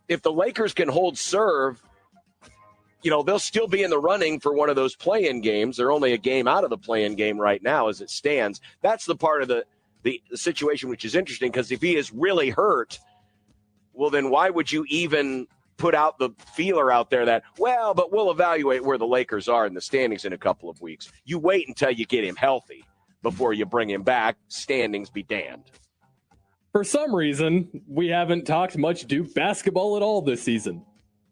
if the Lakers can hold serve, they'll still be in the running for one of those play-in games. They're only a game out of the play-in game right now as it stands. That's the part of the situation which is interesting, because if he is really hurt, well, then why would you even put out the feeler out there that, but we'll evaluate where the Lakers are in the standings in a couple of weeks. You wait until you get him healthy before you bring him back. Standings be damned. For some reason, we haven't talked much Duke basketball at all this season.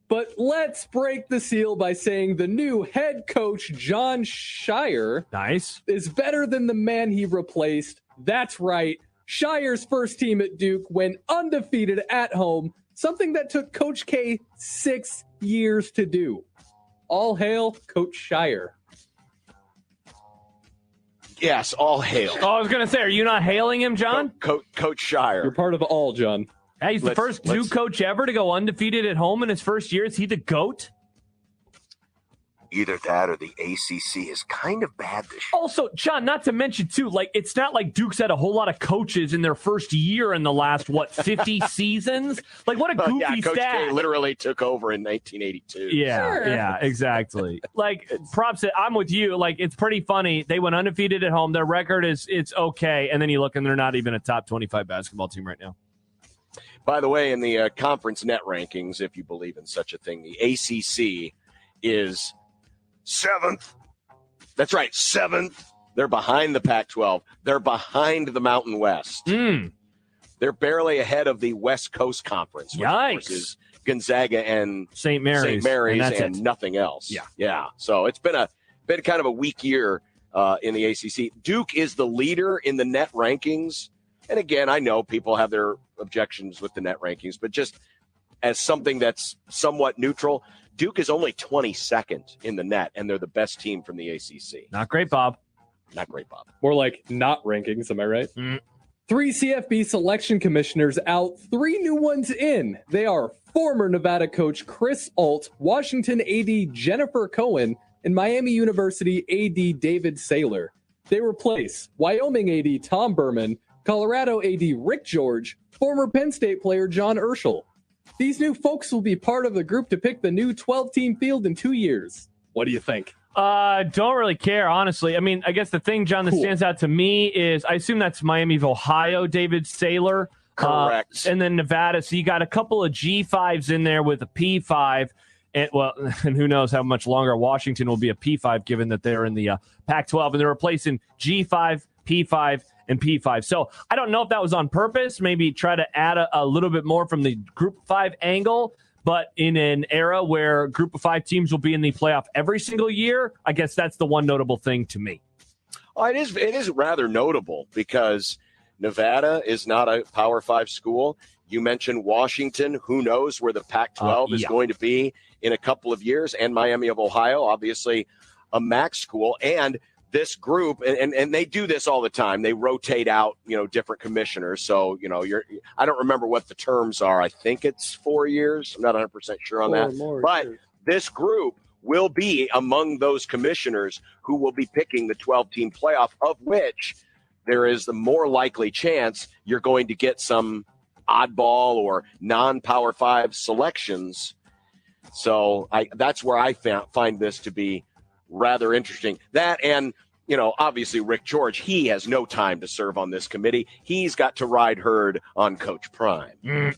But let's break the seal by saying the new head coach, Jon Scheyer, is better than the man he replaced. That's right. Scheyer's first team at Duke went undefeated at home, something that took Coach K 6 years to do. All hail Coach Scheyer. Yes, all hail. Oh, I was going to say, are you not hailing him, John? Coach Scheyer. You're part of all, John. Hey, he's the first Duke coach ever to go undefeated at home in his first year. Is he the GOAT? Either that or the ACC is kind of bad this year. Also, John, not to mention, too, it's not like Duke's had a whole lot of coaches in their first year in the last, 50 seasons? What a goofy Coach stat. K literally took over in 1982. Yeah, exactly. Props, I'm with you. It's pretty funny. They went undefeated at home. Their record it's okay. And then you look and they're not even a top 25 basketball team right now. By the way, in the conference net rankings, if you believe in such a thing, the ACC is 7th. That's right, 7th. They're behind the Pac-12. They're behind the Mountain West. They're barely ahead of the West Coast Conference, which of course is Gonzaga and St. Mary's and nothing else. Yeah. So it's been kind of a weak year in the ACC. Duke is the leader in the net rankings. And again, I know people have their objections with the net rankings, but just as something that's somewhat neutral, Duke is only 22nd in the net, and they're the best team from the ACC. Not great, Bob. Not great, Bob. More like not rankings, am I right? 3 CFB selection commissioners out, 3 new ones in. They are former Nevada coach Chris Alt, Washington AD Jennifer Cohen, and Miami University AD David Saylor. They replace Wyoming AD Tom Berman, Colorado AD Rick George, former Penn State player John Urschel. These new folks will be part of the group to pick the new 12-team field in 2 years. What do you think? Don't really care, honestly. I mean, I guess the thing, John, that stands out to me is I assume that's Miami of Ohio, David Saylor. Correct. And then Nevada. So you got a couple of G5s in there with a P5. And who knows how much longer Washington will be a P5 given that they're in the Pac-12. And they're replacing G5, P5, and P5. So I don't know if that was on purpose. Maybe try to add a little bit more from the Group 5 angle. But in an era where Group of 5 teams will be in the playoff every single year, I guess that's the one notable thing to me. Oh, it is rather notable because Nevada is not a Power 5 school. You mentioned Washington. Who knows where the Pac-12 is going to be in a couple of years, and Miami of Ohio, obviously a MAC school. And this group, and they do this all the time. They rotate out, different commissioners. So, I don't remember what the terms are. I think it's 4 years. I'm not 100% sure on that. But this group will be among those commissioners who will be picking the 12-team playoff, of which there is the more likely chance you're going to get some oddball or non-Power 5 selections. So that's where I find this to be rather interesting. That and, obviously Rick George, he has no time to serve on this committee. He's got to ride herd on Coach Prime.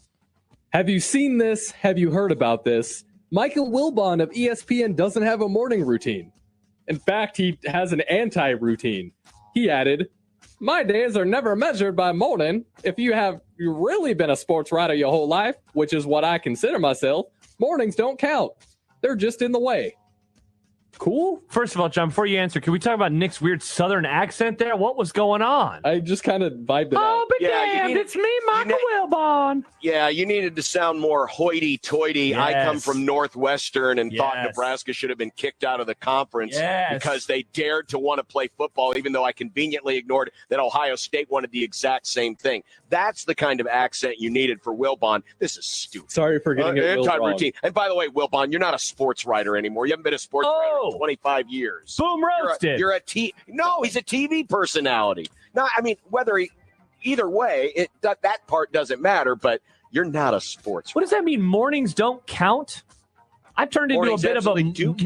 Have you seen this? Have you heard about this? Michael Wilbon of ESPN doesn't have a morning routine. In fact, he has an anti-routine. He added, "My days are never measured by morning. If you've really been a sports writer your whole life, which is what I consider myself, mornings don't count. They're just in the way." Cool. First of all, John, before you answer, can we talk about Nick's weird Southern accent there? What was going on? I just kind of vibed it out. Oh, but damn, it's me, Michael Wilbon. Yeah, you needed to sound more hoity-toity. Yes. I come from Northwestern and thought Nebraska should have been kicked out of the conference because they dared to want to play football, even though I conveniently ignored that Ohio State wanted the exact same thing. That's the kind of accent you needed for Wilbon. This is stupid. Sorry for getting it anti-routine. And by the way, Wilbon, you're not a sports writer anymore. You haven't been a sports writer in 25 years. Boom roasted. No, he's a TV personality. No, I mean, either way, that part doesn't matter, but you're not a sports What does that mean? Mornings don't count? I've turned into a bit of a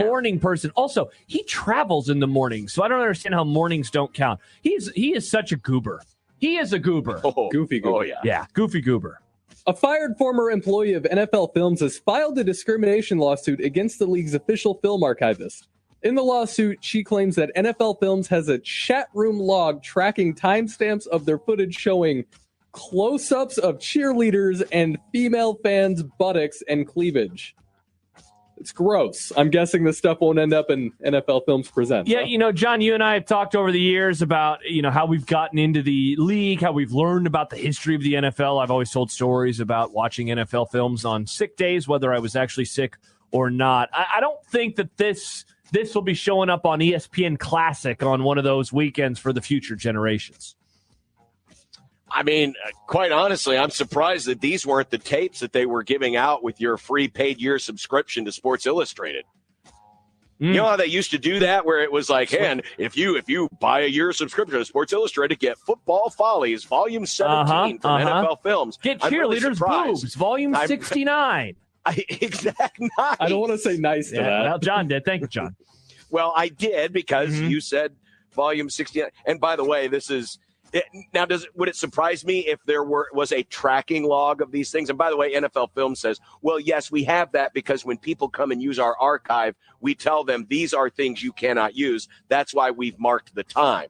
morning person. Also, he travels in the morning, so I don't understand how mornings don't count. He is such a goober. He is a goober. Goofy goober. Oh, yeah. Yeah, goofy goober. A fired former employee of NFL Films has filed a discrimination lawsuit against the league's official film archivist. In the lawsuit, she claims that NFL Films has a chat room log tracking timestamps of their footage showing close-ups of cheerleaders and female fans' buttocks and cleavage. It's gross. I'm guessing this stuff won't end up in NFL Films Presents. Yeah, John, you and I have talked over the years about, how we've gotten into the league, how we've learned about the history of the NFL. I've always told stories about watching NFL films on sick days, whether I was actually sick or not. I don't think that this will be showing up on ESPN Classic on one of those weekends for the future generations. I mean, quite honestly, I'm surprised that these weren't the tapes that they were giving out with your free paid year subscription to Sports Illustrated. You know how they used to do that, where it was like, hey, and if you buy a year subscription to Sports Illustrated, get Football Follies, Volume 17 from NFL Films. Get Cheerleaders' Boobs, Volume 69. Exactly. I don't want to say nice to that. Well, John did. Thank you, John. Well, I did because you said Volume 69. And by the way, this is... Now, would it surprise me if there was a tracking log of these things? And by the way, NFL Films says, well, yes, we have that because when people come and use our archive, we tell them these are things you cannot use. That's why we've marked the time.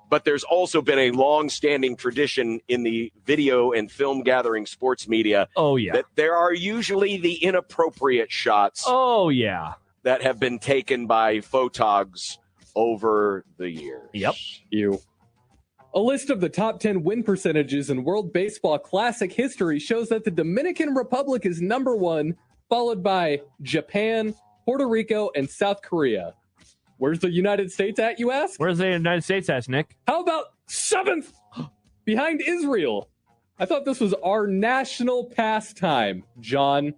But there's also been a long-standing tradition in the video and film gathering sports media. Oh, yeah. That there are usually the inappropriate shots. Oh, yeah. That have been taken by photogs over the years. Yep. A list of the top 10 win percentages in World Baseball Classic history shows that the Dominican Republic is number 1, followed by Japan, Puerto Rico, and South Korea. Where's the United States at, you ask? Where's the United States at, Nick? How about 7th? behind Israel. I thought this was our national pastime, John.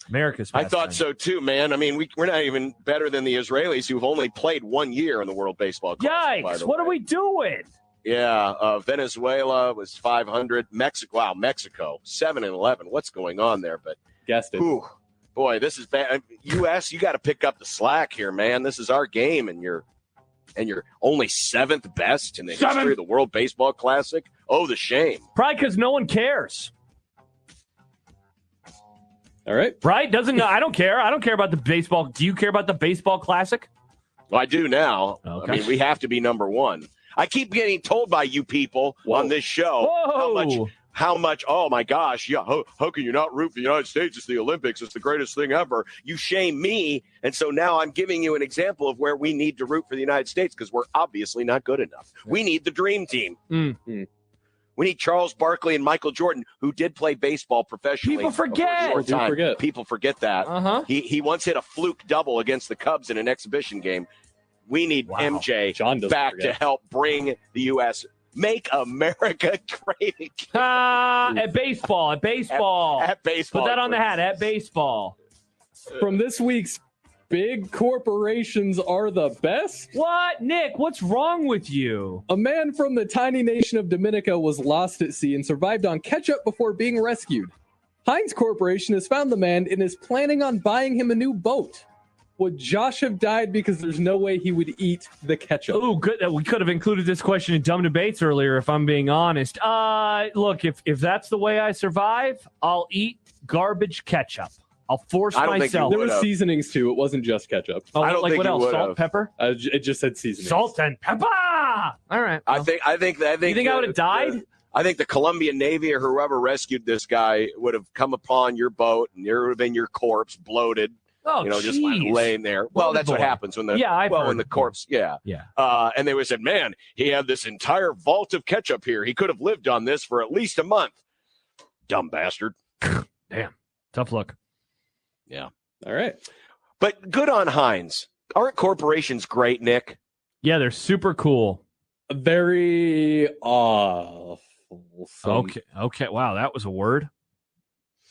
America's I pastime. thought so too, man. I mean, we're not even better than the Israelis, who've only played 1 year in the World Baseball Classic. Yikes! What are we doing? Yeah, Venezuela was 500. Mexico 7-11. What's going on there? But guessed it. Whew, boy, this is bad. U.S., you got to pick up the slack here, man. This is our game, and you're only 7th best in the history of the World Baseball Classic. Oh, the shame. Probably because no one cares. All right. Right? I don't care. I don't care about the baseball. Do you care about the baseball classic? Well, I do now. Okay. I mean, we have to be number one. I keep getting told by you people on this show how much, oh my gosh, yeah, how can you not root for the United States? It's the Olympics. It's the greatest thing ever. You shame me. And so now I'm giving you an example of where we need to root for the United States because we're obviously not good enough. We need the dream team. Mm-hmm. We need Charles Barkley and Michael Jordan, who did play baseball professionally. People forget. People forget that. Uh-huh. He once hit a fluke double against the Cubs in an exhibition game. We need MJ back to help bring the U.S. Make America great again. At baseball. At baseball. Put that on the hat. At baseball. From this week's Big Corporations Are the Best? What? Nick, what's wrong with you? A man from the tiny nation of Dominica was lost at sea and survived on ketchup before being rescued. Heinz Corporation has found the man and is planning on buying him a new boat. Would Josh have died because there's no way he would eat the ketchup? Oh, good. We could have included this question in Dumb Debates earlier, if I'm being honest. Look, if that's the way I survive, I'll eat garbage ketchup. I'll force myself. There was seasonings too. It wasn't just ketchup. Oh, I don't like what else? Salt, pepper? It just said seasonings. Salt and pepper. All right. I think. You think I would have died? I think the Colombian Navy or whoever rescued this guy would have come upon your boat, and there would have been your corpse bloated. Oh, just like laying there. Well, that's what happens when the corpse. Yeah. And they would have said, "Man, he had this entire vault of ketchup here. He could have lived on this for at least a month." Dumb bastard. Damn. Tough luck. Yeah. All right. But good on Heinz. Aren't corporations great, Nick? Yeah, they're super cool. Very awful. Okay. Wow, that was a word.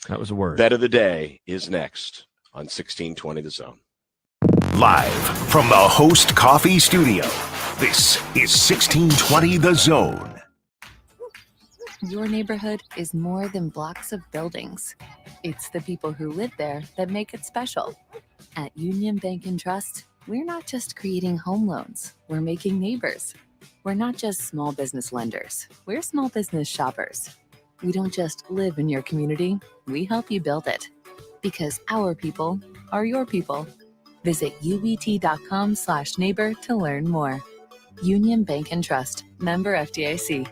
Bet of the day is next on 1620 The Zone. Live from the Host Coffee Studio, this is 1620 The Zone. Your neighborhood is more than blocks of buildings. It's the people who live there that make it special. At Union Bank and Trust, we're not just creating home loans, we're making neighbors. We're not just small business lenders, we're small business shoppers. We don't just live in your community, we help you build it. Because our people are your people. Visit ubt.com/neighbor to learn more. Union Bank and Trust, member FDIC.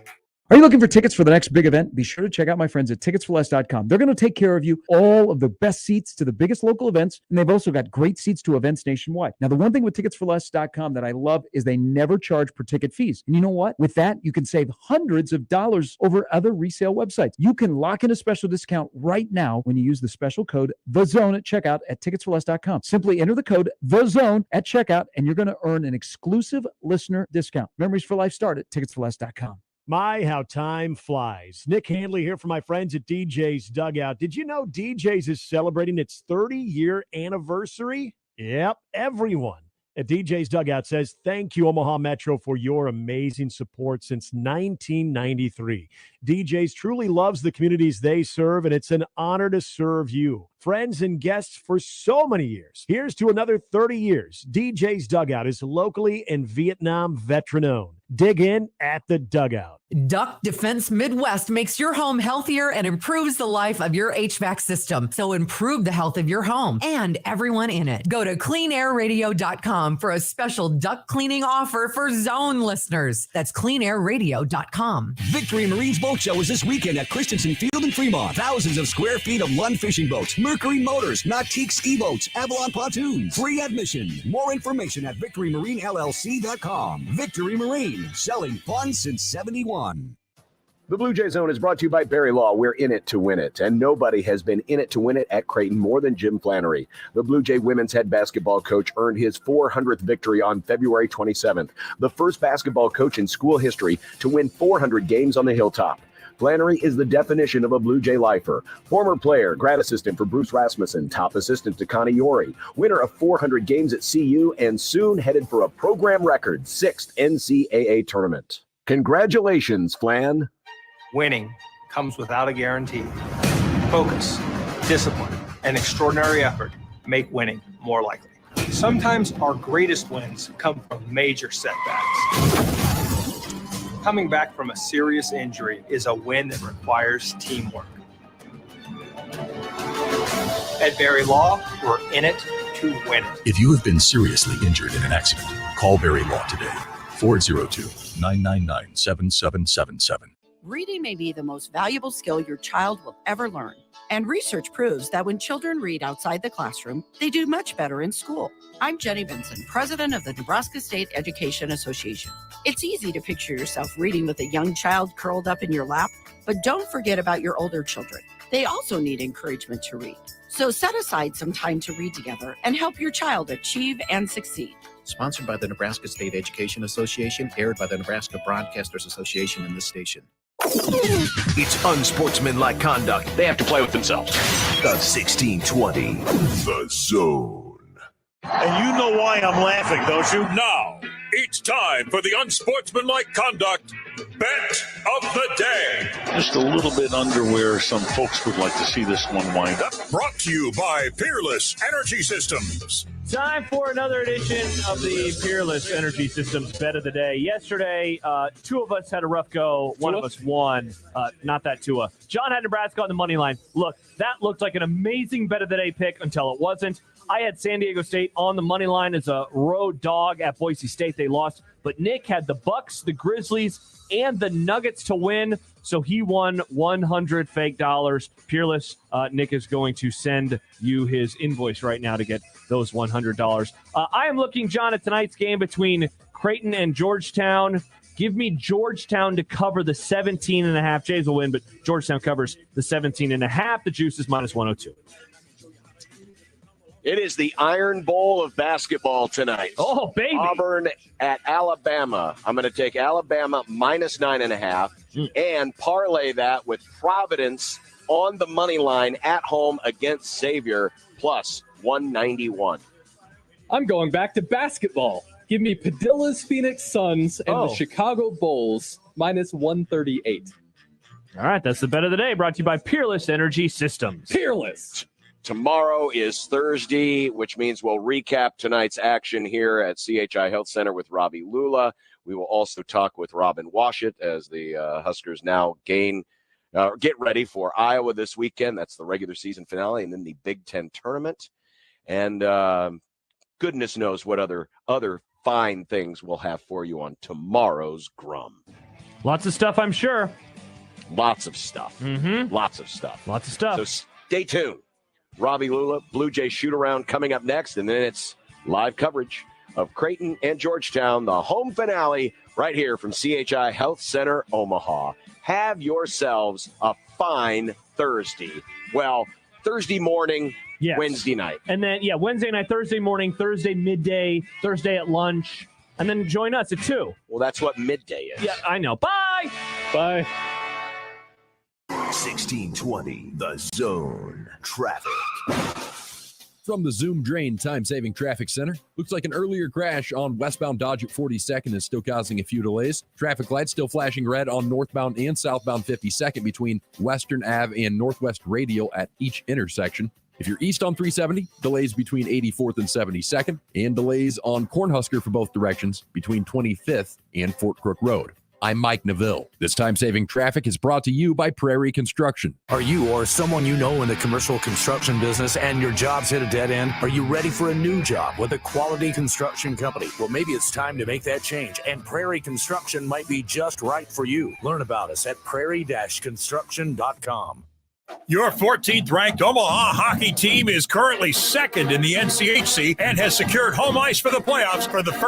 Are you looking for tickets for the next big event? Be sure to check out my friends at ticketsforless.com. They're going to take care of you, all of the best seats to the biggest local events, and they've also got great seats to events nationwide. Now, the one thing with ticketsforless.com that I love is they never charge per ticket fees. And you know what? With that, you can save hundreds of dollars over other resale websites. You can lock in a special discount right now when you use the special code THEZONE at checkout at ticketsforless.com. Simply enter the code THEZONE at checkout, and you're going to earn an exclusive listener discount. Memories for life start at ticketsforless.com. My, how time flies. Nick Handley here for my friends at DJ's Dugout. Did you know DJ's is celebrating its 30-year anniversary? Yep, everyone at DJ's Dugout says thank you, Omaha Metro, for your amazing support since 1993. DJ's truly loves the communities they serve, and it's an honor to serve you, friends and guests, for so many years. Here's to another 30 years. DJ's Dugout is locally and Vietnam veteran-owned. Dig in at the Dugout. Duck Defense Midwest makes your home healthier and improves the life of your HVAC system. So improve the health of your home and everyone in it. Go to cleanairradio.com for a special duct cleaning offer for Zone listeners. That's cleanairradio.com. Victory Marine's Boat Show is this weekend at Christensen Field in Fremont. Thousands of square feet of Lund fishing boats, Mercury motors, Nautique ski boats, Avalon pontoons. Free admission. More information at victorymarinellc.com. Victory Marine, selling fun since 71. The Blue Jay Zone is brought to you by Barry Law. We're in it to win it, and nobody has been in it to win it at Creighton more than Jim Flannery. The Blue Jay women's head basketball coach earned his 400th victory on February 27th, the first basketball coach in school history to win 400 games on the hilltop. Flannery is the definition of a Blue Jay lifer. Former player, grad assistant for Bruce Rasmussen, top assistant to Connie Yori, winner of 400 games at CU, and soon headed for a program record 6th NCAA tournament. Congratulations, Flan. Winning comes without a guarantee. Focus, discipline, and extraordinary effort make winning more likely. Sometimes our greatest wins come from major setbacks. Coming back from a serious injury is a win that requires teamwork. At Barry Law, we're in it to win it. If you have been seriously injured in an accident, call Barry Law today. 402-999-7777. Reading may be the most valuable skill your child will ever learn. And research proves that when children read outside the classroom, they do much better in school. I'm Jenny Vinson, president of the Nebraska State Education Association. It's easy to picture yourself reading with a young child curled up in your lap, but don't forget about your older children. They also need encouragement to read. So set aside some time to read together and help your child achieve and succeed. Sponsored by the Nebraska State Education Association, aired by the Nebraska Broadcasters Association and this station. It's unsportsmanlike conduct. They have to play with themselves. The 1620. The Zone. And you know why I'm laughing, don't you? Now, it's time for the unsportsmanlike conduct bet of the day. Just a little bit under where some folks would like to see this one wind up. Brought to you by Peerless Energy Systems. Time for another edition of the Peerless Energy Systems Bet of the Day. Yesterday, two of us had a rough go. One of us won. Not that Tua. John had Nebraska on the money line. Look, that looked like an amazing Bet of the Day pick until it wasn't. I had San Diego State on the money line as a road dog at Boise State. They lost. But Nick had the Bucks, the Grizzlies, and the Nuggets to win. So he won 100 fake dollars. Peerless, Nick is going to send you his invoice right now to get those $100. I am looking, John, at tonight's game between Creighton and Georgetown. Give me Georgetown to cover the 17.5. Jays will win, but Georgetown covers the 17.5. The juice is minus 102. It is the Iron Bowl of basketball tonight. Oh, baby. Auburn at Alabama. I'm going to take Alabama minus 9.5 and parlay that with Providence on the money line at home against Xavier plus 191. I'm going back to basketball. Give me Padilla's Phoenix Suns and the Chicago Bulls minus 138. All right, that's the bet of the day brought to you by Peerless Energy Systems. Peerless. Tomorrow is Thursday, which means we'll recap tonight's action here at CHI Health Center with Robbie Lula. We will also talk with Robin Washut as the Huskers now get ready for Iowa this weekend. That's the regular season finale, and then the Big Ten tournament. And goodness knows what other fine things we'll have for you on tomorrow's Grum. Lots of stuff, I'm sure. Lots of stuff. Mm-hmm. Lots of stuff. Lots of stuff. So stay tuned. Robbie Lula, Blue Jay shoot-around coming up next, and then it's live coverage of Creighton and Georgetown, the home finale, right here from CHI Health Center, Omaha. Have yourselves a fine Thursday. Well, Thursday morning, yes. Wednesday night. And then, Wednesday night, Thursday morning, Thursday midday, Thursday at lunch, and then join us at 2. Well, that's what midday is. Yeah, I know. Bye! Bye. 1620, The Zone. Traffic. From the Zoom Drain Time-Saving Traffic Center, looks like an earlier crash on westbound Dodge at 42nd is still causing a few delays. Traffic lights still flashing red on northbound and southbound 52nd between Western Ave and Northwest Radial at each intersection. If you're east on 370, delays between 84th and 72nd, and delays on Cornhusker for both directions between 25th and Fort Crook Road. I'm Mike Neville. This time-saving traffic is brought to you by Prairie Construction. Are you or someone you know in the commercial construction business and your job's hit a dead end? Are you ready for a new job with a quality construction company? Well, maybe it's time to make that change, and Prairie Construction might be just right for you. Learn about us at prairie-construction.com. Your 14th ranked Omaha hockey team is currently second in the NCHC and has secured home ice for the playoffs for the first